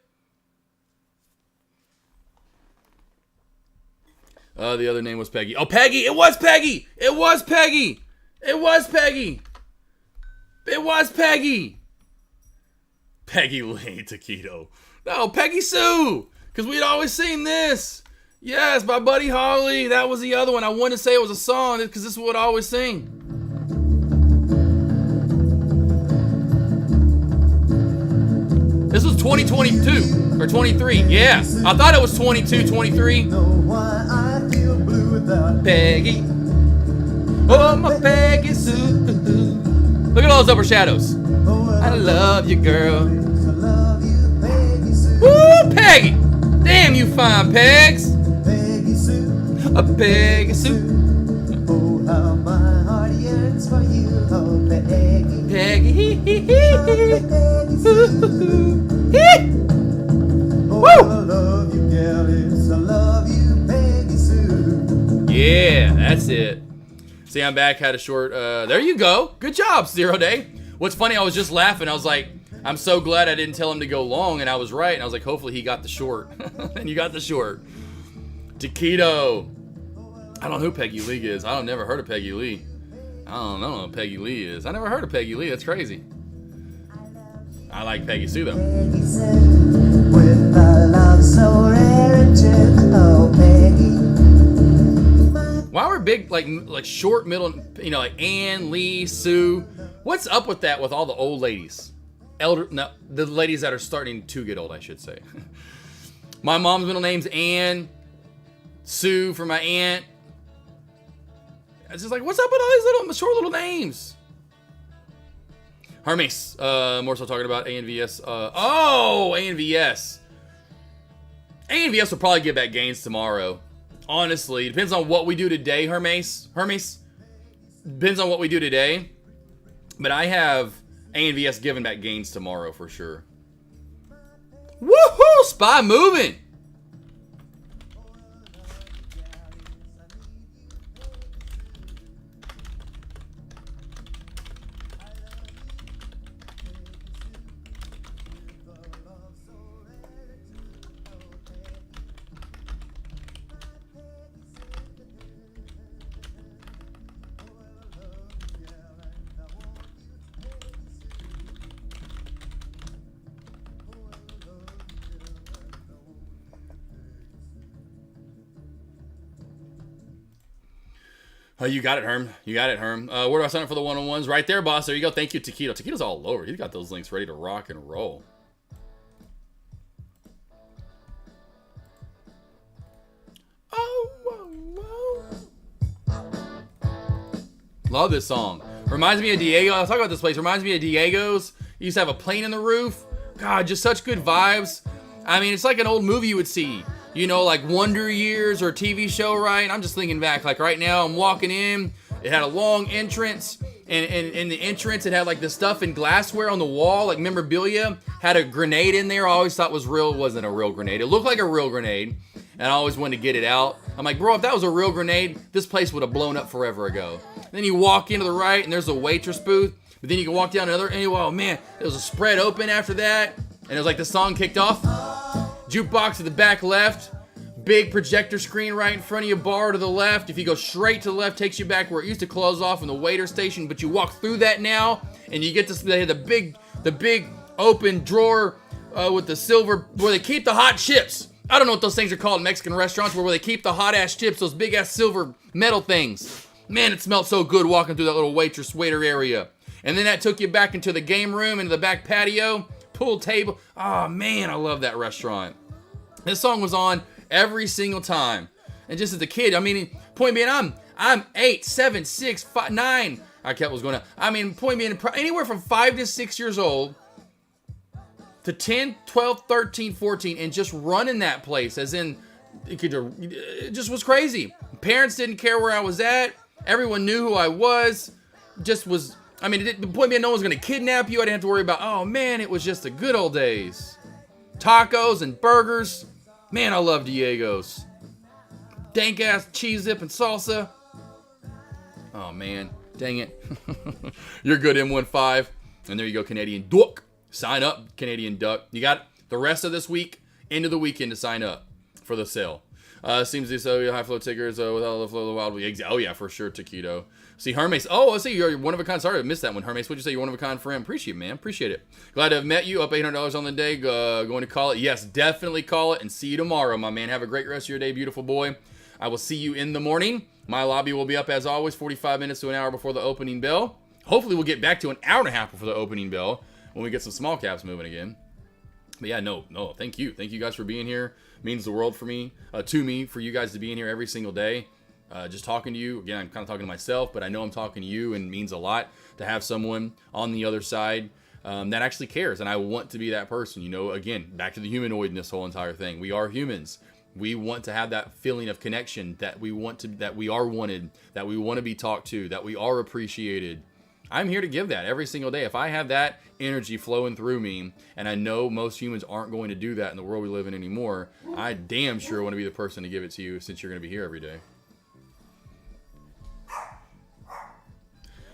[SPEAKER 7] The other name was Peggy. Oh, Peggy! It was Peggy! It was Peggy! It was Peggy! It was Peggy! Peggy Lee Taquito. No, Peggy Sue! Because we'd always seen this. Yes, by Buddy Holly. That was the other one. I wanted to say it was a song because this is what I always sing. This was 2022 or 23. Yeah, I thought it was 22, 23. Peggy. Oh, my Peggy Sue. Look at all those upper shadows. I love you, girl. Woo, Peggy. Damn, you fine, Pegs. A Peggy Sue. Oh, how my heart yearns for you, oh, Peggy. Peggy. Oh, I love you, girl. Yes, I love you, Peggy Sue. Yeah, that's it. See, I'm back. Had a short. There you go. Good job, 0 Day. What's funny? I was just laughing. I was like, I'm so glad I didn't tell him to go long, and I was right. And I was like, hopefully he got the short. And you got the short. Taquito. I don't know who Peggy Lee is. I don't never heard of Peggy Lee. I don't know who Peggy Lee is. I never heard of Peggy Lee. That's crazy. I like Peggy Sue though. Peggy Sue, with a love so rare and true, oh Peggy. Why were big like short middle, you know, like Ann, Lee, Sue? What's up with that with all the old ladies? The ladies that are starting to get old, I should say. My mom's middle name's Ann. Sue for my aunt. It's just like, what's up with all these little short little names? Hermes, more so talking about ANVS. ANVS. ANVS will probably get back gains tomorrow. Honestly, it depends on what we do today, Hermes. Depends on what we do today. But I have ANVS giving back gains tomorrow for sure. Woohoo! Spy moving! Oh, you got it, Herm. You got it, Herm. Where do I sign up for the one-on-ones? Right there, boss. There you go. Thank you, Taquito. Taquito's all over. He's got those links ready to rock and roll. Oh, whoa, whoa. Love this song. Reminds me of Diego. I was talking about this place. Reminds me of Diego's. He used to have a plane in the roof. God, just such good vibes. I mean, it's like an old movie you would see. You know, like Wonder Years or a TV show, right? I'm just thinking back. Like right now, I'm walking in. It had a long entrance. And in the entrance, it had like the stuff in glassware on the wall, like memorabilia. Had a grenade in there. I always thought was real. It wasn't a real grenade. It looked like a real grenade. And I always wanted to get it out. I'm like, bro, if that was a real grenade, this place would have blown up forever ago. Then you walk into the right, and there's a waitress booth. But then you can walk down another, and oh man, there was a spread open after that. And it was like the song kicked off. Jukebox at the back left. Big projector screen right in front of you, bar to the left. If you go straight to the left, takes you back where it used to close off in the waiter station. But you walk through that now, and you get to the big open drawer with the silver, where they keep the hot chips. I don't know what those things are called in Mexican restaurants, where they keep the hot ass chips, those big ass silver metal things. Man, it smelled so good walking through that little waiter area. And then that took you back into the game room, into the back patio, pool table. Oh man, I love that restaurant. This song was on every single time. And just as a kid, I mean, point being, I'm 8, 7, 6, 5, 9. I kept what was going on. I mean, point being, anywhere from 5 to 6 years old to 10, 12, 13, 14, and just running that place, as in, it just was crazy. Parents didn't care where I was at. Everyone knew who I was. Just was, I mean, the point being, no one's going to kidnap you. I didn't have to worry about, oh man, it was just the good old days. Tacos and burgers. Man, I love Diego's. Dank ass cheese dip and salsa. Oh man, dang it. You're good, M15. And there you go, Canadian Duck. Sign up, Canadian Duck. You got the rest of this week into the weekend to sign up for the sale. Seems to so high flow tickers with all the flow of the wild eggs. Oh yeah, for sure, Taquito. See Hermes. Oh, I see you're one of a kind. Sorry, I missed that one. Hermes, what'd you say? You're one of a kind friend. Appreciate it, man. Appreciate it. Glad to have met you. Up $800 on the day. Going to call it. Yes, definitely call it. And see you tomorrow, my man. Have a great rest of your day, beautiful boy. I will see you in the morning. My lobby will be up as always, 45 minutes to an hour before the opening bell. Hopefully, we'll get back to an hour and a half before the opening bell when we get some small caps moving again. But yeah, no, thank you. Thank you guys for being here. It means the world for me, for you guys to be in here every single day. Just talking to you. Again, I'm kind of talking to myself, but I know I'm talking to you, and it means a lot to have someone on the other side that actually cares. And I want to be that person. You know, again, back to the humanoid in this whole entire thing. We are humans. We want to have that feeling of connection, that we are wanted, that we want to be talked to, that we are appreciated. I'm here to give that every single day. If I have that energy flowing through me, and I know most humans aren't going to do that in the world we live in anymore, I damn sure want to be the person to give it to you, since you're going to be here every day.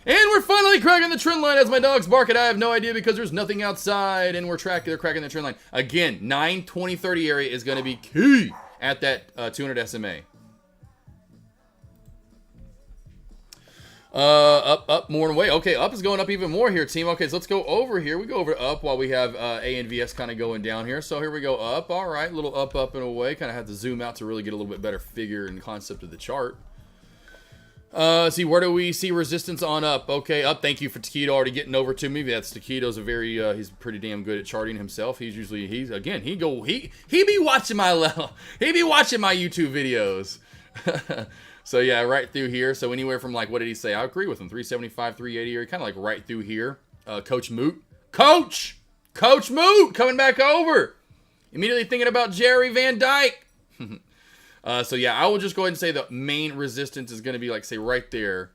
[SPEAKER 7] And we're finally cracking the trend line as my dogs bark it. I have no idea because there's nothing outside, and they're cracking the trend line. Again, 9, 20, 30 area is going to be key at that 200 SMA. Up more and away. Okay, up is going up even more here, team. Okay, so let's go over here. We go over to up while we have A and VS kind of going down here. So here we go up. All right, little up and away. Kind of have to zoom out to really get a little bit better figure and concept of the chart. See, where do we see resistance on up? Okay, up. Thank you for Taquito already getting over to me. That's Taquito's he's pretty damn good at charting himself. He be watching my YouTube videos. So yeah, right through here. So anywhere from like, what did he say? I agree with him. 375, 380, or kind of like right through here. Coach Moot. Coach Moot coming back over. Immediately thinking about Jerry Van Dyke. So yeah, I will just go ahead and say the main resistance is going to be like, say right there.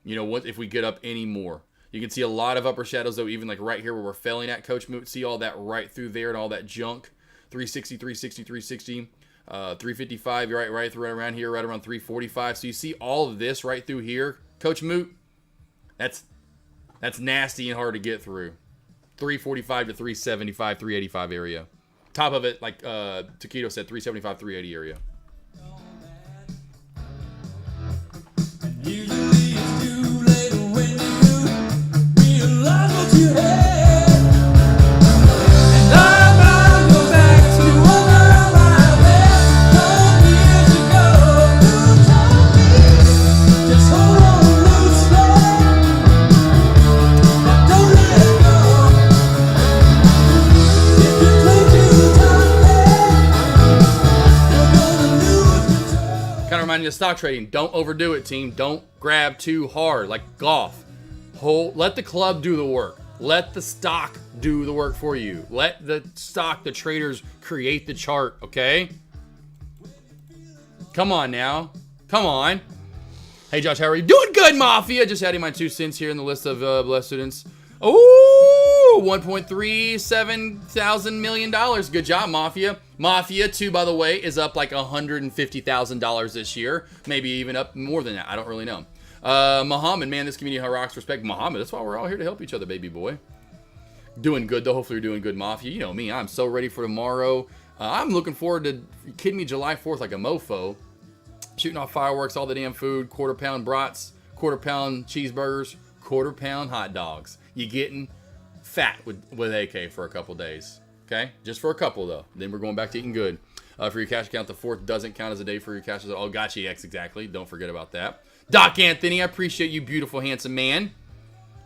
[SPEAKER 7] You know, what if we get up any more? You can see a lot of upper shadows though, even like right here where we're failing at Coach Moot. See all that right through there and all that junk. 360, 360, 360. 355, you're right around here, right around 345. So you see all of this right through here, Coach Moot. That's nasty and hard to get through. 345 to 375, 385 area. Top of it, like Taquito said, 375, 380 area.
[SPEAKER 4] Usually it's too late when you realize what you had. And I'm about to go back to another life years ago. You told me, just hold on loosely. Now don't let it go. If you cling too tightly, you're gonna lose control.
[SPEAKER 7] Kind of reminding you of stock trading. Don't overdo it, team. Don't grab too hard, like golf. Let the club do the work. Let the stock do the work for you. Let the traders create the chart, okay? Come on now. Come on. Hey, Josh, how are you? Doing good, Mafia. Just adding my 2 cents here in the list of blessed students. Oh, $1.37 million. Good job, Mafia. Mafia 2, by the way, is up like $150,000 this year. Maybe even up more than that. I don't really know. Muhammad, man, this community rocks. Respect Muhammad. That's why we're all here to help each other, baby boy. Doing good, though. Hopefully you're doing good, Mafia. You know me. I'm so ready for tomorrow. I'm looking forward to, kidding me, July 4th like a mofo. Shooting off fireworks, all the damn food, quarter-pound brats, quarter-pound cheeseburgers, quarter-pound hot dogs. You getting fat with AK for a couple days. Okay? Just for a couple, though. Then we're going back to eating good. For your cash account, the 4th doesn't count as a day for your cash. Oh, gotcha, X, exactly. Don't forget about that. Doc Anthony, I appreciate you, beautiful, handsome man.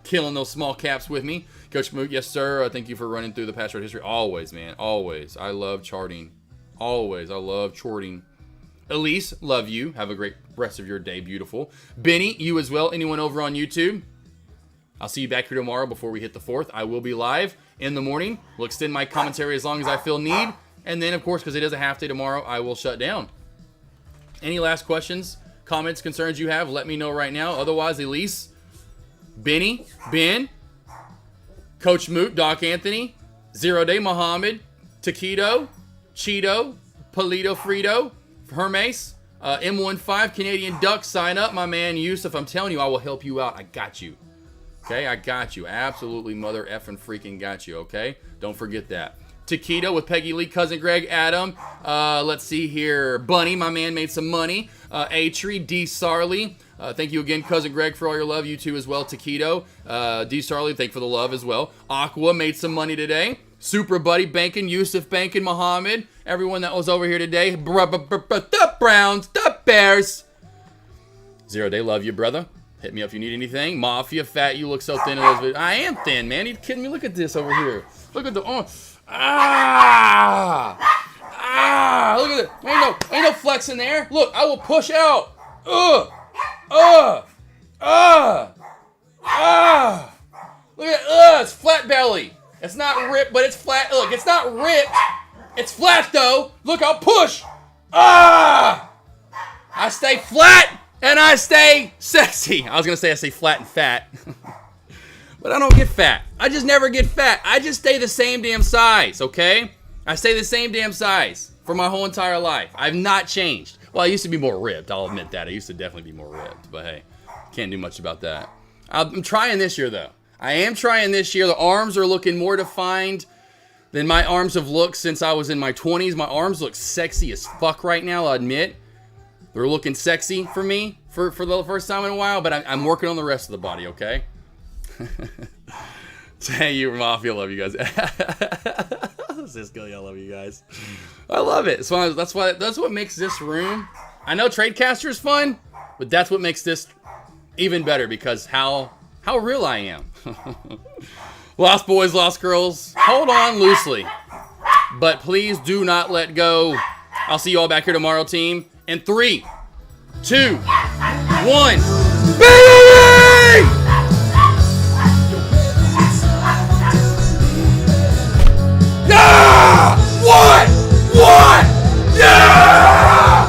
[SPEAKER 7] Killing those small caps with me. Coach Moot, yes, sir. Thank you for running through the past chart history. Always, man. Always. I love charting. Always. I love charting. Elise, love you. Have a great rest of your day, beautiful. Benny, you as well. Anyone over on YouTube? I'll see you back here tomorrow before we hit the 4th. I will be live in the morning. We'll extend my commentary as long as I feel need. And then, of course, because it is a half day tomorrow, I will shut down. Any last questions, comments, concerns you have, let me know right now. Otherwise, Elise, Benny, Ben, Coach Moot, Doc Anthony, Zero Day Muhammad, Taquito, Cheeto, Polito Frito, Hermes, M15, Canadian Duck, sign up, my man Yusuf. I'm telling you, I will help you out. I got you. Okay, I got you. Absolutely mother effing freaking got you, okay? Don't forget that. Taquito with Peggy Lee, Cousin Greg, Adam. Let's see here. Bunny, my man, made some money. A-Tree, D. Sarley. Thank you again, Cousin Greg, for all your love. You too as well, Taquito. D. Sarley, thank you for the love as well. Aqua made some money today. Super Buddy Bankin, Yusuf Bankin, Muhammad. Everyone that was over here today. The Browns, the Bears. Zero Day, love you, brother. Hit me up if you need anything. Mafia, fat, you look so thin in those videos. I am thin, man. Are you kidding me? Look at this over here. Look at the... Look at it. Ain't no flex in there. Look, I will push out. Look at it's flat belly. It's not ripped, but it's flat. Look, it's not ripped. It's flat though. Look, I'll push. I stay flat and I stay sexy. I was gonna say I stay flat and fat. But I don't get fat. I just never get fat. I just stay the same damn size, okay? I stay the same damn size for my whole entire life. I've not changed. Well, I used to be more ripped. I'll admit that. I used to definitely be more ripped. But hey, can't do much about that. I'm trying this year, though. I am trying this year. The arms are looking more defined than my arms have looked since I was in my 20s. My arms look sexy as fuck right now, I'll admit. They're looking sexy for me for the first time in a while. But I'm working on the rest of the body, okay? Hey, you Mafia, love you guys. Cisco, I love you guys. I love it. So that's what makes this room. I know Tradecaster is fun, but that's what makes this even better because how real I am. Lost boys, lost girls. Hold on loosely, but please do not let go. I'll see you all back here tomorrow, team. In 3, 2, 1. Baby! Yeah! What? Yeah!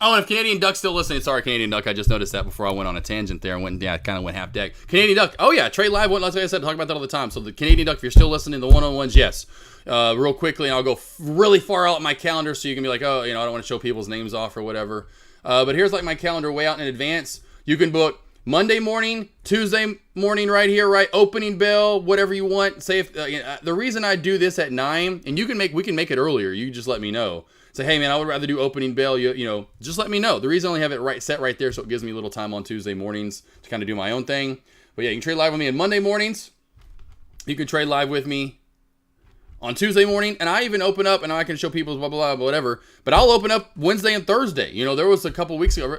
[SPEAKER 7] Oh, and if Canadian Duck's still listening, sorry, Canadian Duck. I just noticed that before I went on a tangent there and kind of went half deck. Canadian Duck. Oh, yeah. Trade Live. Like I said, talk about that all the time. So the Canadian Duck, if you're still listening, the one-on-ones, yes. Real quickly, and I'll go really far out in my calendar so you can be like, oh, I don't want to show people's names off or whatever. But here's like my calendar way out in advance. You can book Monday morning, Tuesday morning right here, right? Opening bell, whatever you want. Say if the reason I do this at 9, and we can make it earlier. You just let me know. Say, hey man, I would rather do opening bell. Just let me know. The reason I only have it set right there, so it gives me a little time on Tuesday mornings to kind of do my own thing. But yeah, you can trade live with me on Monday mornings. You can trade live with me on Tuesday morning, and I even open up, and I can show people blah, blah, blah, whatever, but I'll open up Wednesday and Thursday. You know, there was a couple weeks ago,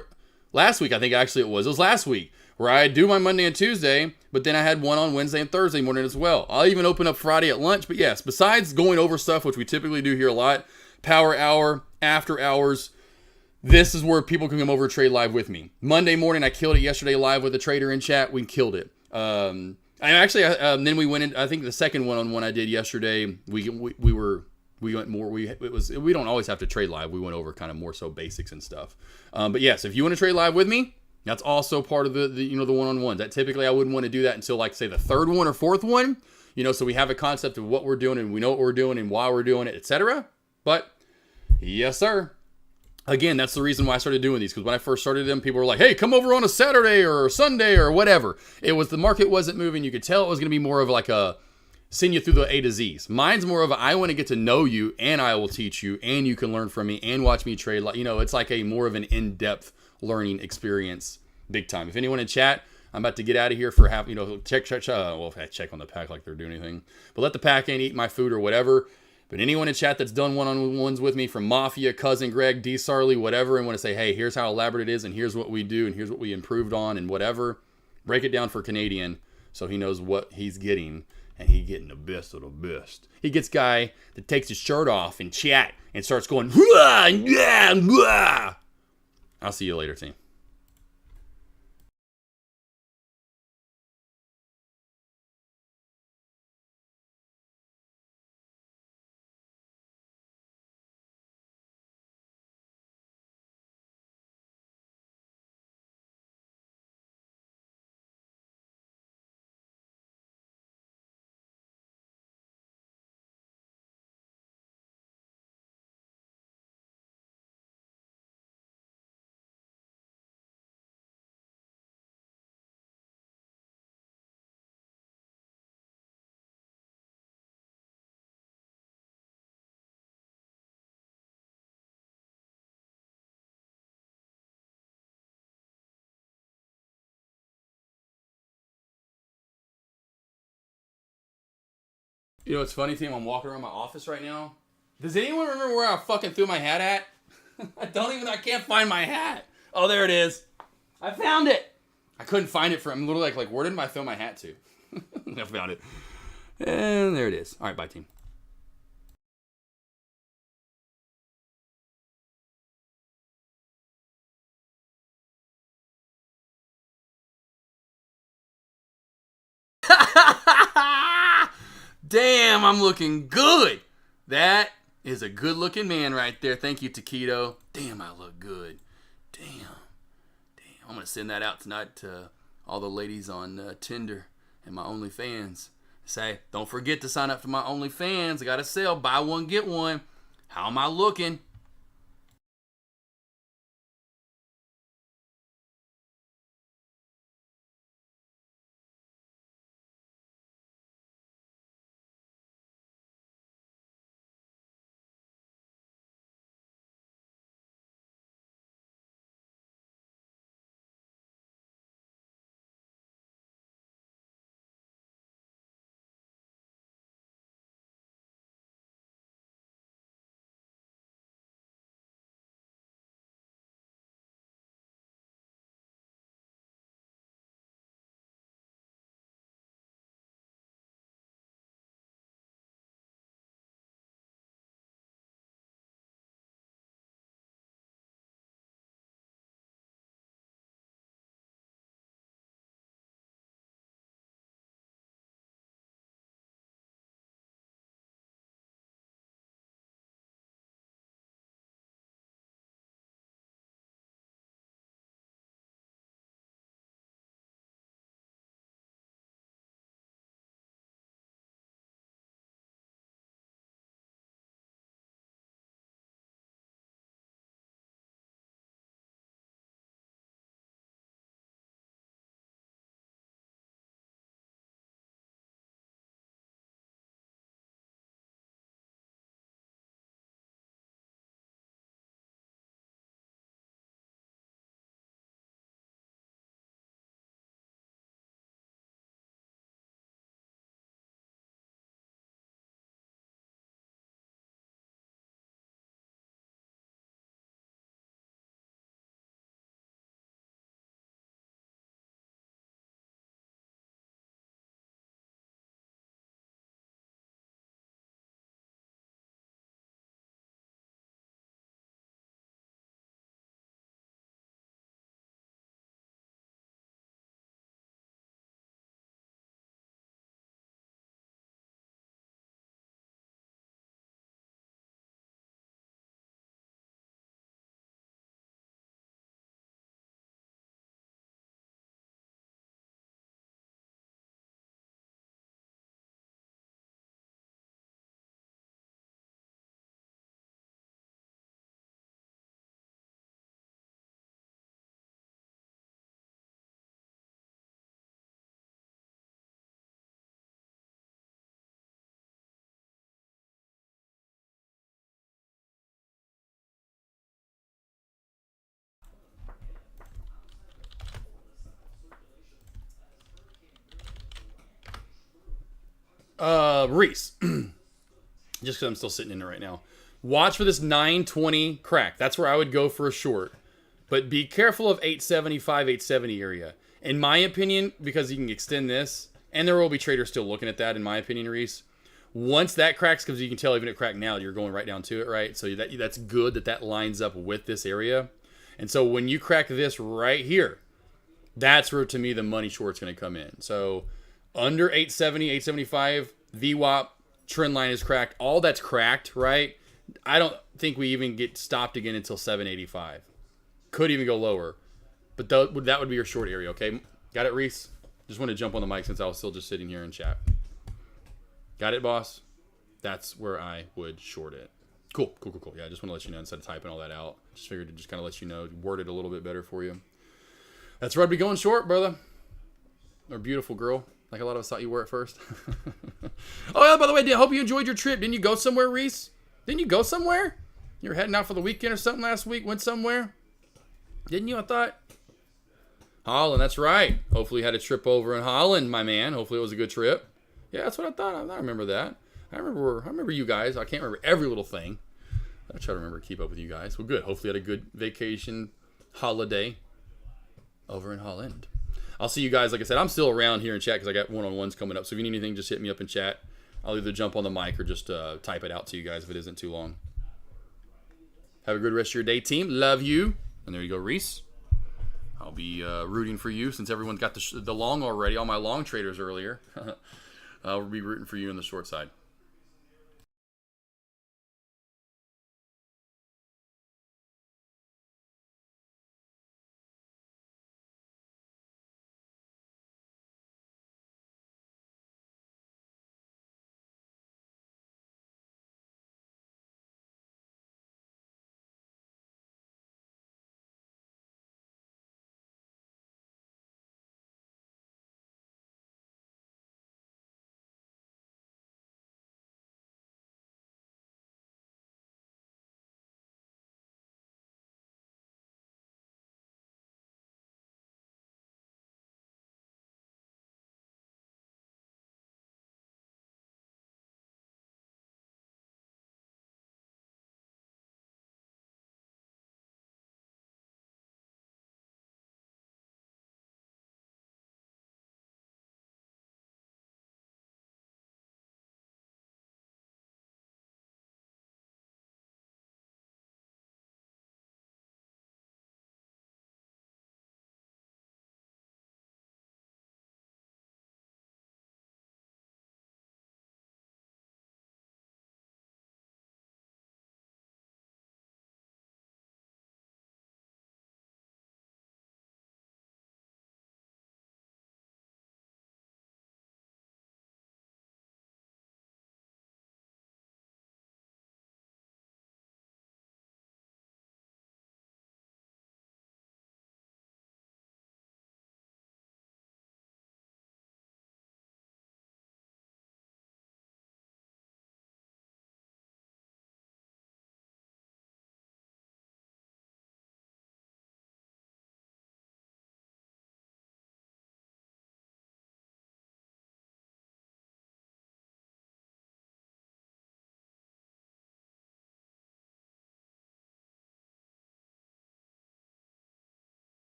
[SPEAKER 7] last week, I think actually it was last week, where I do my Monday and Tuesday, but then I had one on Wednesday and Thursday morning as well. I'll even open up Friday at lunch, but yes, besides going over stuff, which we typically do here a lot, power hour, after hours, this is where people can come over and trade live with me. Monday morning, I killed it yesterday live with a trader in chat. We killed it. And actually, then we went in. I think the second one-on-one I did yesterday, we went more. We don't always have to trade live. We went over kind of more so basics and stuff. But yes, if you want to trade live with me, that's also part of the one-on-ones. That typically I wouldn't want to do that until like say the third one or fourth one. You know, so we have a concept of what we're doing and we know what we're doing and why we're doing it, etc. But yes, sir. Again, that's the reason why I started doing these, because when I first started them, people were like, hey, come over on a Saturday or a Sunday or whatever. It was, the market wasn't moving. You could tell it was going to be more of like a send you through the A to Z's. Mine's more of a, I want to get to know you and I will teach you and you can learn from me and watch me trade. Like, you know, it's like a more of an in-depth learning experience big time. If anyone in chat, I'm about to get out of here for half, you know, check on the pack like they're doing anything. But let the pack in, eat my food or whatever. But anyone in chat that's done one-on-ones with me, from Mafia, Cousin Greg, D. Sarley, whatever, and want to say, hey, here's how elaborate it is, and here's what we do, and here's what we improved on, and whatever, break it down for Canadian so he knows what he's getting, and he getting the best of the best. He gets guy that takes his shirt off in chat and starts going, "Hua, yeah, hua." I'll see you later, team. You know, it's funny, team. I'm walking around my office right now. Does anyone remember where I fucking threw my hat at? I can't find my hat. Oh, there it is. I found it. I couldn't find it I'm literally like, where did I throw my hat to? I found it. And there it is. All right, bye, team. Damn, I'm looking good. That is a good looking man right there. Thank you, Taquito. Damn, I look good. Damn. I'm going to send that out tonight to all the ladies on Tinder and my OnlyFans. Say, don't forget to sign up for my OnlyFans. I got a sale. Buy one, get one. How am I looking? Reese. Just because I'm still sitting in it right now. Watch for this 920 crack. That's where I would go for a short. But be careful of 875, 870 area. In my opinion, because you can extend this, and there will be traders still looking at that, in my opinion, Reese. Once that cracks, because you can tell even at crack now, you're going right down to it, right? So that's good that lines up with this area. And so when you crack this right here, that's where, to me, the money short's going to come in. So under 870, 875, VWAP, trend line is cracked. All that's cracked, right? I don't think we even get stopped again until 785. Could even go lower. But that would be your short area, okay? Got it, Reese? Just want to jump on the mic since I was still just sitting here in chat. Got it, boss? That's where I would short it. Cool. Yeah, I just want to let you know instead of typing all that out. Just figured to just kind of let you know, word it a little bit better for you. That's where I'd be going short, brother. Or beautiful girl, like a lot of us thought you were at first. Oh, yeah, by the way, I hope you enjoyed your trip. Didn't you go somewhere, Reese? Didn't you go somewhere? You were heading out for the weekend or something last week? Went somewhere? Didn't you, I thought? Holland, that's right. Hopefully you had a trip over in Holland, my man. Hopefully it was a good trip. Yeah, that's what I thought. I remember that. I remember you guys. I can't remember every little thing. I try to remember to keep up with you guys. Well, good. Hopefully you had a good vacation holiday over in Holland. I'll see you guys. Like I said, I'm still around here in chat because I got one-on-ones coming up. So if you need anything, just hit me up in chat. I'll either jump on the mic or just type it out to you guys if it isn't too long. Have a good rest of your day, team. Love you. And there you go, Reese. I'll be rooting for you since everyone's got the long already. All my long traders earlier. I'll be rooting for you on the short side.